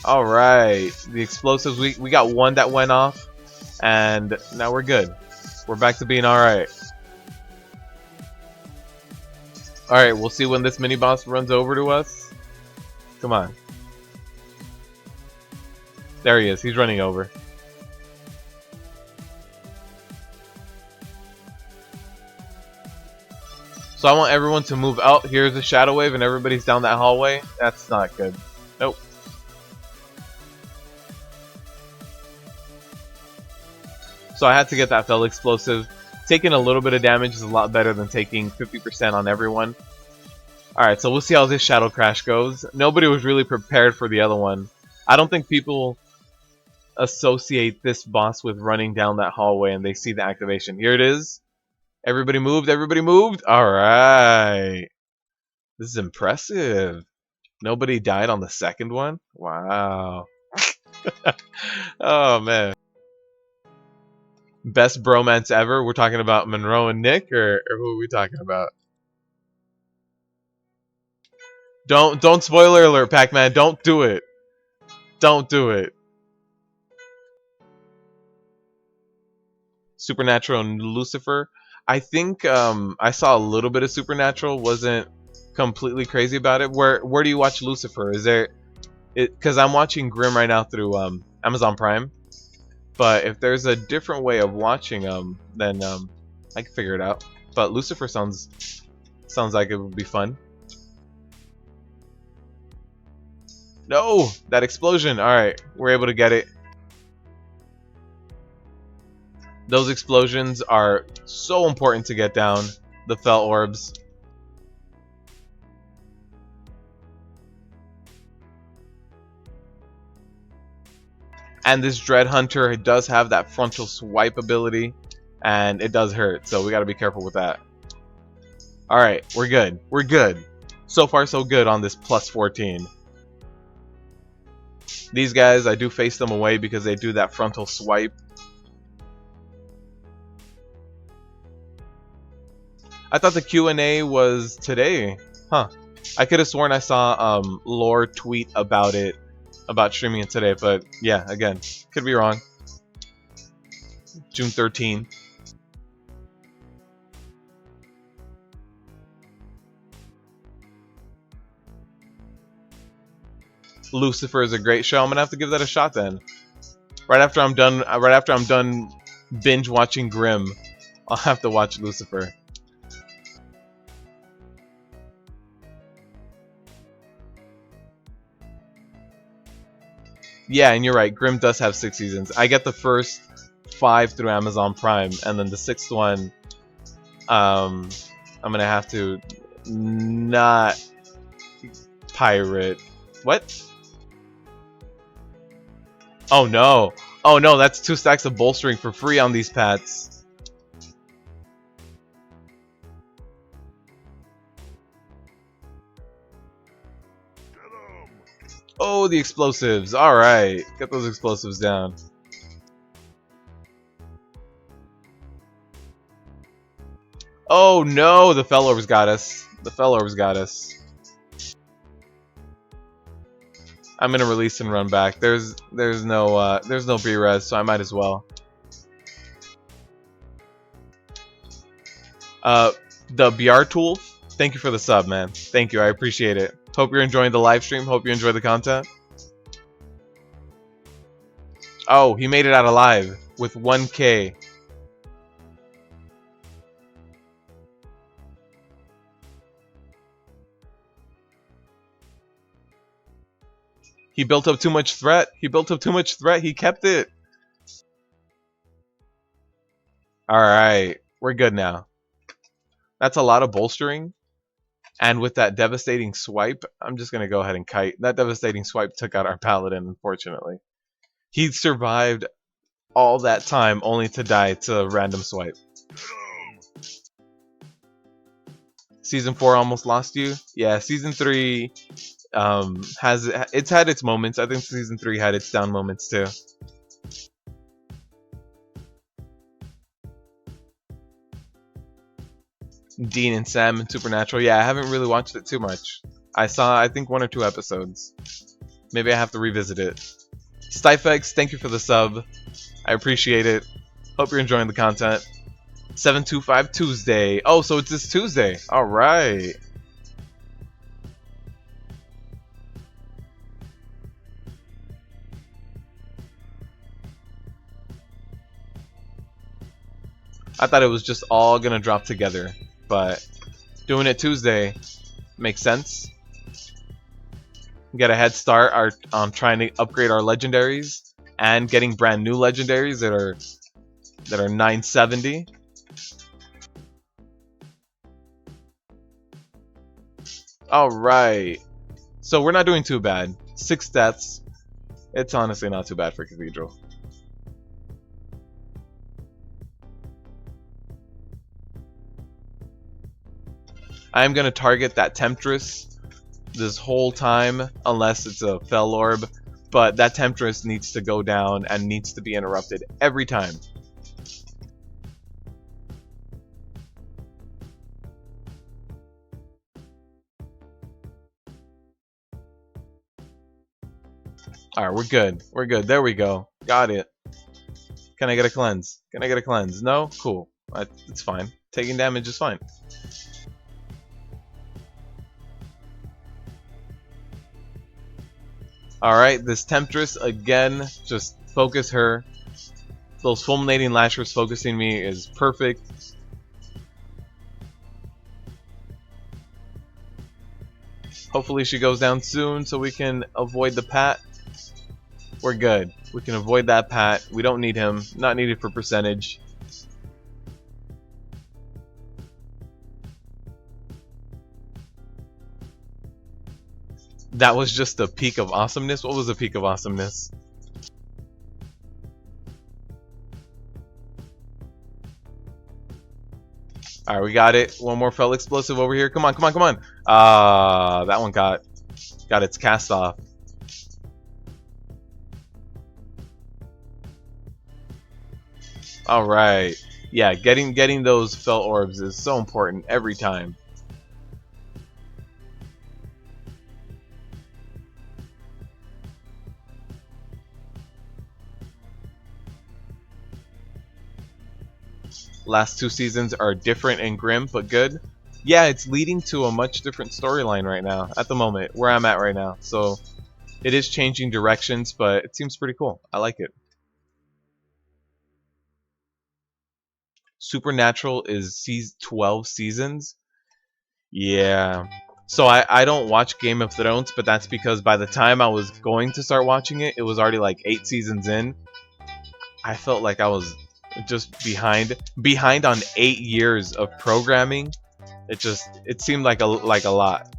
Alright, the explosives, we got one that went off, and now we're good. We're back to being alright. Alright, we'll see when this mini boss runs over to us. Come on. There he is, he's running over. So I want everyone to move out. Here's a shadow wave and everybody's down that hallway. That's not good. Nope. So I had to get that fell explosive. Taking a little bit of damage is a lot better than taking 50% on everyone. Alright, so we'll see how this Shadow Crash goes. Nobody was really prepared for the other one. I don't think people associate this boss with running down that hallway and they see the activation. Here it is. Everybody moved, everybody moved. Alright. This is impressive. Nobody died on the second one? Wow. Oh, man. Best bromance ever? We're talking about Monroe and Nick, or who are we talking about? Don't spoiler alert, Pac-Man. Don't do it. Don't do it. Supernatural and Lucifer. I think I saw a little bit of Supernatural. Wasn't completely crazy about it. Where do you watch Lucifer? Is there it? Because I'm watching Grimm right now through Amazon Prime. But if there's a different way of watching them, then I can figure it out. But Lucifer sounds like it would be fun. No, that explosion. All right, we're able to get it. Those explosions are so important to get down. The Fel Orbs. And this Dread Hunter does have that frontal swipe ability, and it does hurt, so we got to be careful with that. Alright, we're good. We're good. So far, so good on this plus 14. These guys, I do face them away because they do that frontal swipe. I thought the Q&A was today. Huh. I could have sworn I saw Lore tweet about it, about streaming it today, but yeah, again, could be wrong. June 13th. Lucifer is a great show. I'm gonna have to give that a shot then. Right after I'm done binge watching Grimm, I'll have to watch Lucifer. Yeah, and you're right. Grimm does have 6 seasons. I get the first 5 through Amazon Prime, and then the 6th one, I'm gonna have to not pirate. What? Oh no! Oh no! That's 2 stacks of bolstering for free on these pats. Oh, the explosives. Alright. Get those explosives down. Oh no, the fell orbs got us. The fell orbs got us. I'm gonna release and run back. There's no B-res, so I might as well. The BR tool, thank you for the sub, man. Thank you, I appreciate it. Hope you're enjoying the live stream. Hope you enjoy the content. Oh, he made it out alive with 1K. He built up too much threat. He built up too much threat. He kept it. Alright, we're good now. That's a lot of bolstering. And with that devastating swipe, I'm just going to go ahead and kite. That devastating swipe took out our paladin, unfortunately. He survived all that time only to die to a random swipe. Season 4 almost lost you? Yeah, Season 3 it's had its moments. I think Season 3 had its down moments too. Dean and Sam and Supernatural. Yeah, I haven't really watched it too much. I saw, I think, 1 or 2 episodes. Maybe I have to revisit it. Styfex, thank you for the sub. I appreciate it. Hope you're enjoying the content. 725 Tuesday. Oh, so it's this Tuesday. Alright. I thought it was just all gonna drop together, but doing it Tuesday makes sense. Get a head start on trying to upgrade our legendaries and getting brand new legendaries that are 970. All right, so we're not doing too bad. 6 deaths. It's honestly not too bad for Cathedral. I'm gonna target that Temptress this whole time, unless it's a Fell Orb, but that Temptress needs to go down and needs to be interrupted every time. Alright, we're good. We're good. There we go. Got it. Can I get a cleanse? Can I get a cleanse? No? Cool. It's fine. Taking damage is fine. Alright, this Temptress, again, just focus her. Those Fulminating Lashers focusing me is perfect. Hopefully she goes down soon so we can avoid the pat. We're good. We can avoid that pat. We don't need him. Not needed for percentage. That was just the peak of awesomeness? What was the peak of awesomeness? Alright, we got it. One more fell explosive over here. Come on, come on, come on. That one got its cast off. Alright. Yeah, getting those fell orbs is so important every time. last 2 seasons are different and grim, but good. Yeah, it's leading to a much different storyline right now, at the moment, where I'm at right now. So, it is changing directions, but it seems pretty cool. I like it. Supernatural is 12 seasons. Yeah. So I don't watch Game of Thrones, but that's because by the time I was going to start watching it, it was already like 8 seasons in. I felt like I was just behind on 8 years of programming. It seemed like a lot.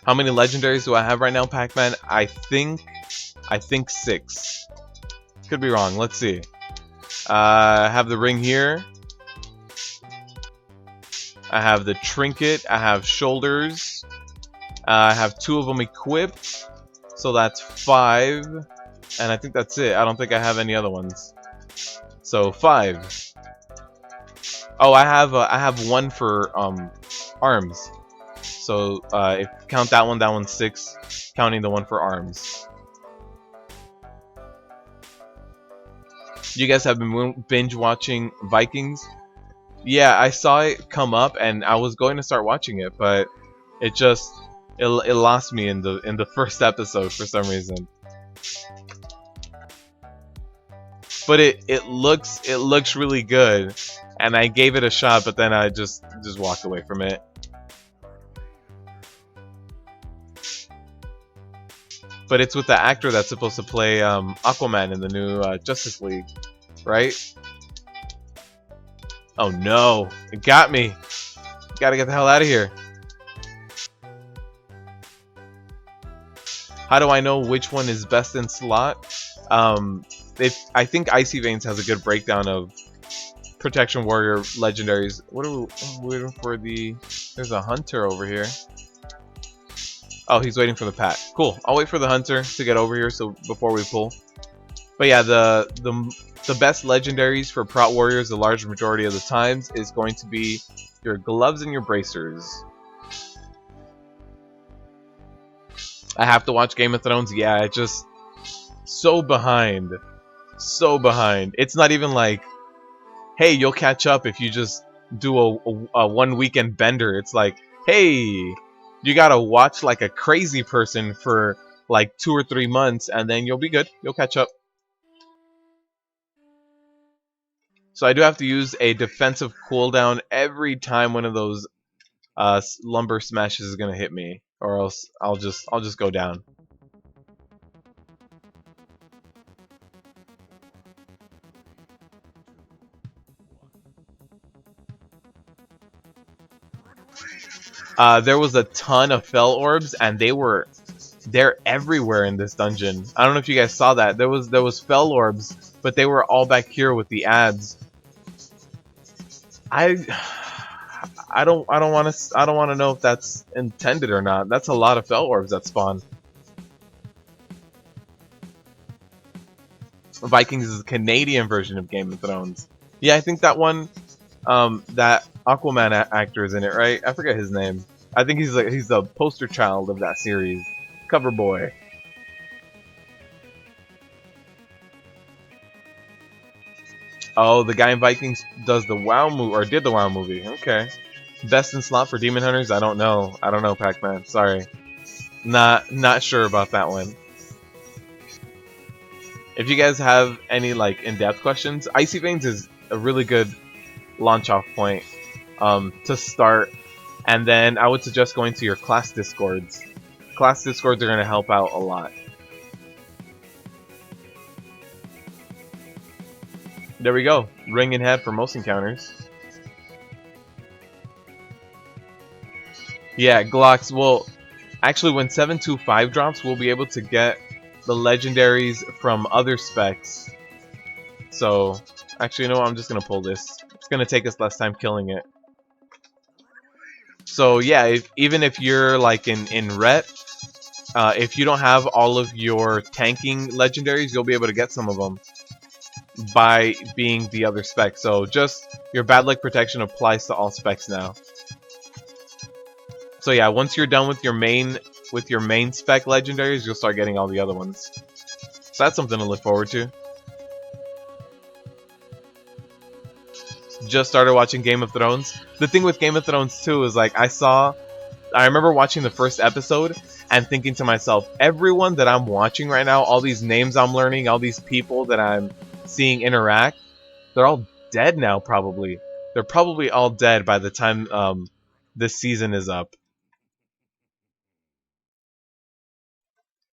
How many legendaries do I have right now, Pac-Man? I think 6. Could be wrong. Let's see. I have the ring here. I have the trinket. I have shoulders. I have 2 of them equipped. So that's 5. And I think that's it. I don't think I have any other ones. So 5. Oh, I have 1 for arms. So if count that one's 6, counting the 1 for arms. You guys have been binge watching Vikings? Yeah, I saw it come up and I was going to start watching it, but it lost me in the first episode for some reason. But it looks really good, and I gave it a shot, but then I just walked away from it. But it's with the actor that's supposed to play Aquaman in the new Justice League, right? Oh no, it got me. Gotta get the hell out of here. How do I know which one is best in slot? I think Icy Veins has a good breakdown of Protection Warrior legendaries. What are we waiting for? There's a hunter over here. Oh, he's waiting for the pack. Cool. I'll wait for the hunter to get over here before we pull. But yeah, the best legendaries for Prot Warriors the large majority of the times is going to be your gloves and your bracers. I have to watch Game of Thrones. Yeah, it's just so behind. So behind. It's not even like, hey, you'll catch up if you just do a 1 weekend bender. It's like, hey, you gotta watch like a crazy person for like 2 or 3 months, and then you'll be good. You'll catch up. So I do have to use a defensive cooldown every time one of those lumber smashes is gonna hit me, or else I'll just go down. There was a ton of fell orbs, and they're everywhere in this dungeon. I don't know if you guys saw that. There was fell orbs, but they were all back here with the ads. I don't want to know if that's intended or not. That's a lot of fell orbs that spawn. Vikings is a Canadian version of Game of Thrones. Yeah, I think that one, that Aquaman actor is in it, right? I forget his name. I think he's the poster child of that series. Cover boy. Oh, the guy in Vikings does the WoW movie, or did the WoW movie. Okay. Best in slot for Demon Hunters? I don't know. I don't know, Pac-Man. Sorry. Not sure about that one. If you guys have any like in-depth questions, Icy Veins is a really good launch-off point to start, and then I would suggest going to your class discords. Class discords are going to help out a lot. There we go. Ring in head for most encounters. Yeah, Glocks. Well, actually, when 725 drops, we'll be able to get the legendaries from other specs. So, actually, you know what? I'm just going to pull this. It's going to take us less time killing it. So, yeah, even if you're like in Ret, if you don't have all of your tanking legendaries, you'll be able to get some of them by being the other spec. So just your bad luck protection applies to all specs now. So yeah, once you're done with your main spec legendaries, you'll start getting all the other ones. So that's something to look forward to. Just started watching Game of Thrones. The thing with Game of Thrones too is like I remember watching the first episode and thinking to myself, everyone that I'm watching right now, all these names I'm learning, all these people that I'm seeing interact, they're all dead now probably. They're probably all dead by the time this season is up.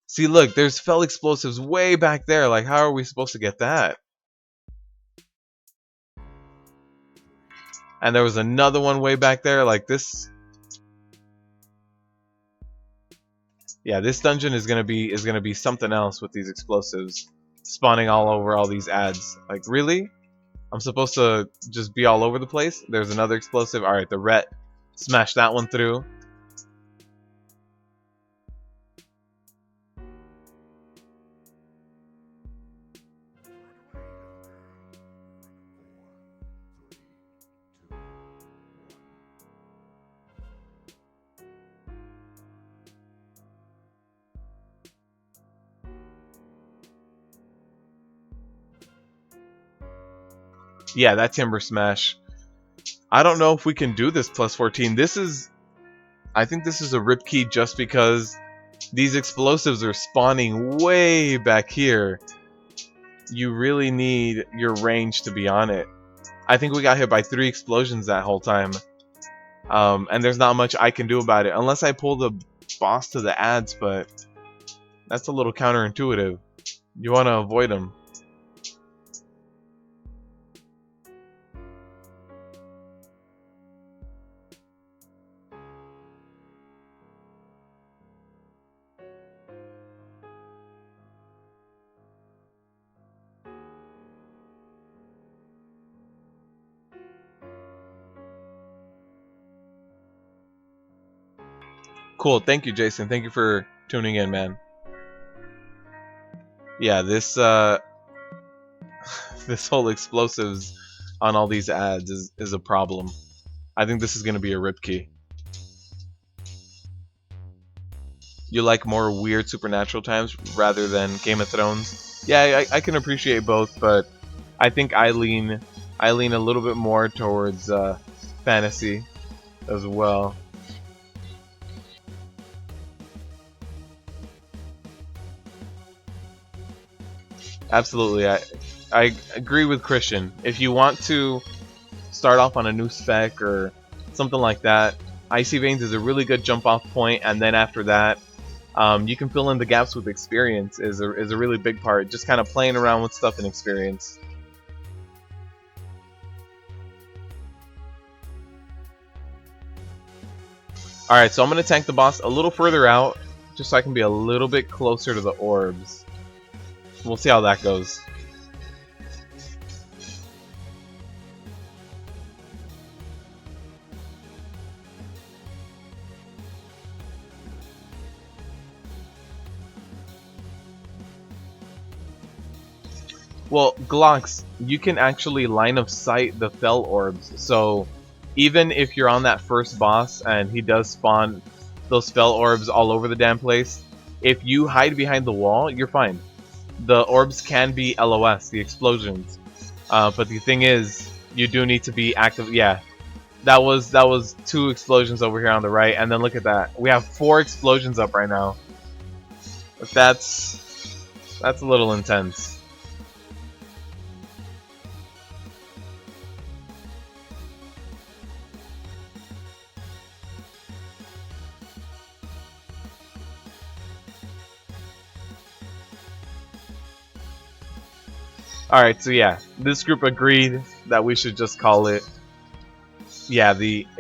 See, look, there's fell explosives way back there. Like, how are we supposed to get that? And there was another one way back there, like this. Yeah, this dungeon is gonna be something else with these explosives spawning all over all these ads. Like, really? I'm supposed to just be all over the place? There's another explosive. All right, the ret. Smash that one through. Yeah, that timber smash. I don't know if we can do this plus 14. I think this is a rip key just because these explosives are spawning way back here. You really need your range to be on it. I think we got hit by 3 explosions that whole time. And there's not much I can do about it unless I pull the boss to the ads, but that's a little counterintuitive. You want to avoid them. Cool, thank you, Jason. Thank you for tuning in, man. Yeah, this this whole explosives on all these ads is a problem. I think this is going to be a rip key. You like more weird supernatural times rather than Game of Thrones? Yeah, I can appreciate both, but I think I lean a little bit more towards fantasy as well. Absolutely, I agree with Christian. If you want to start off on a new spec or something like that, Icy Veins is a really good jump off point, and then after that, you can fill in the gaps with experience is a really big part. Just kind of playing around with stuff and experience. Alright, so I'm going to tank the boss a little further out, just so I can be a little bit closer to the orbs. We'll see how that goes. Well, Glocks, you can actually line of sight the fell orbs, so even if you're on that first boss and he does spawn those fell orbs all over the damn place, if you hide behind the wall, you're fine. The orbs can be LOS, the explosions, but the thing is, you do need to be active. Yeah, that was 2 explosions over here on the right, and then look at that, we have 4 explosions up right now. That's a little intense. Alright, so yeah, this group agreed that we should just call it. Yeah,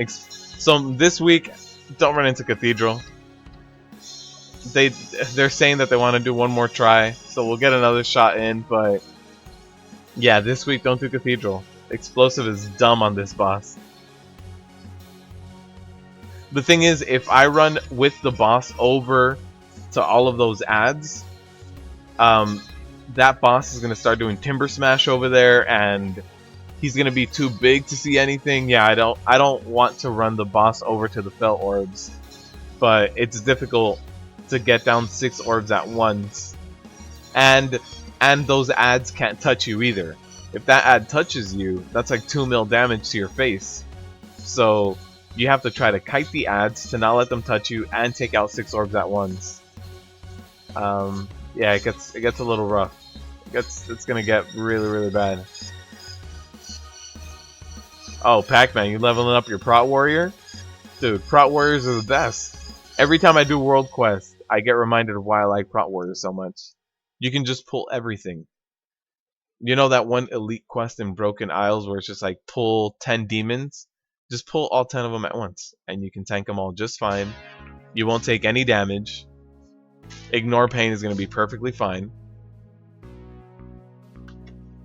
so this week, don't run into Cathedral. They're saying that they want to do one more try, so we'll get another shot in, but yeah, this week don't do Cathedral. Explosive is dumb on this boss. The thing is, if I run with the boss over to all of those ads, that boss is going to start doing Timber Smash over there, and he's going to be too big to see anything. Yeah, I don't want to run the boss over to the Fell Orbs. but it's difficult to get down 6 orbs at once. And those adds can't touch you either. If that ad touches you, that's like 2 mil damage to your face. So you have to try to kite the ads to not let them touch you and take out 6 orbs at once. Yeah, it gets a little rough. It's gonna get really bad. Oh, Pac-Man, you leveling up your Prot Warrior? Dude, Prot Warriors are the best. Every time I do World Quest, I get reminded of why I like Prot Warriors so much. You can just pull everything. You know that one elite quest in Broken Isles where it's just like pull 10 demons? Just pull all 10 of them at once, and you can tank them all just fine. You won't take any damage. Ignore pain is going to be perfectly fine.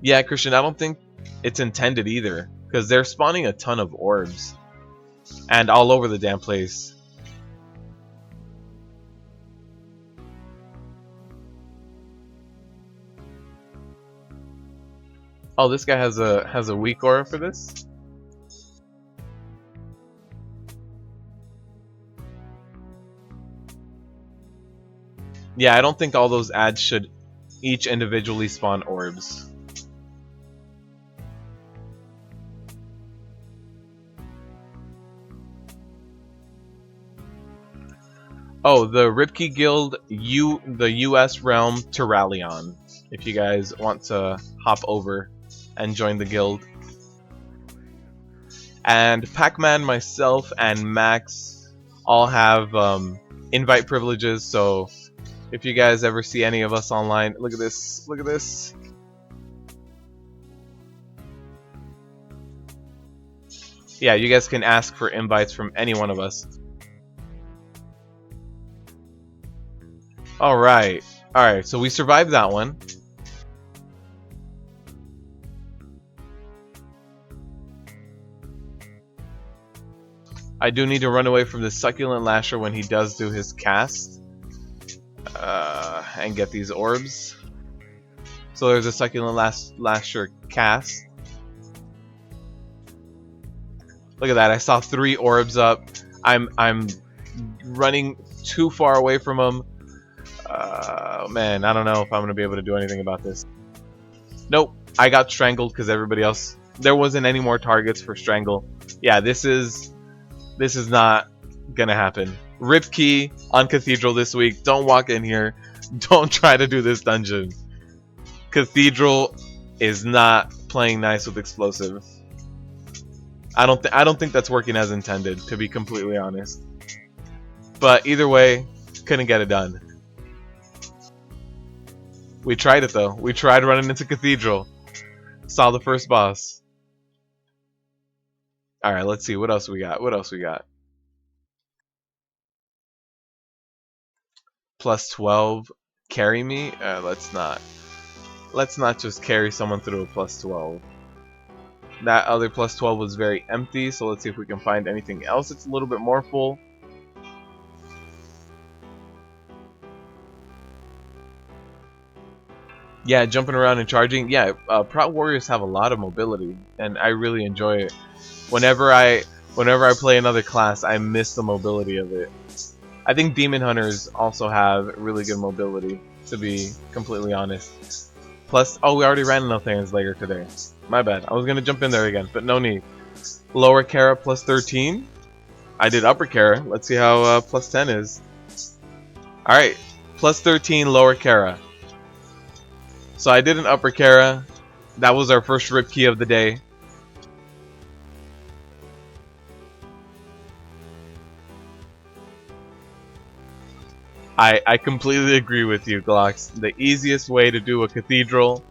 Yeah, Christian, I don't think it's intended either, because they're spawning a ton of orbs. And all over the damn place. Oh, this guy has a weak aura for this? Yeah, I don't think all those ads should each individually spawn orbs. Oh, the Ripkey Guild, the US realm Tyrannical. If you guys want to hop over and join the guild. And Pac-Man, myself, and Max all have invite privileges, so if you guys ever see any of us online, look at this, look at this. Yeah, you guys can ask for invites from any one of us. Alright, so we survived that one. I do need to run away from the Succulent Lasher when he does do his cast. And get these orbs. So there's a Succulent Lasher cast. Look at that, I saw 3 orbs up. I'm running too far away from him. Man, I don't know if I'm going to be able to do anything about this. Nope, I got strangled because everybody else... There wasn't any more targets for strangle. Yeah, this is not going to happen. Ripkey on Cathedral this week. Don't walk in here. Don't try to do this dungeon. Cathedral is not playing nice with explosive. I don't think that's working as intended, to be completely honest. But either way, couldn't get it done. We tried it though. We tried running into Cathedral. Saw the first boss. Alright, let's see. What else we got? What else we got? Plus 12. Carry me? Let's not. Let's not just carry someone through a plus 12. That other plus 12 was very empty, so let's see if we can find anything else that's a little bit more full. Yeah, jumping around and charging. Yeah, Prot Warriors have a lot of mobility, and I really enjoy it. Whenever I play another class, I miss the mobility of it. I think Demon Hunters also have really good mobility, to be completely honest. Plus, oh, we already ran Neltharion's Lair today. My bad. I was gonna jump in there again, but no need. Lower Kara plus 13. I did upper Kara. Let's see how plus 10 is. Alright, plus 13 lower Kara. So I did an upper Kara. That was our first Ripkey of the day. I completely agree with you, Glocks. The easiest way to do a Cathedral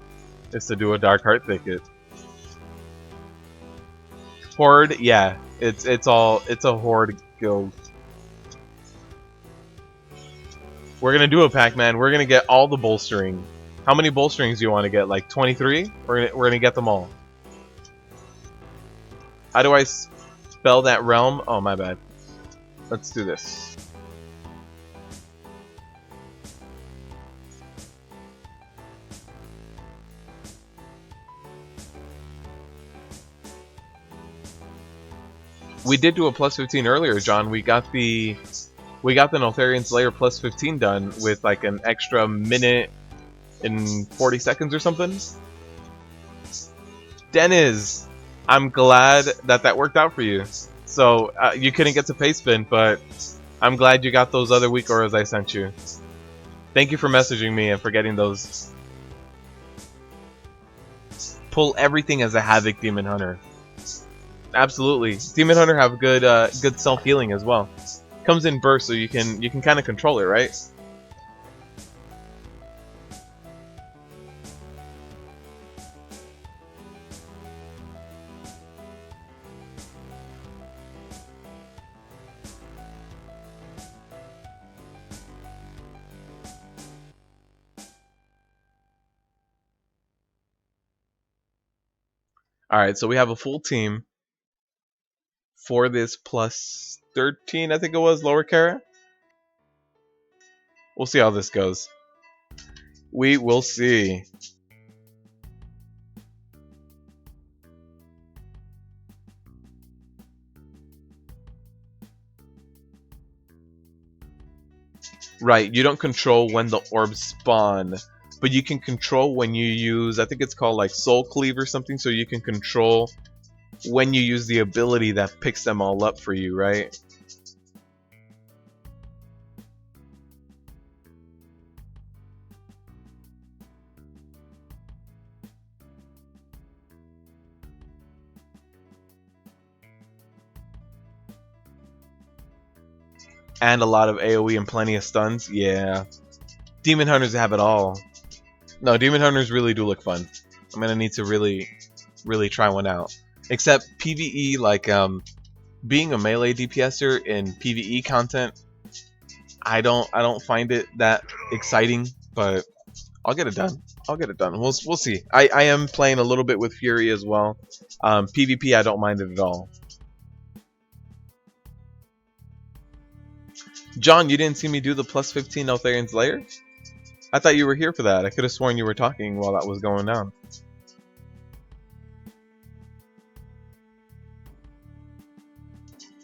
is to do a Dark Heart Thicket. Horde, yeah, it's a Horde guild. We're gonna do a Pac-Man. We're gonna get all the Bolstering. How many Bolsterings do you want to get? Like 23? We're gonna get them all. How do I spell that realm? Oh, my bad. Let's do this. We did do a plus 15 earlier, John. We got the We got the Neltharion's Lair plus 15 done with like an extra minute and 40 seconds or something. Dennis, I'm glad that worked out for you. So you couldn't get to pay spin, but I'm glad you got those other weak auras I sent you. Thank you for messaging me and for getting those. Pull everything as a Havoc Demon Hunter. Absolutely. Demon Hunter have good good self-healing as well. Comes in burst, so you can kind of control it, right? Alright, so we have a full team for this plus 13, I think it was, lower Kara. We'll see how this goes. We will see. Right, you don't control when the orbs spawn, but you can control when you use, I think it's called like Soul Cleave or something, so you can control when you use the ability that picks them all up for you, right? And a lot of AoE and plenty of stuns, yeah. Demon Hunters have it all. No, Demon Hunters really do look fun. I'm gonna need to really try one out. Except PvE, like being a melee DPSer in PvE content, I don't find it that exciting, but I'll get it done. I'll get it done. We'll see. I am playing a little bit with Fury as well. PvP, I don't mind it at all. John, you didn't see me do the plus 15 Neltharion's Lair? I thought you were here for that. I could have sworn you were talking while that was going down.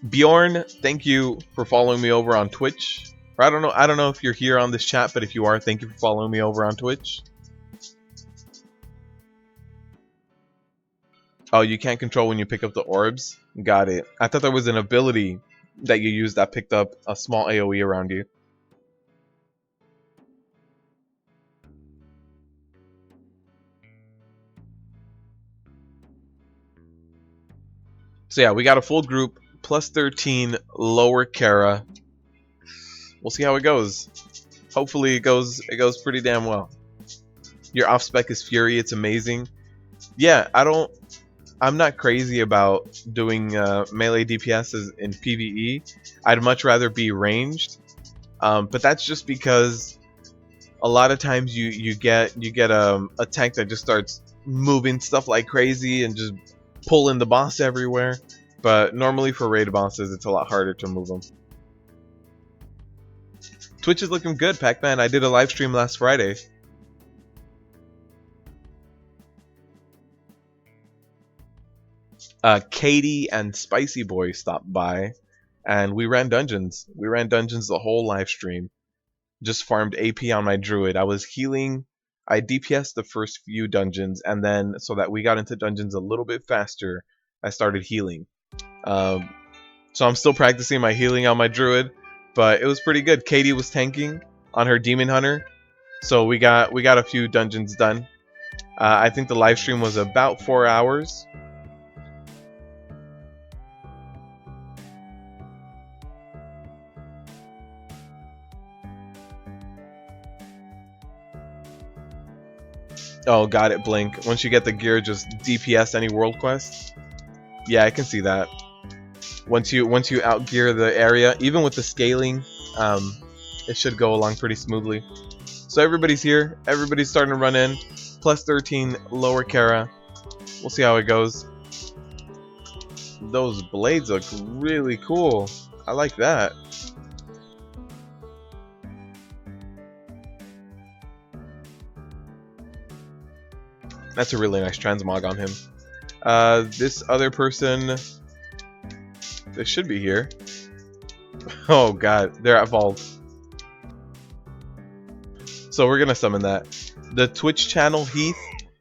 Bjorn, thank you for following me over on Twitch. Or I don't know if you're here on this chat, but if you are, thank you for following me over on Twitch. Oh, you can't control when you pick up the orbs? Got it. I thought there was an ability that you used that picked up a small AoE around you. So yeah, we got a full group, plus 13, lower Kara. We'll see how it goes. Hopefully it goes pretty damn well. Your off spec is Fury, it's amazing. Yeah, I'm not crazy about doing melee DPS in PvE. I'd much rather be ranged, but that's just because a lot of times you get a tank that just starts moving stuff like crazy and just pulling the boss everywhere. But normally for raid bosses, it's a lot harder to move them. Twitch is looking good, Pac-Man. I did a live stream last Friday. Katie and Spicy Boy stopped by, and we ran dungeons. We ran dungeons the whole live stream. Just farmed AP on my druid. I was healing. I DPS'd the first few dungeons, and then so that we got into dungeons a little bit faster, I started healing. So I'm still practicing my healing on my druid, but it was pretty good. Katie was tanking on her Demon Hunter, so we got a few dungeons done. I think the live stream was about 4 hours. Oh, got it, Blink. Once you get the gear, just DPS any world quest. Yeah, I can see that. Once you outgear the area, even with the scaling, it should go along pretty smoothly. So everybody's here. Everybody's starting to run in. Plus 13, lower Kara. We'll see how it goes. Those blades look really cool. I like that. That's a really nice transmog on him. This other person, they should be here. Oh god, they're at vault. So we're gonna summon that. The Twitch channel, Heath,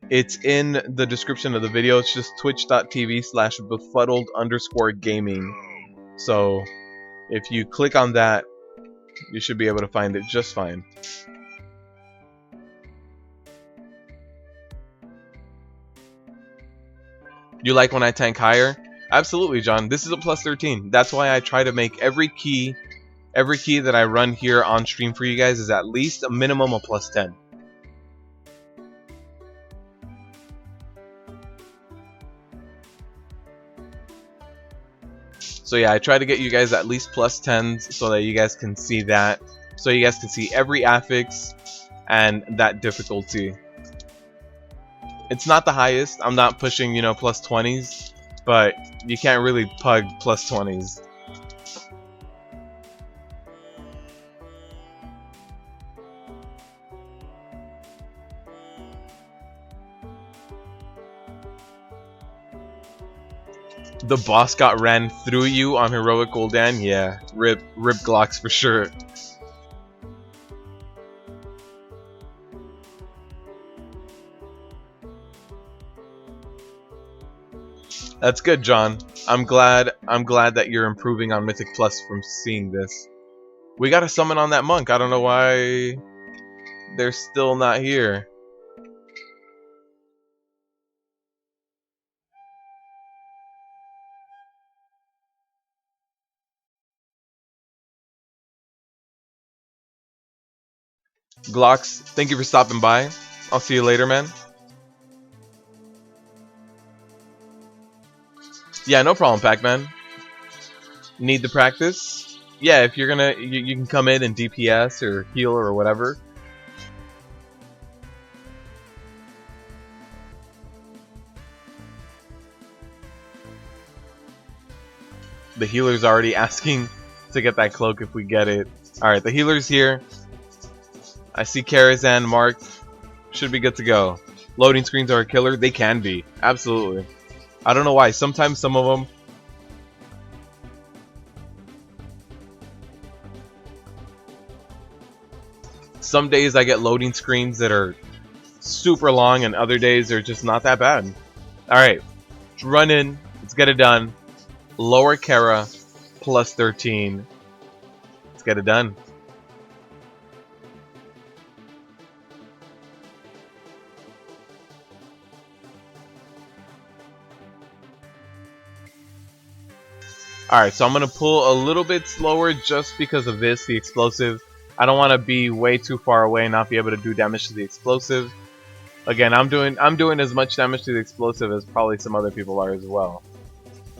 it's in the description of the video. It's just twitch.tv/befuddled_gaming. So if you click on that, you should be able to find it just fine. You like when I tank higher? Absolutely, John. This is a plus 13. That's why I try to make every key that I run here on stream for you guys is at least a minimum of plus 10. So yeah, I try to get you guys at least plus 10s so that you guys can see that. So you guys can see every affix and that difficulty. It's not the highest. I'm not pushing, you know, plus 20s, but you can't really pug plus 20s. The boss got ran through you on Heroic Gul'dan? Yeah, rip Glocks for sure. That's good, John. I'm glad that you're improving on Mythic Plus from seeing this. We got a summon on that monk. I don't know why they're still not here. Glocks, thank you for stopping by. I'll see you later, man. Yeah, no problem, Pac-Man. Need the practice? Yeah, if you're gonna, you can come in and DPS or heal or whatever. The healer's already asking to get that cloak if we get it. Alright, the healer's here. I see Karazhan marked. Should be good to go. Loading screens are a killer. They can be. Absolutely. I don't know why. Sometimes some of them... Some days I get loading screens that are super long and other days they're just not that bad. Alright. Run in. Let's get it done. Lower Kara. Plus 13. Let's get it done. Alright, so I'm going to pull a little bit slower just because of this, the explosive. I don't want to be way too far away and not be able to do damage to the explosive. Again, I'm doing as much damage to the explosive as probably some other people are as well.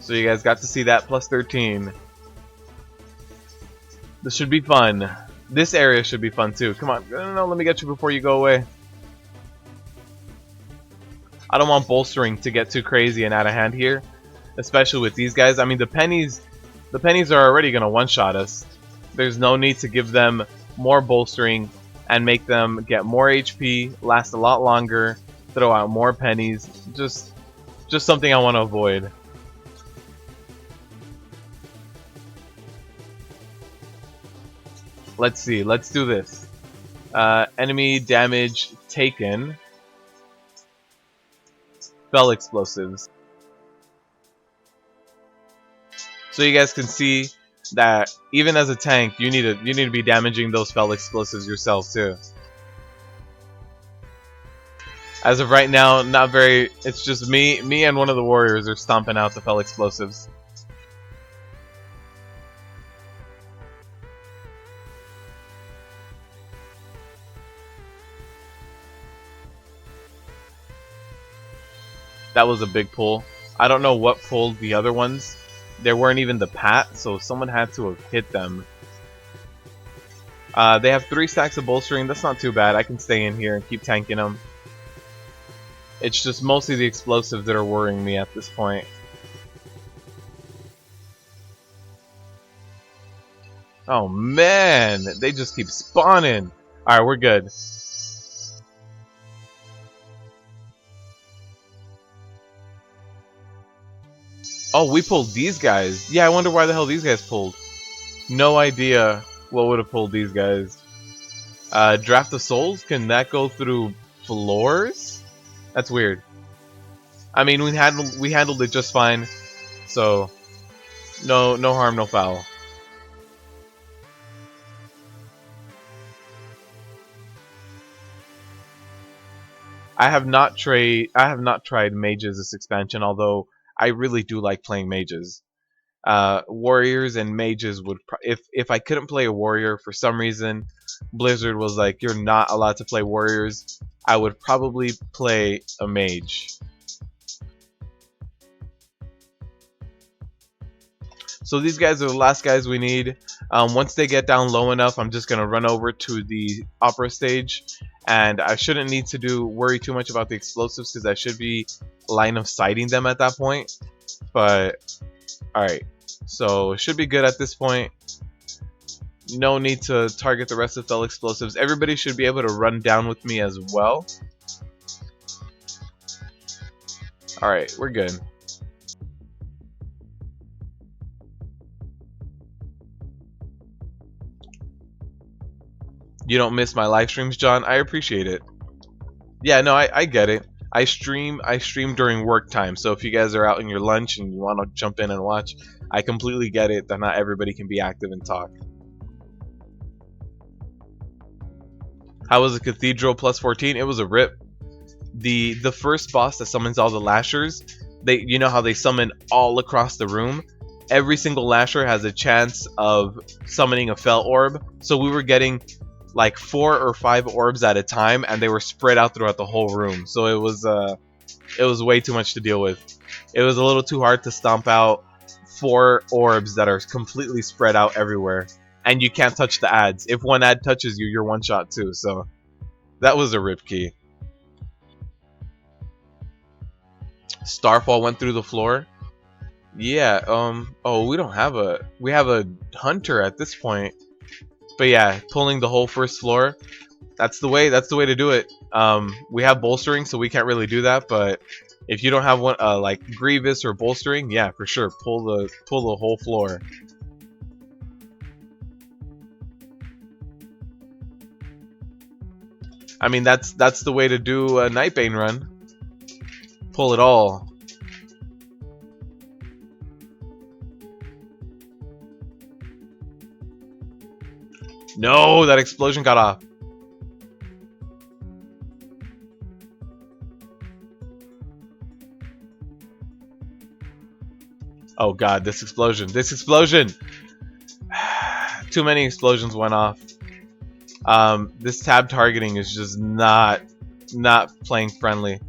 So you guys got to see that plus 13. This should be fun. This area should be fun too. Come on, no, let me get you before you go away. I don't want bolstering to get too crazy and out of hand here. Especially with these guys. I mean, the pennies are already going to one-shot us. There's no need to give them more bolstering and make them get more HP, last a lot longer, throw out more pennies. Just something I want to avoid. Let's see. Let's do this. Enemy damage taken. Spell explosives. So you guys can see that even as a tank, you need to be damaging those spell explosives yourself too. As of right now, not very. It's just me and one of the warriors are stomping out the spell explosives. That was a big pull. I don't know what pulled the other ones. There weren't even the pat, so someone had to have hit them. They have 3 stacks of bolstering. That's not too bad. I can stay in here and keep tanking them. It's just mostly the explosives that are worrying me at this point. Oh man, they just keep spawning. Alright, we're good. Oh, we pulled these guys. Yeah, I wonder why the hell these guys pulled. No idea what would have pulled these guys. Draft of Souls, can that go through floors? That's weird. I mean, we handled it just fine, so no harm, no foul. I have not tried mages this expansion, although I really do like playing mages. Warriors and mages would if I couldn't play a warrior for some reason, Blizzard was like, you're not allowed to play warriors, I would probably play a mage. So these guys are the last guys we need. Once they get down low enough, I'm just gonna run over to the opera stage, and I shouldn't need to worry too much about the explosives because I should be line of sighting them at that point. But all right, so it should be good at this point. No need to target the rest of the explosives. Everybody should be able to run down with me as well. All right, we're good. You don't miss my live streams, John? I appreciate it. Yeah, no, I get it. I stream during work time, so if you guys are out in your lunch and you want to jump in and watch, I completely get it that not everybody can be active and talk. How was the Cathedral plus 14? It was a rip. The first boss that summons all the lashers, you know how they summon all across the room? Every single lasher has a chance of summoning a fel orb, so we were getting like 4 or 5 orbs at a time, and they were spread out throughout the whole room. So it was way too much to deal with. It was a little too hard to stomp out 4 orbs that are completely spread out everywhere, and you can't touch the ads. If one ad touches you, you're one shot too. So that was a rip key. Starfall went through the floor. Yeah. Oh, we have a hunter at this point. But yeah, pulling the whole first floor. That's the way to do it. We have bolstering, so we can't really do that. But if you don't have one, like Grievous or bolstering, yeah, for sure, pull the whole floor. I mean, that's the way to do a Nightbane run. Pull it all. No, that explosion got off. Oh god, this explosion. This explosion! Too many explosions went off. This tab targeting is just not playing friendly.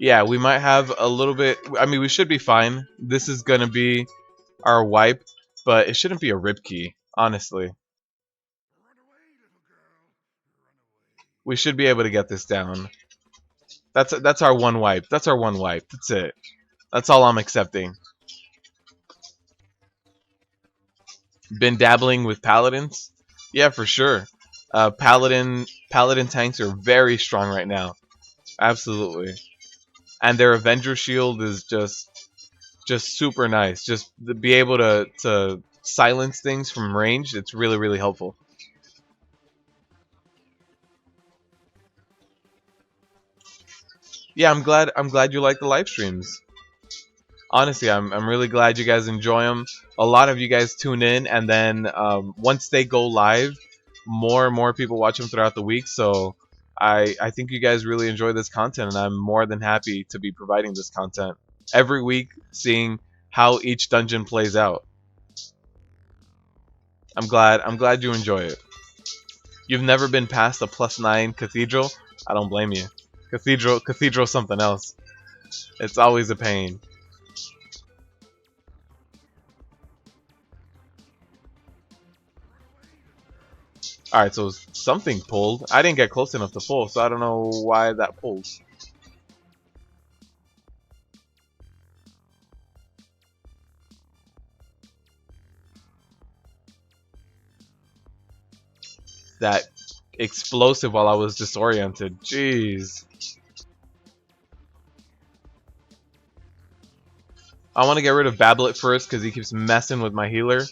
Yeah, we might have a little bit. I mean, we should be fine. This is gonna be our wipe, but it shouldn't be a rip key, honestly. We should be able to get this down. That's our one wipe. That's our one wipe. That's it. That's all I'm accepting. Been dabbling with paladins? Yeah, for sure. Paladin tanks are very strong right now. Absolutely. And their Avenger shield is just super nice. Just to be able to silence things from range, it's really helpful. Yeah, I'm glad you like the live streams. Honestly, I'm really glad you guys enjoy them. A lot of you guys tune in, and then once they go live, more and more people watch them throughout the week. So I think you guys really enjoy this content, and I'm more than happy to be providing this content every week, seeing how each dungeon plays out. I'm glad you enjoy it. You've never been past a +9 Cathedral? I don't blame you. Cathedral something else. It's always a pain. Alright, so something pulled. I didn't get close enough to pull, so I don't know why that pulled. that explosive while I was disoriented. Jeez. I want to get rid of Bablet first because he keeps messing with my healer.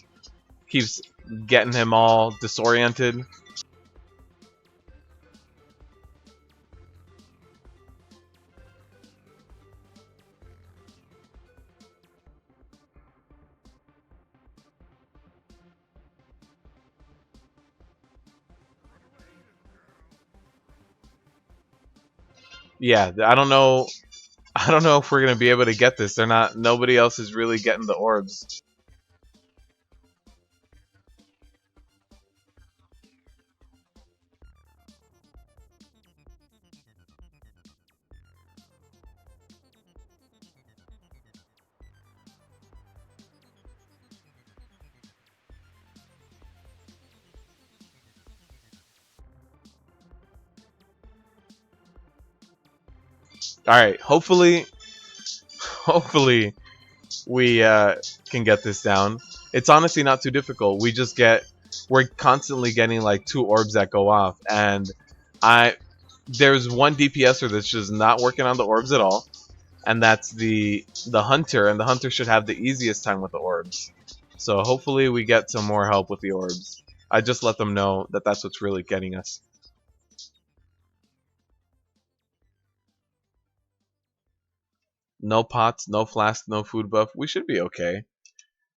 Keeps getting him all disoriented. Yeah, I don't know. I don't know if we're gonna be able to get this. They're not. Nobody else is really getting the orbs. All right. Hopefully, we can get this down. It's honestly not too difficult. We're constantly getting like 2 orbs that go off, and there's one DPSer that's just not working on the orbs at all, and that's the hunter, and the hunter should have the easiest time with the orbs. So hopefully we get some more help with the orbs. I just let them know that that's what's really getting us. No pots, no flask, no food buff. We should be okay.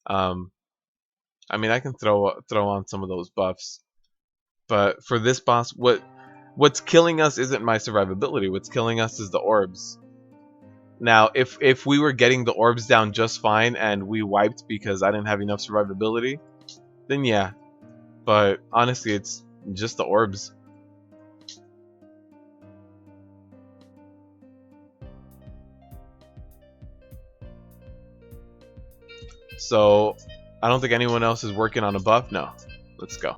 I mean, I can throw on some of those buffs, but for this boss, what's killing us isn't my survivability. What's killing us is the orbs. Now, if we were getting the orbs down just fine and we wiped because I didn't have enough survivability, then yeah. But honestly, it's just the orbs. So, I don't think anyone else is working on a buff. No. Let's go.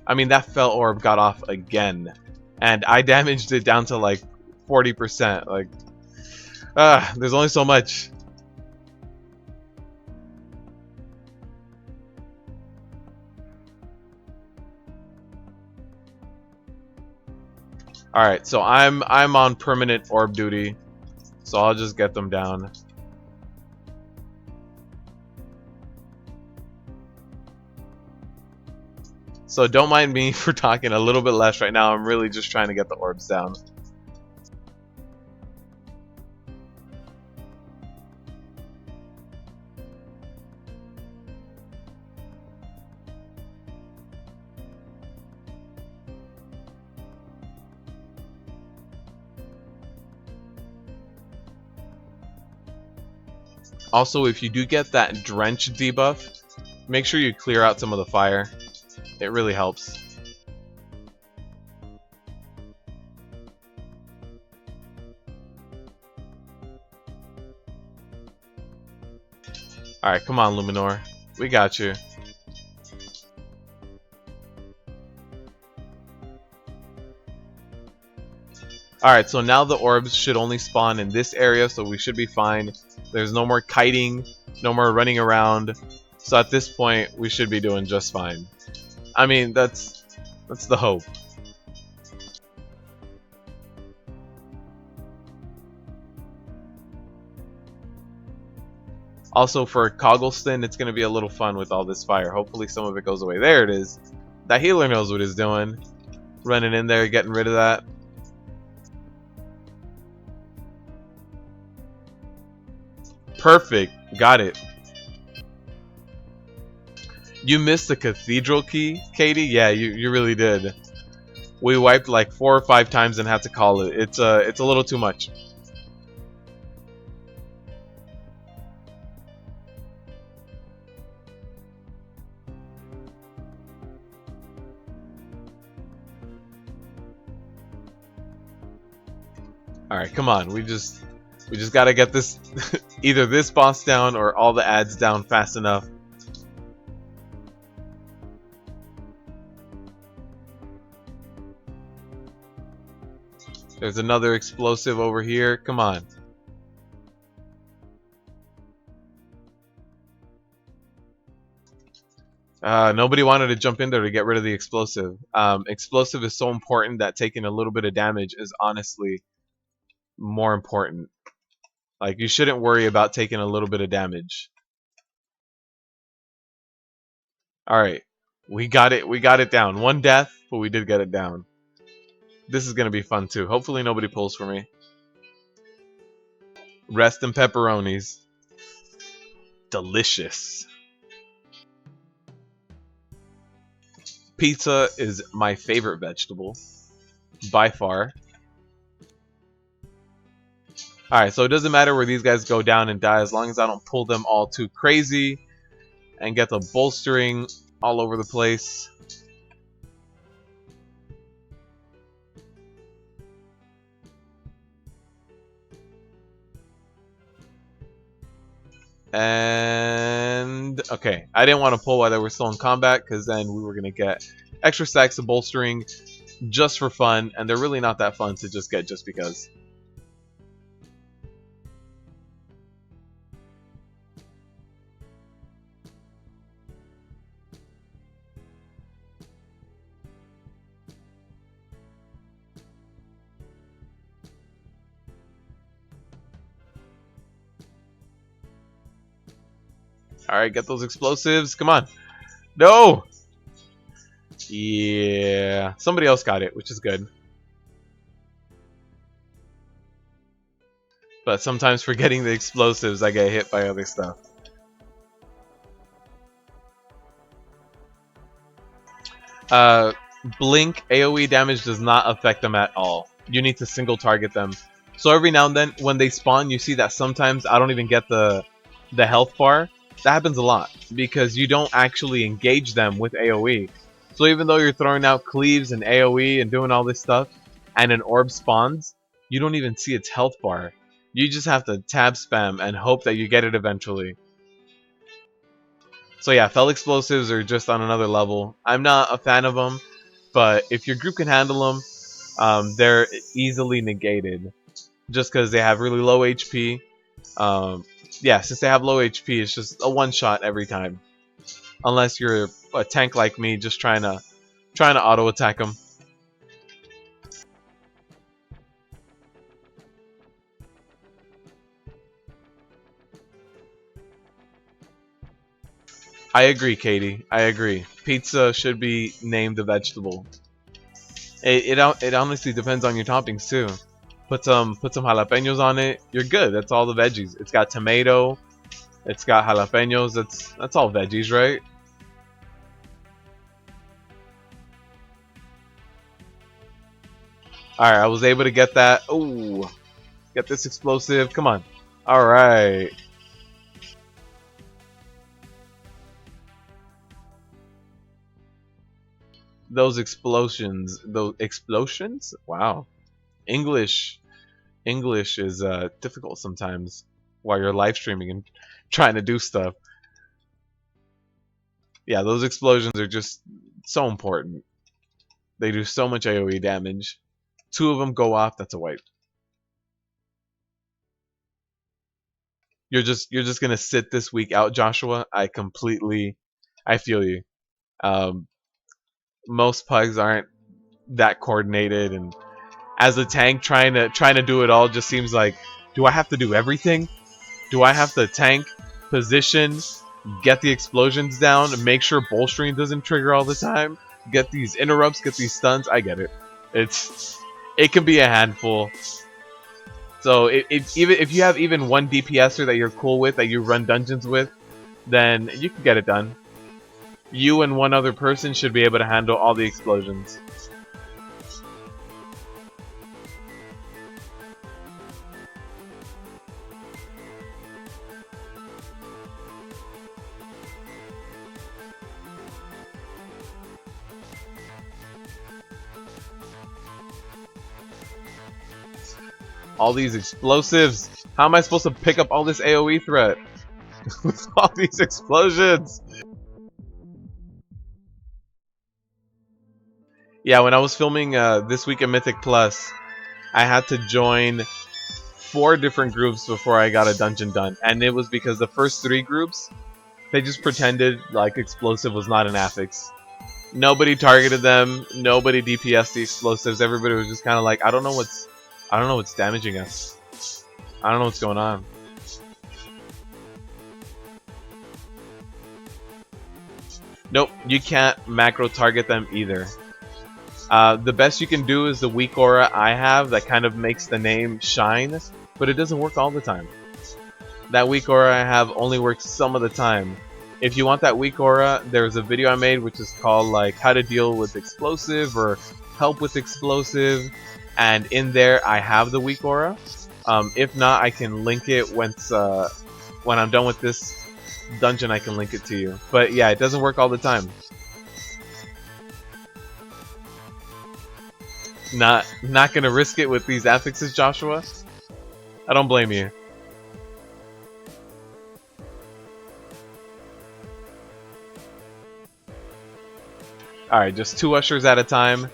I mean, that fell orb got off again. And I damaged it down to like 40%. Like, there's only so much. Alright, so I'm on permanent orb duty. So I'll just get them down. So don't mind me for talking a little bit less right now. I'm really just trying to get the orbs down. Also, if you do get that drench debuff, make sure you clear out some of the fire. It really helps. Alright, come on, Luminor. We got you. Alright, so now the orbs should only spawn in this area, so we should be fine. There's no more kiting, no more running around. So at this point, we should be doing just fine. I mean, that's the hope. Also, for Coggleston, it's going to be a little fun with all this fire. Hopefully some of it goes away. There it is. That healer knows what he's doing. Running in there, getting rid of that. Perfect. Got it. You missed the Cathedral key, Katie? Yeah, you really did. We wiped like 4 or 5 times and had to call it. It's a little too much. Alright, come on. We just gotta get this either this boss down or all the ads down fast enough. There's another explosive over here. Come on. Nobody wanted to jump in there to get rid of the explosive. Explosive is so important that taking a little bit of damage is honestly more important. Like, you shouldn't worry about taking a little bit of damage. Alright. We got it. We got it down. One death, but we did get it down. This is going to be fun too. Hopefully nobody pulls for me. Rest in pepperonis. Delicious. Pizza is my favorite vegetable. By far. Alright, so it doesn't matter where these guys go down and die as long as I don't pull them all too crazy and get the bolstering all over the place. And okay, I didn't want to pull while they were still in combat because then we were going to get extra stacks of bolstering just for fun, and they're really not that fun to just get just because. Alright, get those explosives. Come on. No! Yeah. Somebody else got it, which is good. But sometimes forgetting the explosives, I get hit by other stuff. Blink AoE damage does not affect them at all. You need to single target them. So every now and then, when they spawn, you see that sometimes I don't even get the health bar. That happens a lot because you don't actually engage them with AoE. So even though you're throwing out cleaves and AoE and doing all this stuff, and an orb spawns, you don't even see its health bar. You just have to tab spam and hope that you get it eventually. So yeah, fell explosives are just on another level. I'm not a fan of them, but if your group can handle them, they're easily negated. Just because they have really low HP. Yeah, since they have low HP, it's just a one-shot every time. Unless you're a tank like me, just trying to auto attack them. I agree, Katie. I agree. Pizza should be named a vegetable. It honestly depends on your toppings too. Put some jalapenos on it. You're good. That's all the veggies. It's got tomato. It's got jalapenos. That's all veggies, right? Alright, I was able to get that. Ooh. Get this explosive. Come on. Alright. Those explosions. Those explosions? Wow. English is difficult sometimes while you're live streaming and trying to do stuff. Yeah, those explosions are just so important. They do so much AoE damage. 2 of them go off, that's a wipe. You're just gonna sit this week out, Joshua. I feel you. Um, most pugs aren't that coordinated, and as a tank, trying to do it all just seems like, do I have to do everything? Do I have to tank, position, get the explosions down, and make sure bolstering doesn't trigger all the time? Get these interrupts, get these stuns. I get it. It can be a handful. So even if you have even one DPSer that you're cool with, that you run dungeons with, then you can get it done. You and one other person should be able to handle all the explosions. All these explosives. How am I supposed to pick up all this AoE threat with all these explosions? Yeah, when I was filming this week at Mythic Plus, I had to join 4 different groups before I got a dungeon done, and it was because the first 3 groups, they just pretended like explosive was not an affix. Nobody targeted them, nobody DPS'd the explosives. Everybody was just kind of like, I don't know what's damaging us. I don't know what's going on. Nope, you can't macro target them either. The best you can do is the weak aura I have that kind of makes the name shine, but it doesn't work all the time. That weak aura I have only works some of the time. If you want that weak aura, there's a video I made which is called like how to deal with explosive or help with explosive, and in there I have the weak aura. If not, I can link it when I'm done with this dungeon. I can link it to you. But yeah, it doesn't work all the time. Not gonna risk it with these affixes, Joshua. I don't blame you. Alright, just 2 ushers at a time.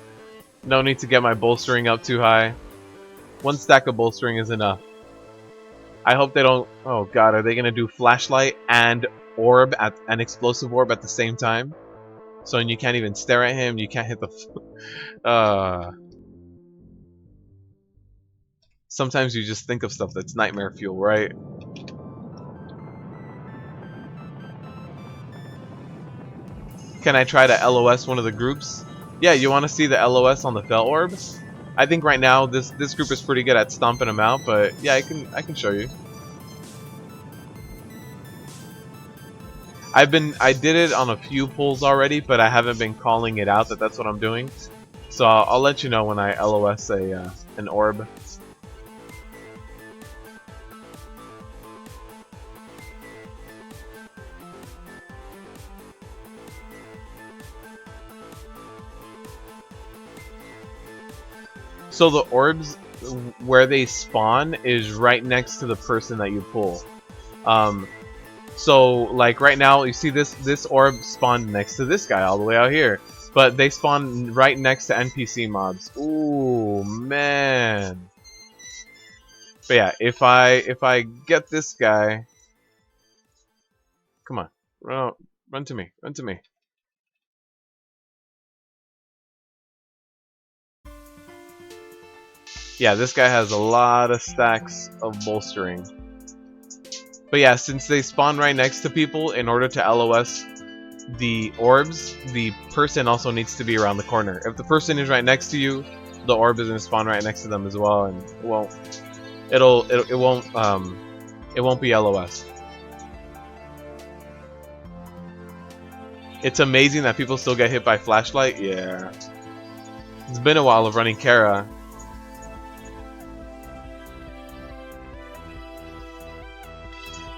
No need to get my bolstering up too high. 1 stack of bolstering is enough. I hope they don't... Oh god, are they gonna do flashlight and orb at an explosive orb at the same time? So you can't even stare at him, you can't hit the... Sometimes you just think of stuff that's nightmare fuel, right? Can I try to LOS one of the groups? Yeah, you want to see the LOS on the Fel Orb? I think right now this group is pretty good at stomping them out, but yeah, I can show you. I did it on a few pulls already, but I haven't been calling it out that that's what I'm doing. So I'll let you know when I LOS an orb. So the orbs, where they spawn is right next to the person that you pull. So like right now, you see this orb spawned next to this guy all the way out here, but they spawn right next to NPC mobs. Ooh man. But yeah, if I get this guy, come on, run to me, run to me. Yeah, this guy has a lot of stacks of bolstering. But yeah, since they spawn right next to people, in order to LOS the orbs, the person also needs to be around the corner. If the person is right next to you, the orb is gonna spawn right next to them as well, and it won't be LOS. It's amazing that people still get hit by flashlight. Yeah, it's been a while of running Kara.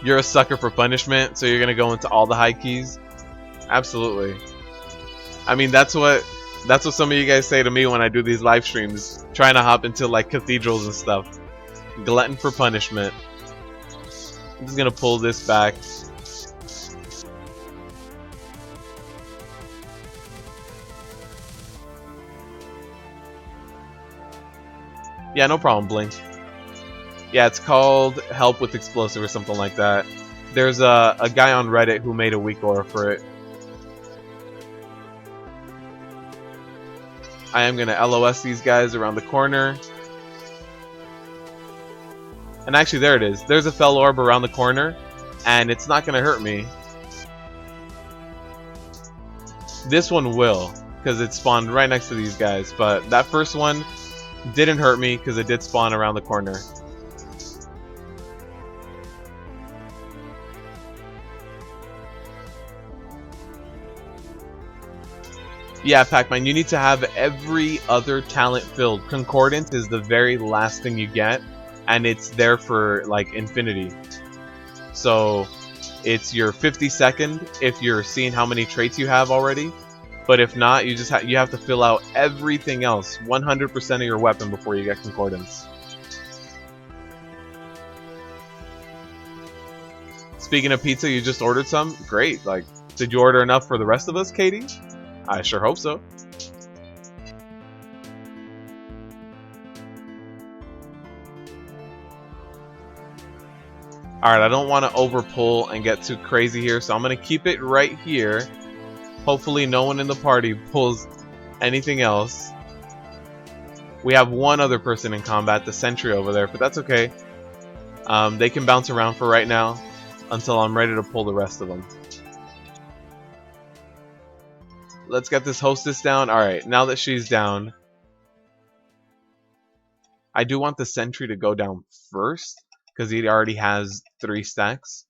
You're a sucker for punishment, so you're gonna go into all the high keys? Absolutely. I mean, that's what some of you guys say to me when I do these live streams, trying to hop into like cathedrals and stuff. Glutton for punishment. I'm just gonna pull this back. Yeah, no problem, Blink. Yeah, it's called Help with Explosive or something like that. There's a guy on Reddit who made a weak aura for it. I am going to LOS these guys around the corner. And actually, there it is. There's a Fel Orb around the corner, and it's not going to hurt me. This one will, because it spawned right next to these guys. But that first one didn't hurt me, because it did spawn around the corner. Yeah, Pac-Man, you need to have every other talent filled. Concordance is the very last thing you get, and it's there for like infinity. So it's your 52nd if you're seeing how many traits you have already. But if not, you just you have to fill out everything else, 100% of your weapon before you get Concordance. Speaking of pizza, you just ordered some? Great. Like, did you order enough for the rest of us, Katie? I sure hope so. Alright, I don't want to over pull and get too crazy here, so I'm going to keep it right here. Hopefully no one in the party pulls anything else. We have one other person in combat, the sentry over there, but that's okay. They can bounce around for right now until I'm ready to pull the rest of them. Let's get this hostess down. Alright, now that she's down, I do want the sentry to go down first, because he already has 3 stacks.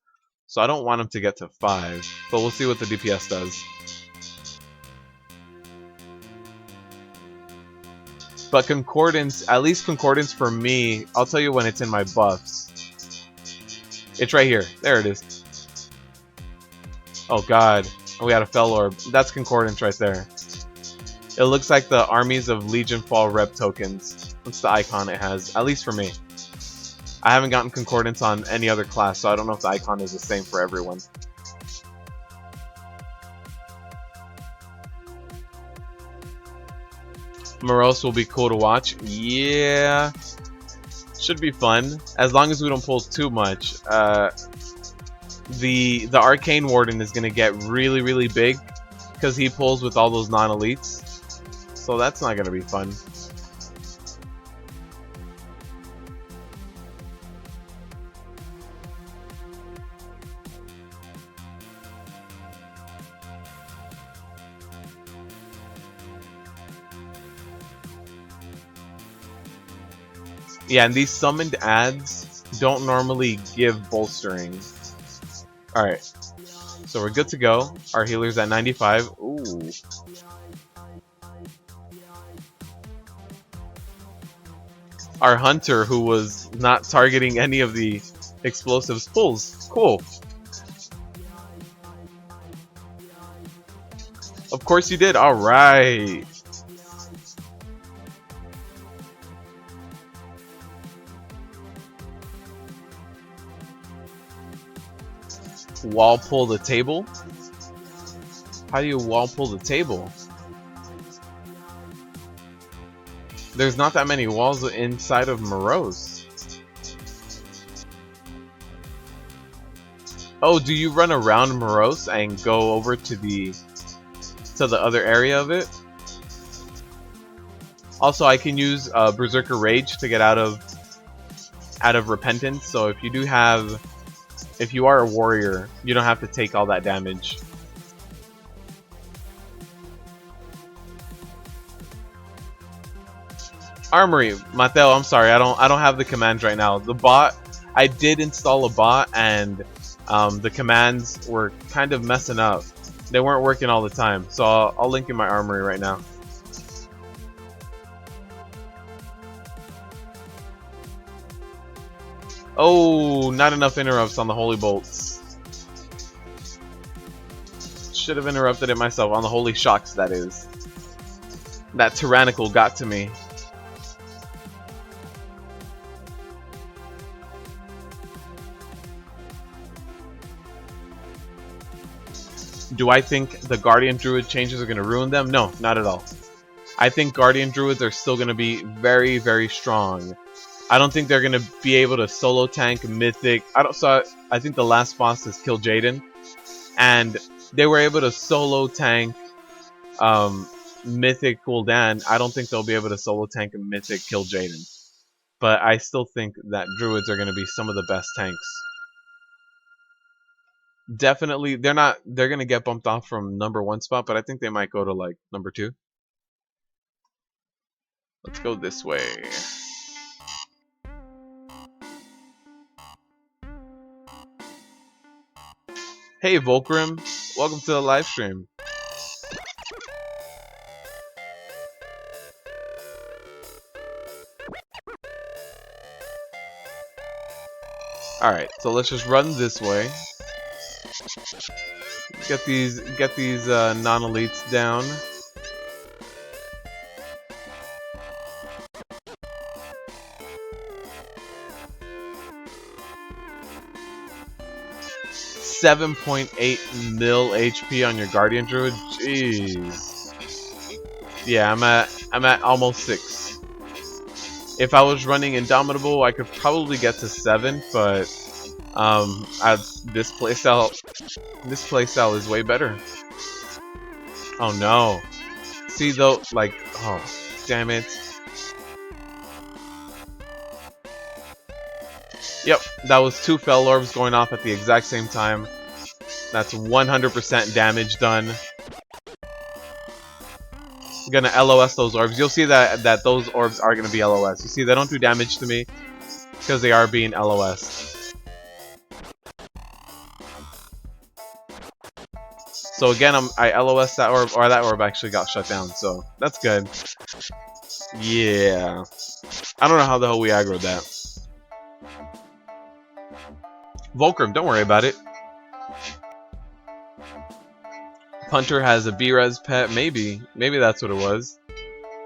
So I don't want him to get to 5, but we'll see what the DPS does. But Concordance, at least Concordance for me, I'll tell you when it's in my buffs. It's right here. There it is. Oh god, we had a Fell Orb. That's Concordance right there. It looks like the Armies of Legion Fall rep tokens. That's the icon it has, at least for me. I haven't gotten Concordance on any other class, so I don't know if the icon is the same for everyone. Morose will be cool to watch. Yeah, should be fun as long as we don't pull too much. The Arcane Warden is gonna get really big because he pulls with all those non-elites, so that's not gonna be fun. Yeah, and these summoned ads don't normally give bolstering. Alright, so we're good to go. Our healer's at 95. Ooh. Our hunter, who was not targeting any of the explosives, pulls. Cool. Of course you did. Alright. Wall pull the table? How do you wall pull the table? There's not that many walls inside of Morose. Oh, do you run around Morose and go over to the other area of it? Also, I can use Berserker Rage to get out of Repentance. So if you are a warrior, you don't have to take all that damage. Armory, Mateo, I'm sorry, I don't have the commands right now. The bot, I did install a bot, and the commands were kind of messing up. They weren't working all the time, so I'll link in my armory right now. Oh, not enough interrupts on the Holy Bolts. Should have interrupted it myself on the Holy Shocks, that is. That Tyrannical got to me. Do I think the Guardian Druid changes are going to ruin them? No, not at all. I think Guardian Druids are still going to be very strong. I don't think they're going to be able to solo tank Mythic. I think the last boss is Kill Jaden, and they were able to solo tank Mythic Gul'dan. I don't think they'll be able to solo tank Mythic Kill Jaden. But I still think that Druids are going to be some of the best tanks. Definitely, they're going to get bumped off from #1 spot, but I think they might go to like #2. Let's go this way. Hey Volkrim, welcome to the live stream. Alright, so let's just run this way. Get these non-elites down. $7.8 mil HP on your Guardian Druid. Jeez. Yeah, I'm at almost 6. If I was running Indomitable, I could probably get to 7, but This playstyle is way better. Oh no! See though, like, oh, damn it! Yep, that was 2 Fel Orbs going off at the exact same time. That's 100% damage done. I'm gonna LOS those orbs. You'll see that those orbs are gonna be LOS. You see, they don't do damage to me because they are being LOS. So again, I LOS that orb, or that orb actually got shut down. So that's good. Yeah, I don't know how the hell we aggroed that. Volcrum, don't worry about it. Hunter has a B-Res pet, maybe that's what it was.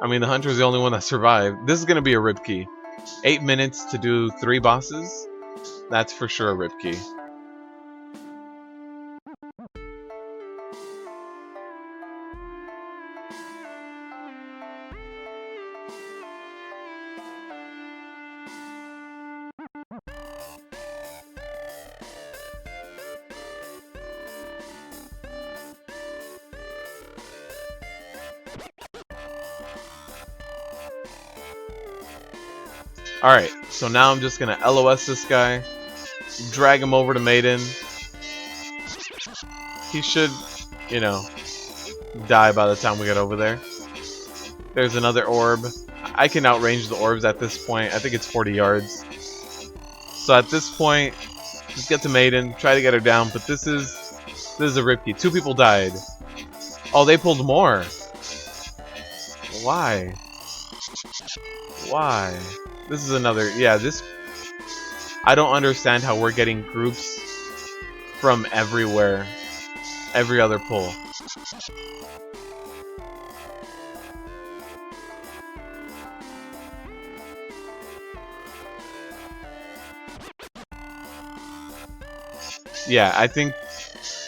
I mean, the Hunter is the only one that survived. This is gonna be a rip key. 8 minutes to do 3 bosses. That's for sure a rip key. Alright, so now I'm just gonna LOS this guy, drag him over to Maiden. He should, you know, die by the time we get over there. There's another orb. I can outrange the orbs at this point. I think it's 40 yards. So at this point, just get to Maiden, try to get her down, but this is a rip key. 2 people died. Oh, they pulled more. Why? Why? This is another, yeah, this, I don't understand how we're getting groups from everywhere, every other pull. Yeah,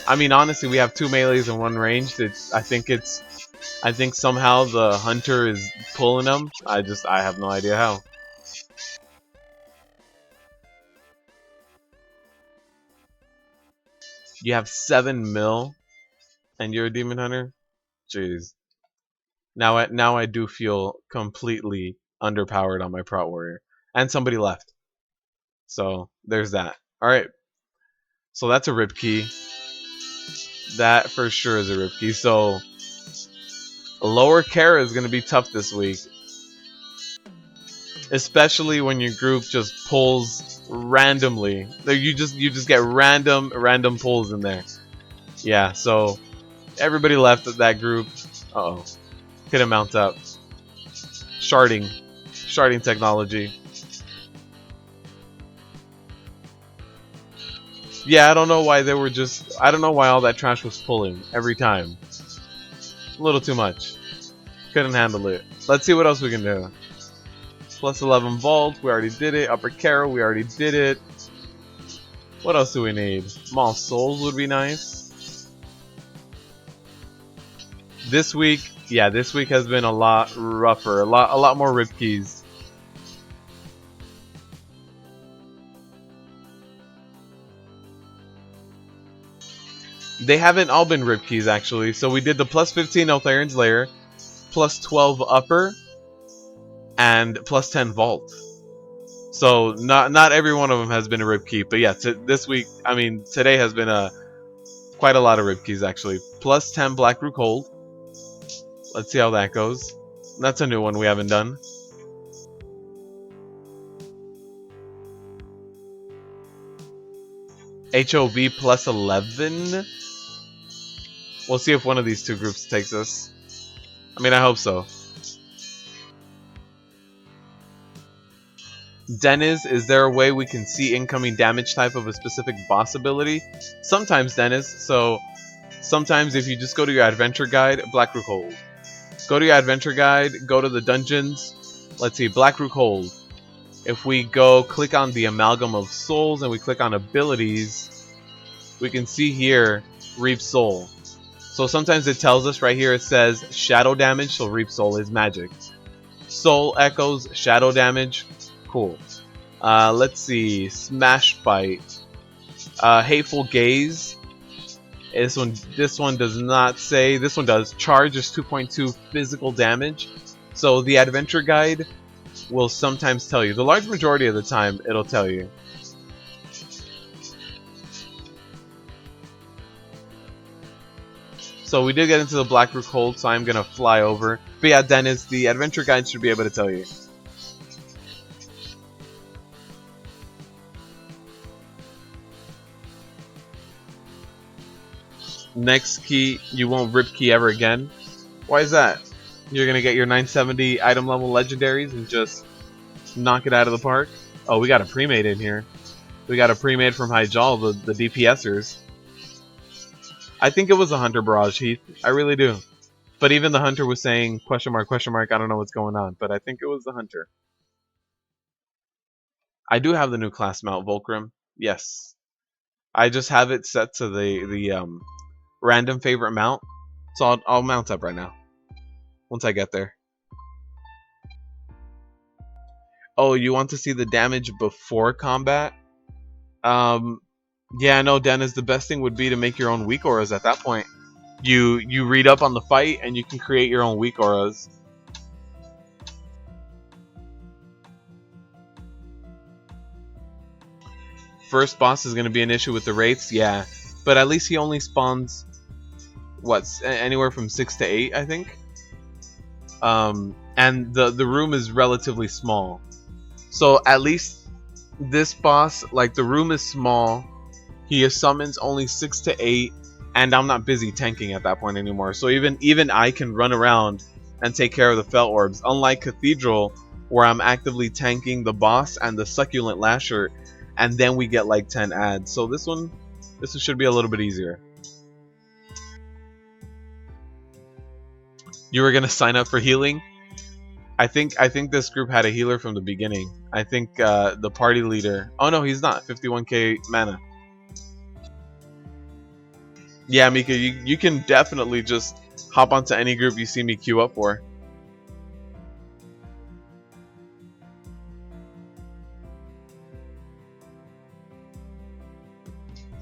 I mean, honestly, we have 2 melees and 1 ranged. I think somehow the Hunter is pulling them. I have no idea how. You have 7 mil, and you're a Demon Hunter? Jeez. Now I do feel completely underpowered on my Prot Warrior. And somebody left. So, there's that. Alright. So that's a rip key. That for sure is a rip key. So, lower Kara is going to be tough this week. Especially when your group just pulls randomly. You just get random pulls in there. Yeah, so everybody left that group. Uh-oh. Couldn't mount up. Sharding technology. Yeah, I don't know why I don't know why all that trash was pulling every time. A little too much. Couldn't handle it. Let's see what else we can do. Plus 11 Vault, we already did it. Upper Kara, we already did it. What else do we need? Maul Souls would be nice. This week, yeah, this week has been a lot rougher. A lot more rip keys. They haven't all been rip keys, actually. So we did the plus 15 Neltharion's Lair, plus 12 Upper, and plus 10 Vault. So not every one of them has been a rip key, but yeah, this week, I mean, today has been quite a lot of rip keys, actually. Plus 10 Blackroot Hold. Let's see how that goes. That's a new one we haven't done. HOV plus 11. We'll see if one of these 2 groups takes us. I mean, I hope so. Dennis, is there a way we can see incoming damage type of a specific boss ability? Sometimes, Dennis. So, sometimes if you just go to your adventure guide, Blackroot Hold. Go to your adventure guide, go to the dungeons. Let's see, Blackroot Hold. If we go click on the Amalgam of Souls and we click on abilities, we can see here, Reap Soul. So sometimes it tells us right here, it says shadow damage, so Reap Soul is magic. Soul echoes, shadow damage, cool. Let's see, Smash Bite. Hateful Gaze. This one does not say. This one does. Charge is 2.2 physical damage. So the adventure guide will sometimes tell you. The large majority of the time, it'll tell you. So we did get into the Blackroot Hold, so I'm gonna fly over. But yeah, Dennis, the adventure guide should be able to tell you. Next key, you won't rip key ever again. Why is that? You're gonna get your 970 item level legendaries and just knock it out of the park? Oh, we got a pre-made in here. We got a pre-made from Hyjal, the DPSers. I think it was a Hunter Barrage, Heath. I really do. But even the Hunter was saying, question mark, I don't know what's going on. But I think it was the Hunter. I do have the new class mount, Volcrum. Yes. I just have it set to the random favorite mount. So I'll mount up right now. Once I get there. Oh, you want to see the damage before combat? Yeah, no, Dennis, the best thing would be to make your own weak auras at that point. You read up on the fight and you can create your own weak auras. First boss is going to be an issue with the wraiths, yeah. But at least he only spawns, what, anywhere from 6 to 8, I think? And the room is relatively small. So at least this boss, like, the room is small. He summons only 6 to 8, and I'm not busy tanking at that point anymore. So even I can run around and take care of the Fel Orbs. Unlike Cathedral, where I'm actively tanking the boss and the Succulent Lasher, and then we get like 10 ads. So this one should be a little bit easier. You were gonna sign up for healing? I think this group had a healer from the beginning. I think the party leader. Oh no, he's not. 51k mana. Yeah, Mika, you can definitely just hop onto any group you see me queue up for.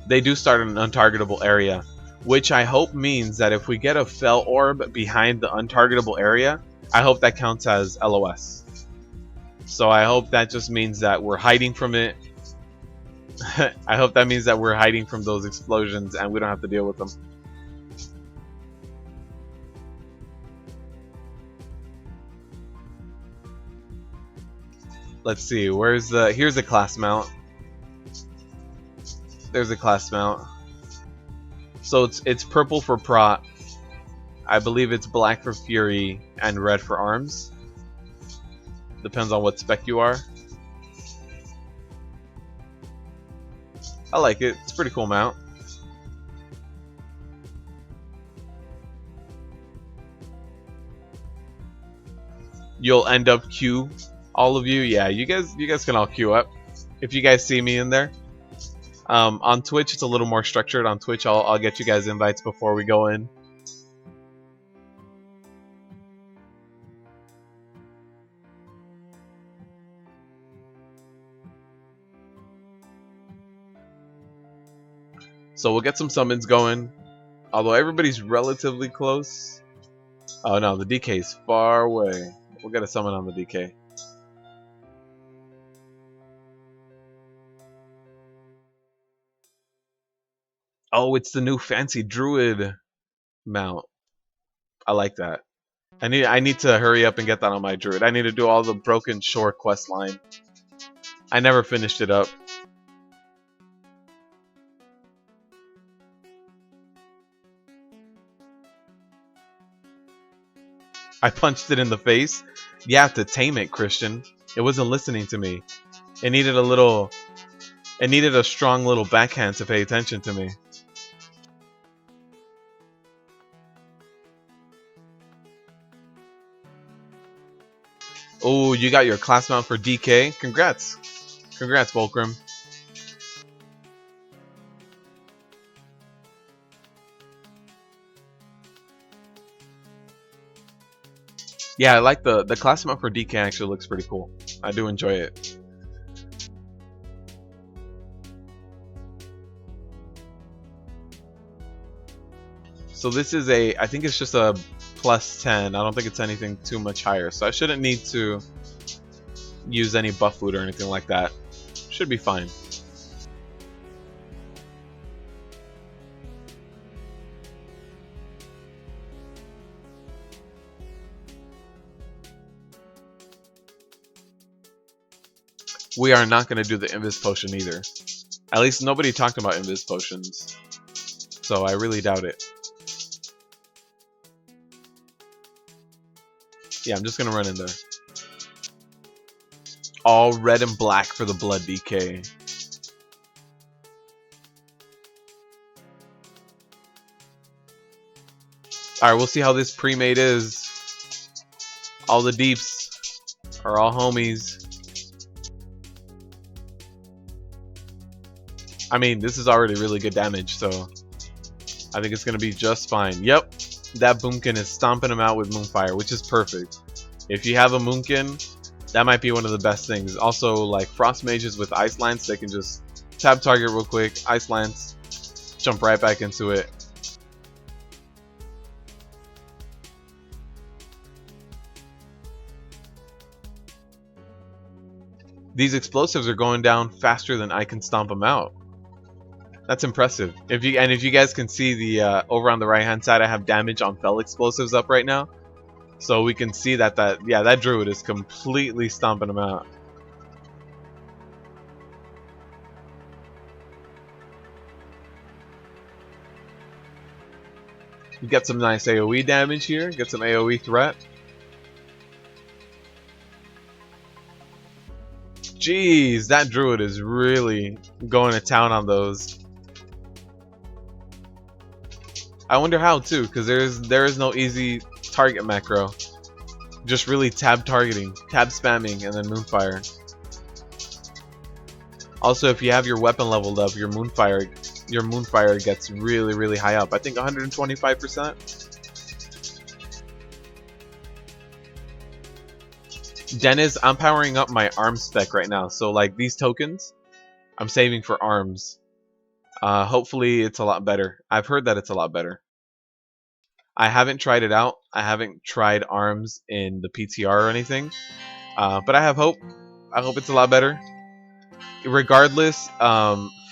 They do start in an untargetable area, which I hope means that if we get a Fel Orb behind the untargetable area, I hope that counts as LOS. So I hope that just means that we're hiding from it. I hope that means that we're hiding from those explosions and we don't have to deal with them. Let's see, here's the class mount. There's a class mount. So it's purple for prot. I believe it's black for fury and red for arms. Depends on what spec you are. I like it. It's a pretty cool mount. You'll end up queue, all of you. Yeah, you guys can all queue up if you guys see me in there. On Twitch, it's a little more structured. On Twitch, I'll get you guys invites before we go in. So we'll get some summons going. Although everybody's relatively close. Oh no, the DK is far away. We'll get a summon on the DK. Oh, it's the new fancy druid mount. I like that. I need to hurry up and get that on my druid. I need to do all the Broken Shore quest line. I never finished it up. I punched it in the face. You have to tame it, Christian. It wasn't listening to me. It needed a strong little backhand to pay attention to me. Oh, you got your class mount for DK. Congrats. Congrats, Volcrum. Yeah, I like the class mount for DK actually looks pretty cool. I do enjoy it. So this is a, I think it's just a plus 10. I don't think it's anything too much higher. So I shouldn't need to use any buff food or anything like that. Should be fine. We are not going to do the Invis Potion either. At least nobody talked about Invis Potions. So I really doubt it. Yeah, I'm just going to run in there. All red and black for the blood DK. Alright, we'll see how this pre-made is. All the deeps are all homies. I mean, this is already really good damage, so I think it's going to be just fine. Yep, that Boomkin is stomping him out with Moonfire, which is perfect. If you have a Moonkin, that might be one of the best things. Also, like Frost Mages with Ice Lance, they can just tab target real quick, Ice Lance, jump right back into it. These explosives are going down faster than I can stomp them out. That's impressive. If you guys can see the over on the right hand side, I have damage on Fel explosives up right now, so we can see that that druid is completely stomping them out. You get some nice AoE damage here. Get some AoE threat. Jeez, that druid is really going to town on those. I wonder how too, because there is no easy target macro. Just really tab targeting, tab spamming, and then Moonfire. Also, if you have your weapon leveled up, your Moonfire gets really high up. I think 125%. Dennis, I'm powering up my arm spec right now. So like these tokens, I'm saving for arms. Hopefully it's a lot better. I've heard that it's a lot better. I haven't tried it out. I haven't tried arms in the PTR or anything. But I have hope. I hope it's a lot better. Regardless,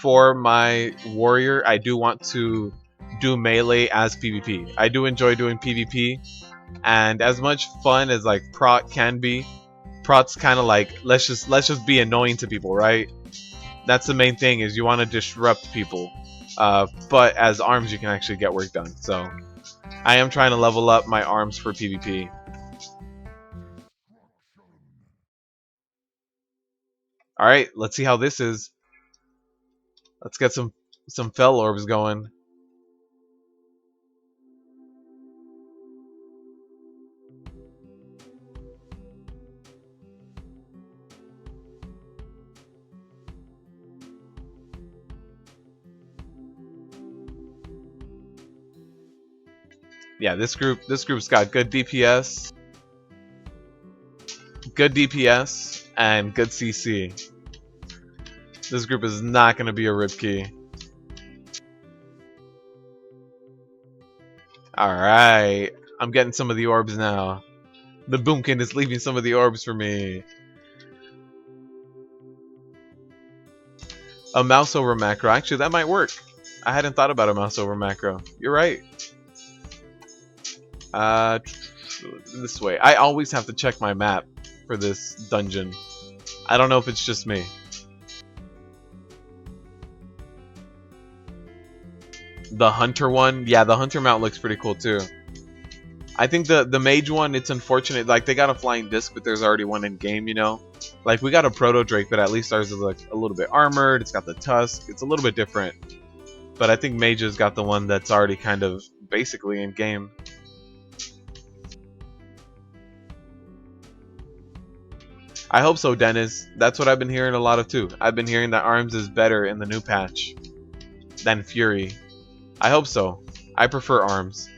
for my warrior, I do want to do melee as PvP. I do enjoy doing PvP, and as much fun as like prot can be, prot's kind of like let's just be annoying to people, right? That's the main thing, is you want to disrupt people. But as arms, you can actually get work done. So I am trying to level up my arms for PvP. All right, let's see how this is. Let's get some Fel orbs going. Yeah, this group's got good DPS, and good CC. This group is not going to be a rip key. Alright, I'm getting some of the orbs now. The Boomkin is leaving some of the orbs for me. A mouse over macro. Actually, that might work. I hadn't thought about a mouse over macro. You're right. This way. I always have to check my map for this dungeon. I don't know if it's just me. The hunter one, yeah, the hunter mount looks pretty cool too. I think the mage one, it's unfortunate, like they got a flying disc, but there's already one in game, you know. Like we got a proto drake, but at least ours is like a little bit armored. It's got the tusk. It's a little bit different. But I think mage has got the one that's already kind of basically in game. I hope so, Dennis. That's what I've been hearing a lot of too. I've been hearing that arms is better in the new patch than fury. I hope so. I prefer arms.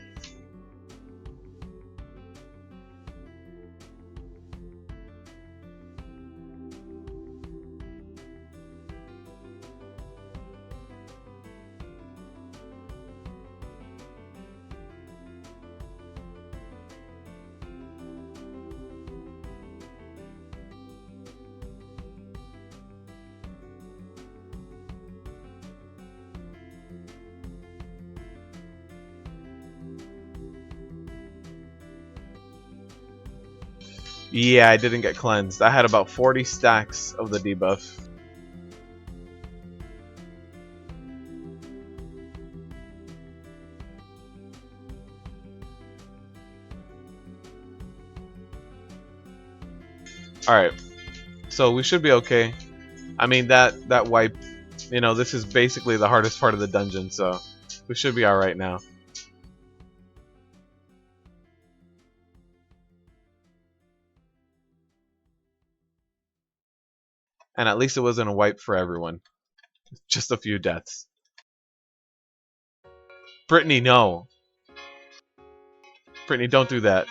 Yeah, I didn't get cleansed. I had about 40 stacks of the debuff. Alright, so we should be okay. I mean, that wipe, you know, this is basically the hardest part of the dungeon, so we should be alright now. And at least it wasn't a wipe for everyone. Just a few deaths. Brittany, no. Brittany, don't do that.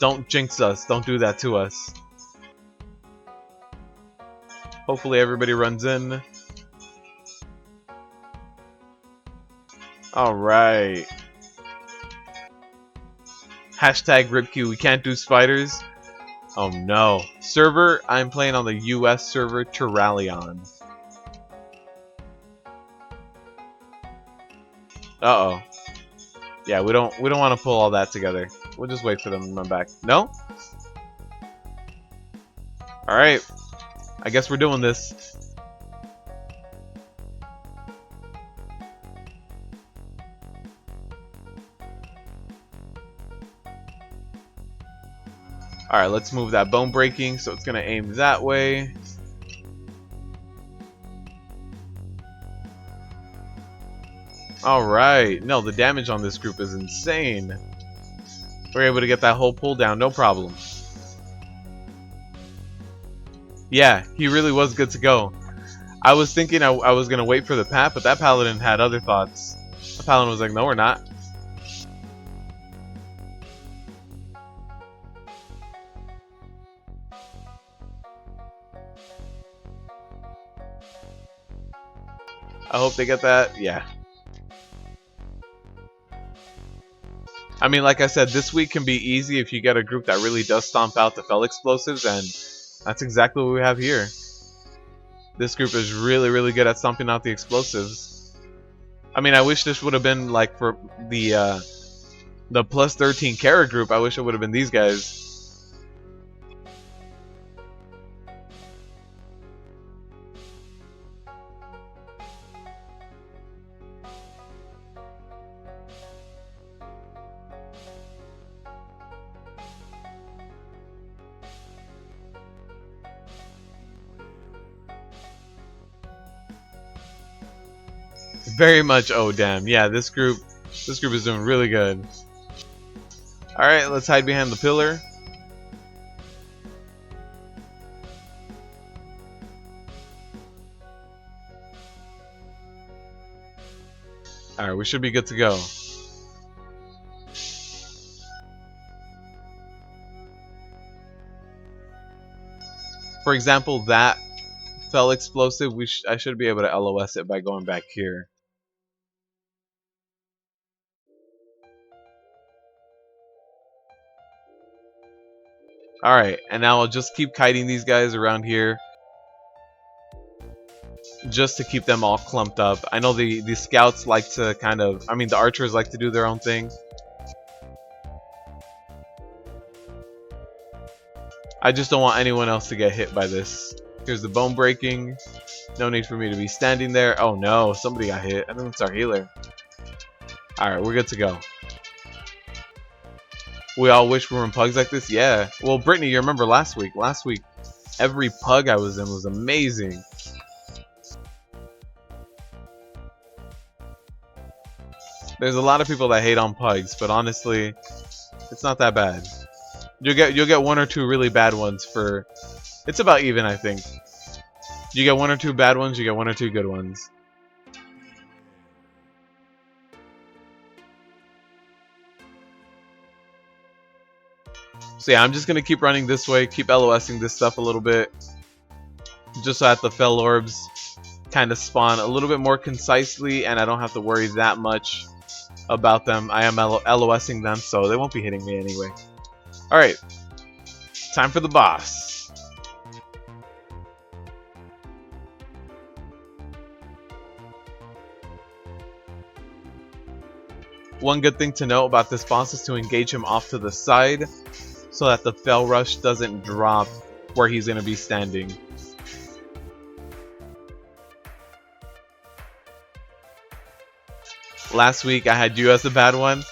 Don't jinx us. Don't do that to us. Hopefully everybody runs in. Alright. Hashtag Ripkey, we can't do spiders. Oh no. Server, I'm playing on the US server Tyrannical. Uh-oh. Yeah, we don't want to pull all that together. We'll just wait for them to run back. No? Alright. I guess we're doing this. Alright, let's move that bone breaking, so it's gonna aim that way. Alright. No, the damage on this group is insane. We're able to get that whole pull down, no problem. Yeah, he really was good to go. I was thinking I was gonna wait for the pat, but that paladin had other thoughts. The paladin was like, no, we're not. I hope they get that. Yeah. I mean, like I said, this week can be easy if you get a group that really does stomp out the fell explosives, and that's exactly what we have here. This group is really, really good at stomping out the explosives. I mean, I wish this would have been like for the plus 13 Kara group. I wish it would have been these guys. Very much. Oh damn! Yeah, this group is doing really good. All right, let's hide behind the pillar. All right, we should be good to go. For example, that fell explosive. I should be able to LOS it by going back here. Alright, and now I'll just keep kiting these guys around here. Just to keep them all clumped up. I know the scouts like to kind of... I mean, the archers like to do their own thing. I just don't want anyone else to get hit by this. Here's the bone breaking. No need for me to be standing there. Oh no, somebody got hit. I think it's our healer. Alright, we're good to go. We all wish we were in pugs like this? Yeah. Well, Brittany, you remember last week. Last week, every pug I was in was amazing. There's a lot of people that hate on pugs, but honestly, it's not that bad. You'll get one or two really bad ones for... It's about even, I think. You get one or two bad ones, you get one or two good ones. So yeah, I'm just going to keep running this way, keep LOSing this stuff a little bit. Just so that the fell orbs kind of spawn a little bit more concisely, and I don't have to worry that much about them. I am LOSing them, so they won't be hitting me anyway. Alright, time for the boss. One good thing to know about this boss is to engage him off to the side so that the Fel Rush doesn't drop where he's going to be standing. Last week I had you as the bad one.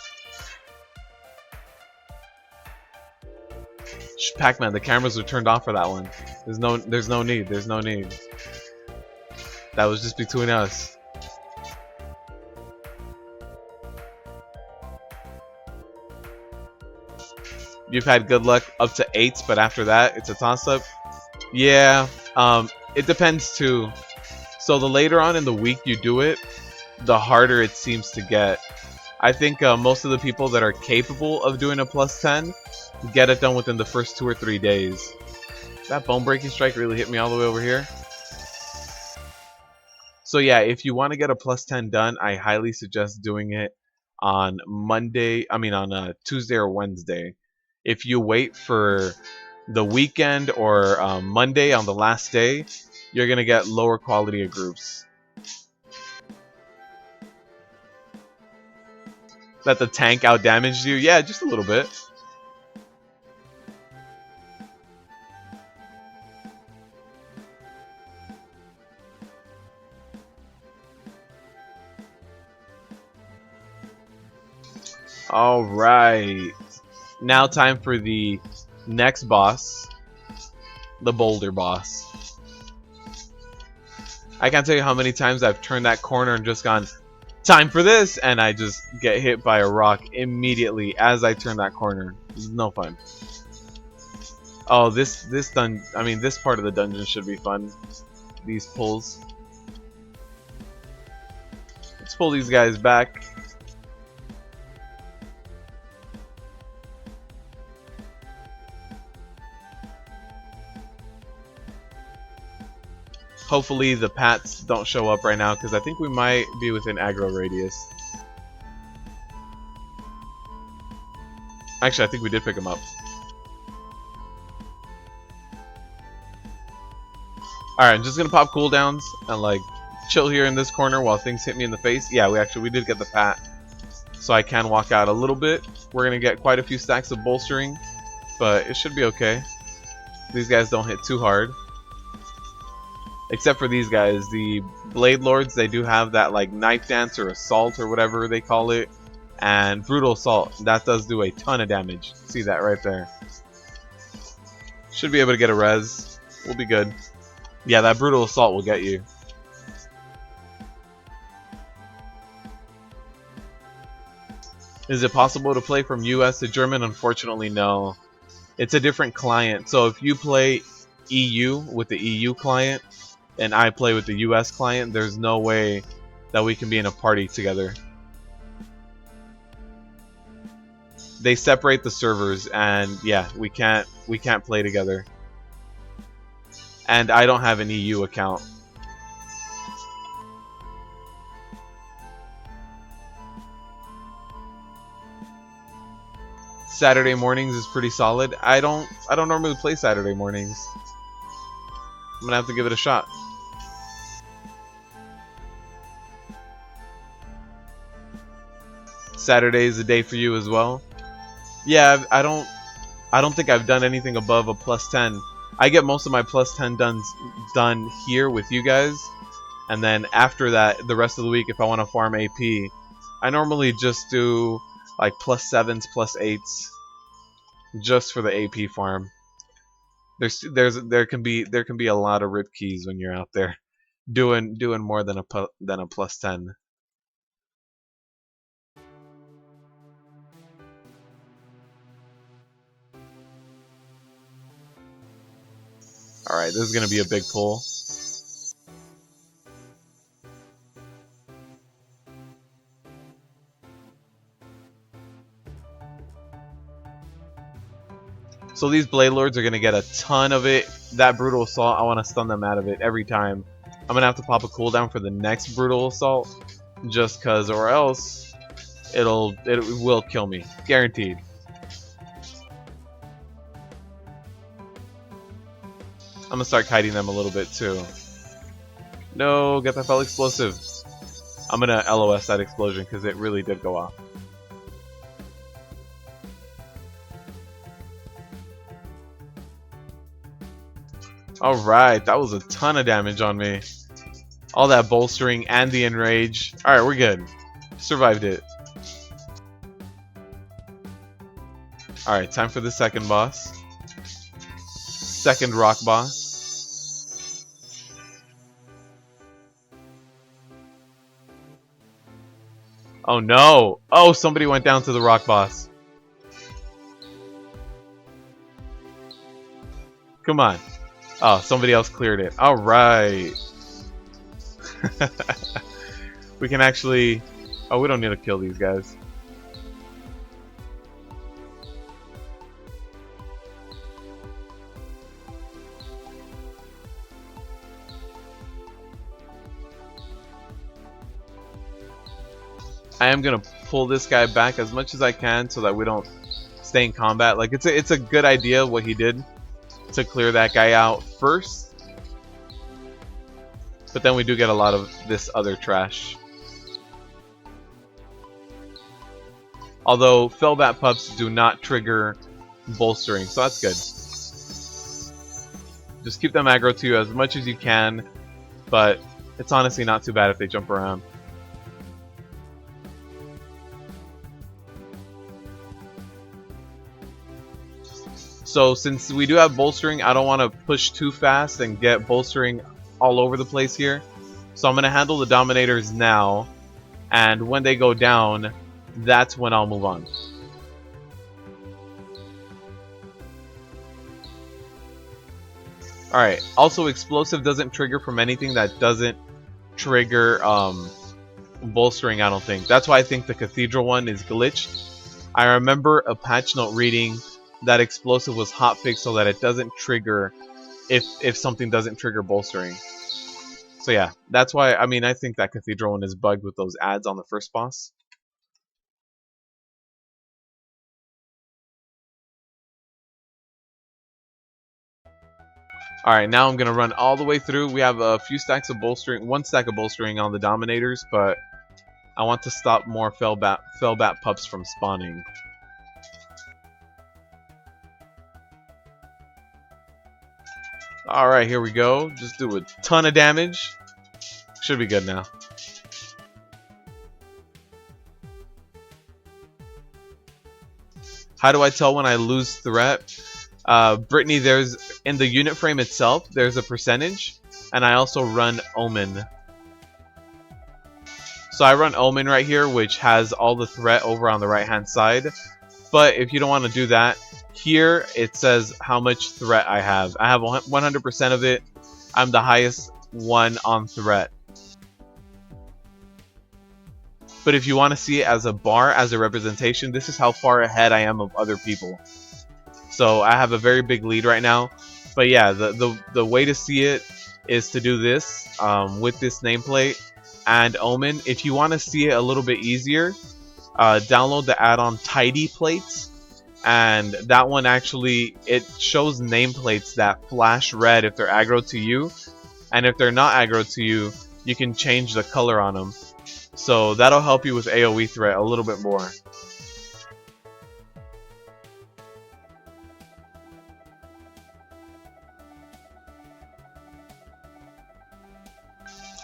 Pac-Man, the cameras were turned off for that one. There's no need. That was just between us. You've had good luck up to 8s, but after that, it's a toss-up. Yeah, it depends too. So the later on in the week you do it, the harder it seems to get. I think most of the people that are capable of doing a +10 get it done within the first 2 or 3 days. That bone breaking strike really hit me all the way over here. So yeah, if you want to get a +10 done, I highly suggest doing it on on Tuesday or Wednesday. If you wait for the weekend or Monday on the last day, you're gonna get lower quality of groups. That the tank outdamaged you? Yeah, just a little bit. Alright. Now time for the next boss. The boulder boss. I can't tell you how many times I've turned that corner and just gone, time for this! And I just get hit by a rock immediately as I turn that corner. This is no fun. Oh, this part of the dungeon should be fun. These pulls. Let's pull these guys back. Hopefully the Pats don't show up right now, because I think we might be within aggro radius. Actually, I think we did pick them up. Alright, I'm just gonna pop cooldowns and like chill here in this corner while things hit me in the face. Yeah, we did get the Pat, so I can walk out a little bit. We're gonna get quite a few stacks of bolstering, but it should be okay. These guys don't hit too hard. Except for these guys, the Blade Lords, they do have that like knife dance or assault or whatever they call it, and brutal assault. That does do a ton of damage. See that right there. Should be able to get a res. We'll be good. Yeah, that brutal assault will get you. Is it possible to play from US to German? Unfortunately, no. It's a different client. So if you play EU with the EU client, and I play with the US client, there's no way that we can be in a party together. They separate the servers, and yeah, we can't play together. And I don't have an EU account. Saturday mornings is pretty solid. I don't normally play Saturday mornings. I'm gonna have to give it a shot. Saturday is a day for you as well. Yeah, I don't think I've done anything above a +10. I get most of my +10 done here with you guys, and then after that, the rest of the week, if I want to farm AP, I normally just do like +7s, +8s, just for the AP farm. There can be a lot of rip keys when you're out there doing more than a +10. All right, this is gonna be a big pull. So these Blade Lords are gonna get a ton of it. That brutal assault, I want to stun them out of it every time. I'm gonna have to pop a cooldown for the next brutal assault, just cause, or else it will kill me, guaranteed. I'm gonna start kiting them a little bit too. No, get that fell explosive. I'm gonna LOS that explosion because it really did go off. Alright, that was a ton of damage on me. All that bolstering and the enrage. Alright, we're good. Survived it. Alright, time for the second boss. Second rock boss. Oh no! Oh, somebody went down to the rock boss. Come on. Oh, somebody else cleared it. Alright. We can actually... Oh, we don't need to kill these guys. I am gonna pull this guy back as much as I can so that we don't stay in combat. Like, it's a good idea what he did to clear that guy out first. But then we do get a lot of this other trash. Although Fellbat Pups do not trigger bolstering, so that's good. Just keep them aggro to you as much as you can, but it's honestly not too bad if they jump around. So since we do have bolstering, I don't want to push too fast and get bolstering all over the place here. So I'm going to handle the Dominators now, and when they go down, that's when I'll move on. Alright, also Explosive doesn't trigger from anything that doesn't trigger bolstering, I don't think. That's why I think the Cathedral one is glitched. I remember a patch note reading that Explosive was hotfixed so that it doesn't trigger if something doesn't trigger bolstering. So yeah, that's why, I mean, I think that Cathedral one is bugged with those ads on the first boss. Alright, now I'm going to run all the way through. We have a few stacks of bolstering, one stack of bolstering on the Dominators, but I want to stop more Fellbat Pups from spawning. Alright, here we go. Just do a ton of damage. Should be good now. How do I tell when I lose threat? Brittany, there's in the unit frame itself, there's a percentage, and I also run Omen. So I run Omen right here, which has all the threat over on the right hand side. But if you don't want to do that, here it says how much threat I have. I have 100% of it. I'm the highest one on threat. But if you want to see it as a bar, as a representation, this is how far ahead I am of other people. So I have a very big lead right now. But yeah, the way to see it is to do this with this nameplate and Omen. If you want to see it a little bit easier, download the add-on Tidy Plates. And that one actually, it shows nameplates that flash red if they're aggro to you. And if they're not aggro to you, you can change the color on them. So that'll help you with AoE threat a little bit more.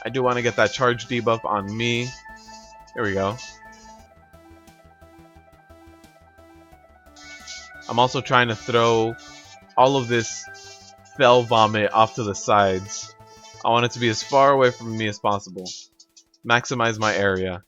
I do want to get that charge debuff on me. Here we go. I'm also trying to throw all of this fell vomit off to the sides. I want it to be as far away from me as possible. Maximize my area.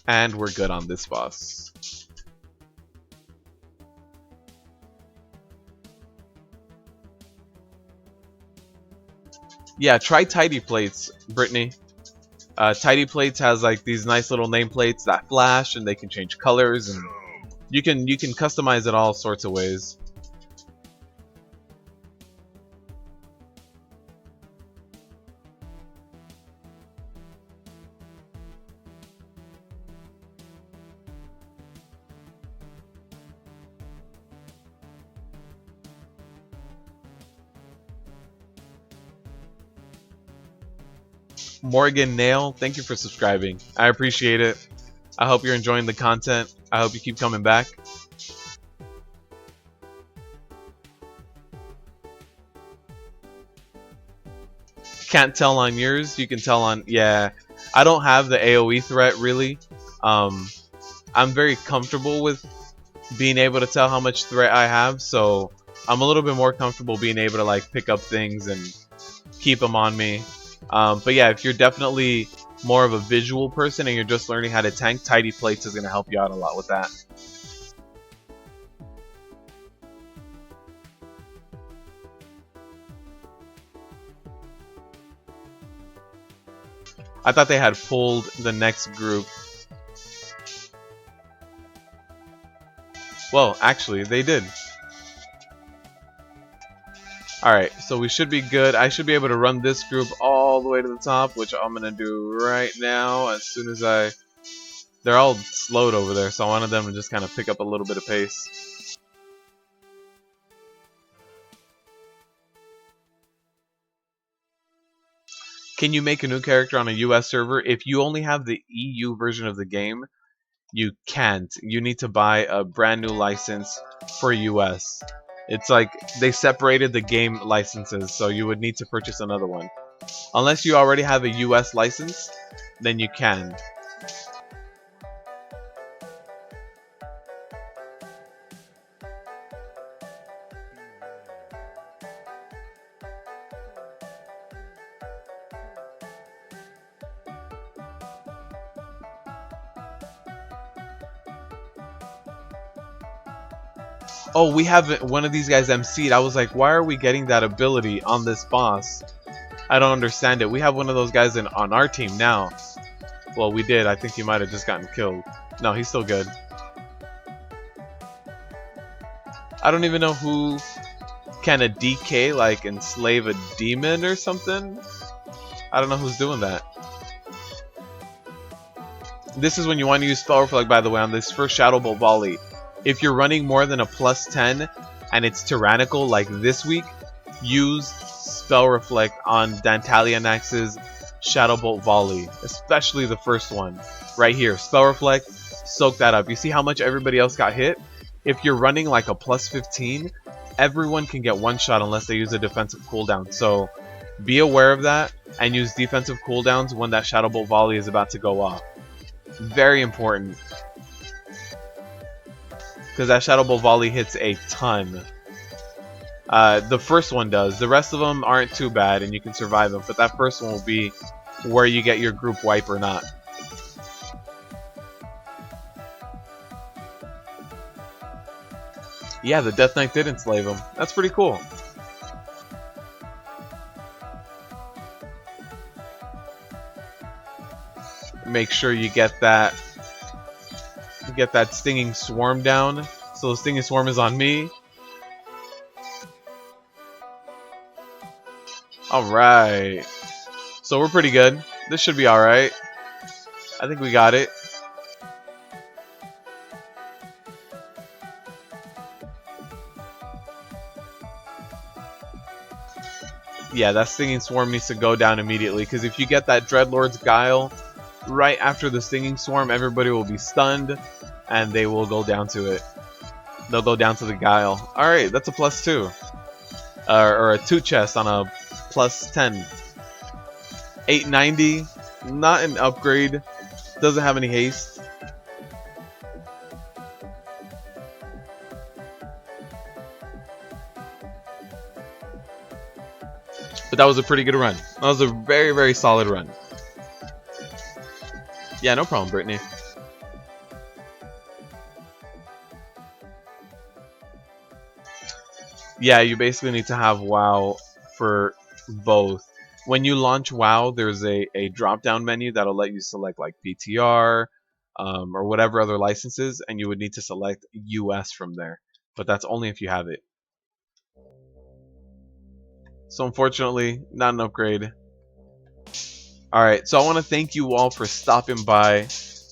And we're good on this boss. Yeah, try Tidy Plates, Brittany. Tidy Plates has like these nice little nameplates that flash and they can change colors, and you can customize it all sorts of ways. Morgan Nail, thank you for subscribing. I appreciate it. I hope you're enjoying the content. I hope you keep coming back. Can't tell on yours. You can tell on... Yeah, I don't have the AoE threat, really. I'm very comfortable with being able to tell how much threat I have, so I'm a little bit more comfortable being able to like pick up things and keep them on me. But yeah, if you're definitely more of a visual person and you're just learning how to tank, Tidy Plates is going to help you out a lot with that. I thought they had pulled the next group. Well, actually, they did. Alright, so we should be good. I should be able to run this group all the way to the top, which I'm going to do right now as soon as I... They're all slowed over there, so I wanted them to just kind of pick up a little bit of pace. Can you make a new character on a US server? If you only have the EU version of the game, you can't. You need to buy a brand new license for US. It's like they separated the game licenses, so you would need to purchase another one. Unless you already have a US license, then you can. Oh, we have one of these guys MC'd. I was like, why are we getting that ability on this boss? I don't understand it. We have one of those guys on our team now. Well, we did. I think he might have just gotten killed. No, he's still good. I don't even know who can a DK, like, enslave a demon or something. I don't know who's doing that. This is when you want to use Spell Reflect, by the way, on this first Shadow Bolt volley. If you're running more than a +10 and it's Tyrannical like this week, use Spell Reflect on Dantalianax's Shadow Bolt volley, especially the first one right here. Spell Reflect, soak that up. You see how much everybody else got hit? If you're running like a +15, everyone can get one shot unless they use a defensive cooldown. So be aware of that and use defensive cooldowns when that Shadow Bolt volley is about to go off. Very important. Because that Shadow Bolt volley hits a ton. The first one does. The rest of them aren't too bad and you can survive them. But that first one will be where you get your group wipe or not. Yeah, the Death Knight did enslave him. That's pretty cool. Make sure you get that Stinging Swarm down. So the Stinging Swarm is on me. Alright. So we're pretty good. This should be alright. I think we got it. Yeah, that Stinging Swarm needs to go down immediately, because if you get that Dreadlord's Guile right after the Stinging Swarm, everybody will be stunned, and they will go down to it. They'll go down to the Guile. Alright, that's a +2. Or a 2 chest on a +10. 890, not an upgrade. Doesn't have any haste. But that was a pretty good run. That was a very, very solid run. Yeah, no problem, Brittany. Yeah, you basically need to have WoW for both. When you launch WoW, there's a drop-down menu that'll let you select like PTR or whatever other licenses, and you would need to select US from there. But that's only if you have it. So unfortunately, not an upgrade. Alright, so I want to thank you all for stopping by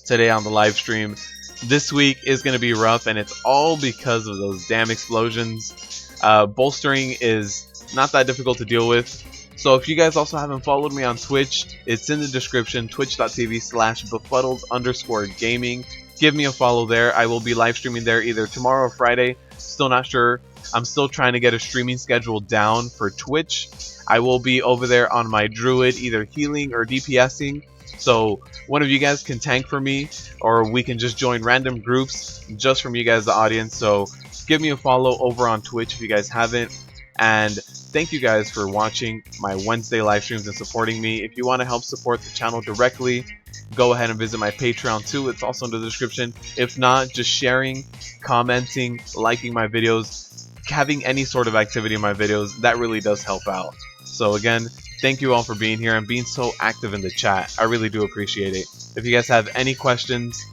today on the live stream. This week is going to be rough, and it's all because of those damn explosions. Bolstering is not that difficult to deal with. So if you guys also haven't followed me on Twitch, it's in the description, twitch.tv/befuddled_gaming. Give me a follow there. I will be live streaming there either tomorrow or Friday. Still not sure. I'm still trying to get a streaming schedule down for Twitch. I will be over there on my druid, either healing or DPSing. So one of you guys can tank for me, or we can just join random groups just from you guys, the audience. So give me a follow over on Twitch if you guys haven't. And thank you guys for watching my Wednesday live streams and supporting me. If you want to help support the channel directly, go ahead and visit my Patreon too. It's also in the description. If not, just sharing, commenting, liking my videos, having any sort of activity in my videos, that really does help out. So again, thank you all for being here and being so active in the chat. I really do appreciate it. If you guys have any questions,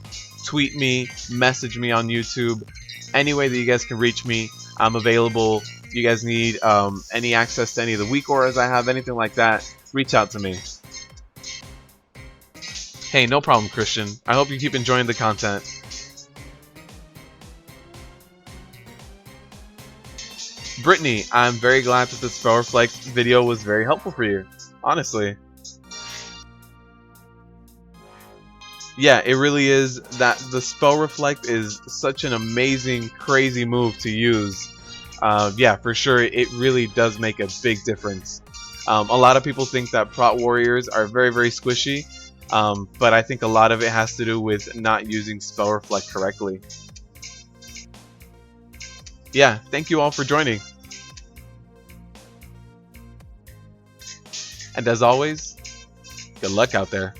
tweet me, message me on YouTube. Any way that you guys can reach me, I'm available. If you guys need any access to any of the weak auras I have, anything like that, reach out to me. Hey, no problem, Christian. I hope you keep enjoying the content. Brittany, I'm very glad that this Spell Reflect video was very helpful for you. Honestly. Yeah, it really is. That the Spell Reflect is such an amazing, crazy move to use. Yeah, for sure, it really does make a big difference. A lot of people think that Prot Warriors are very, very squishy, but I think a lot of it has to do with not using Spell Reflect correctly. Yeah, thank you all for joining. And as always, good luck out there.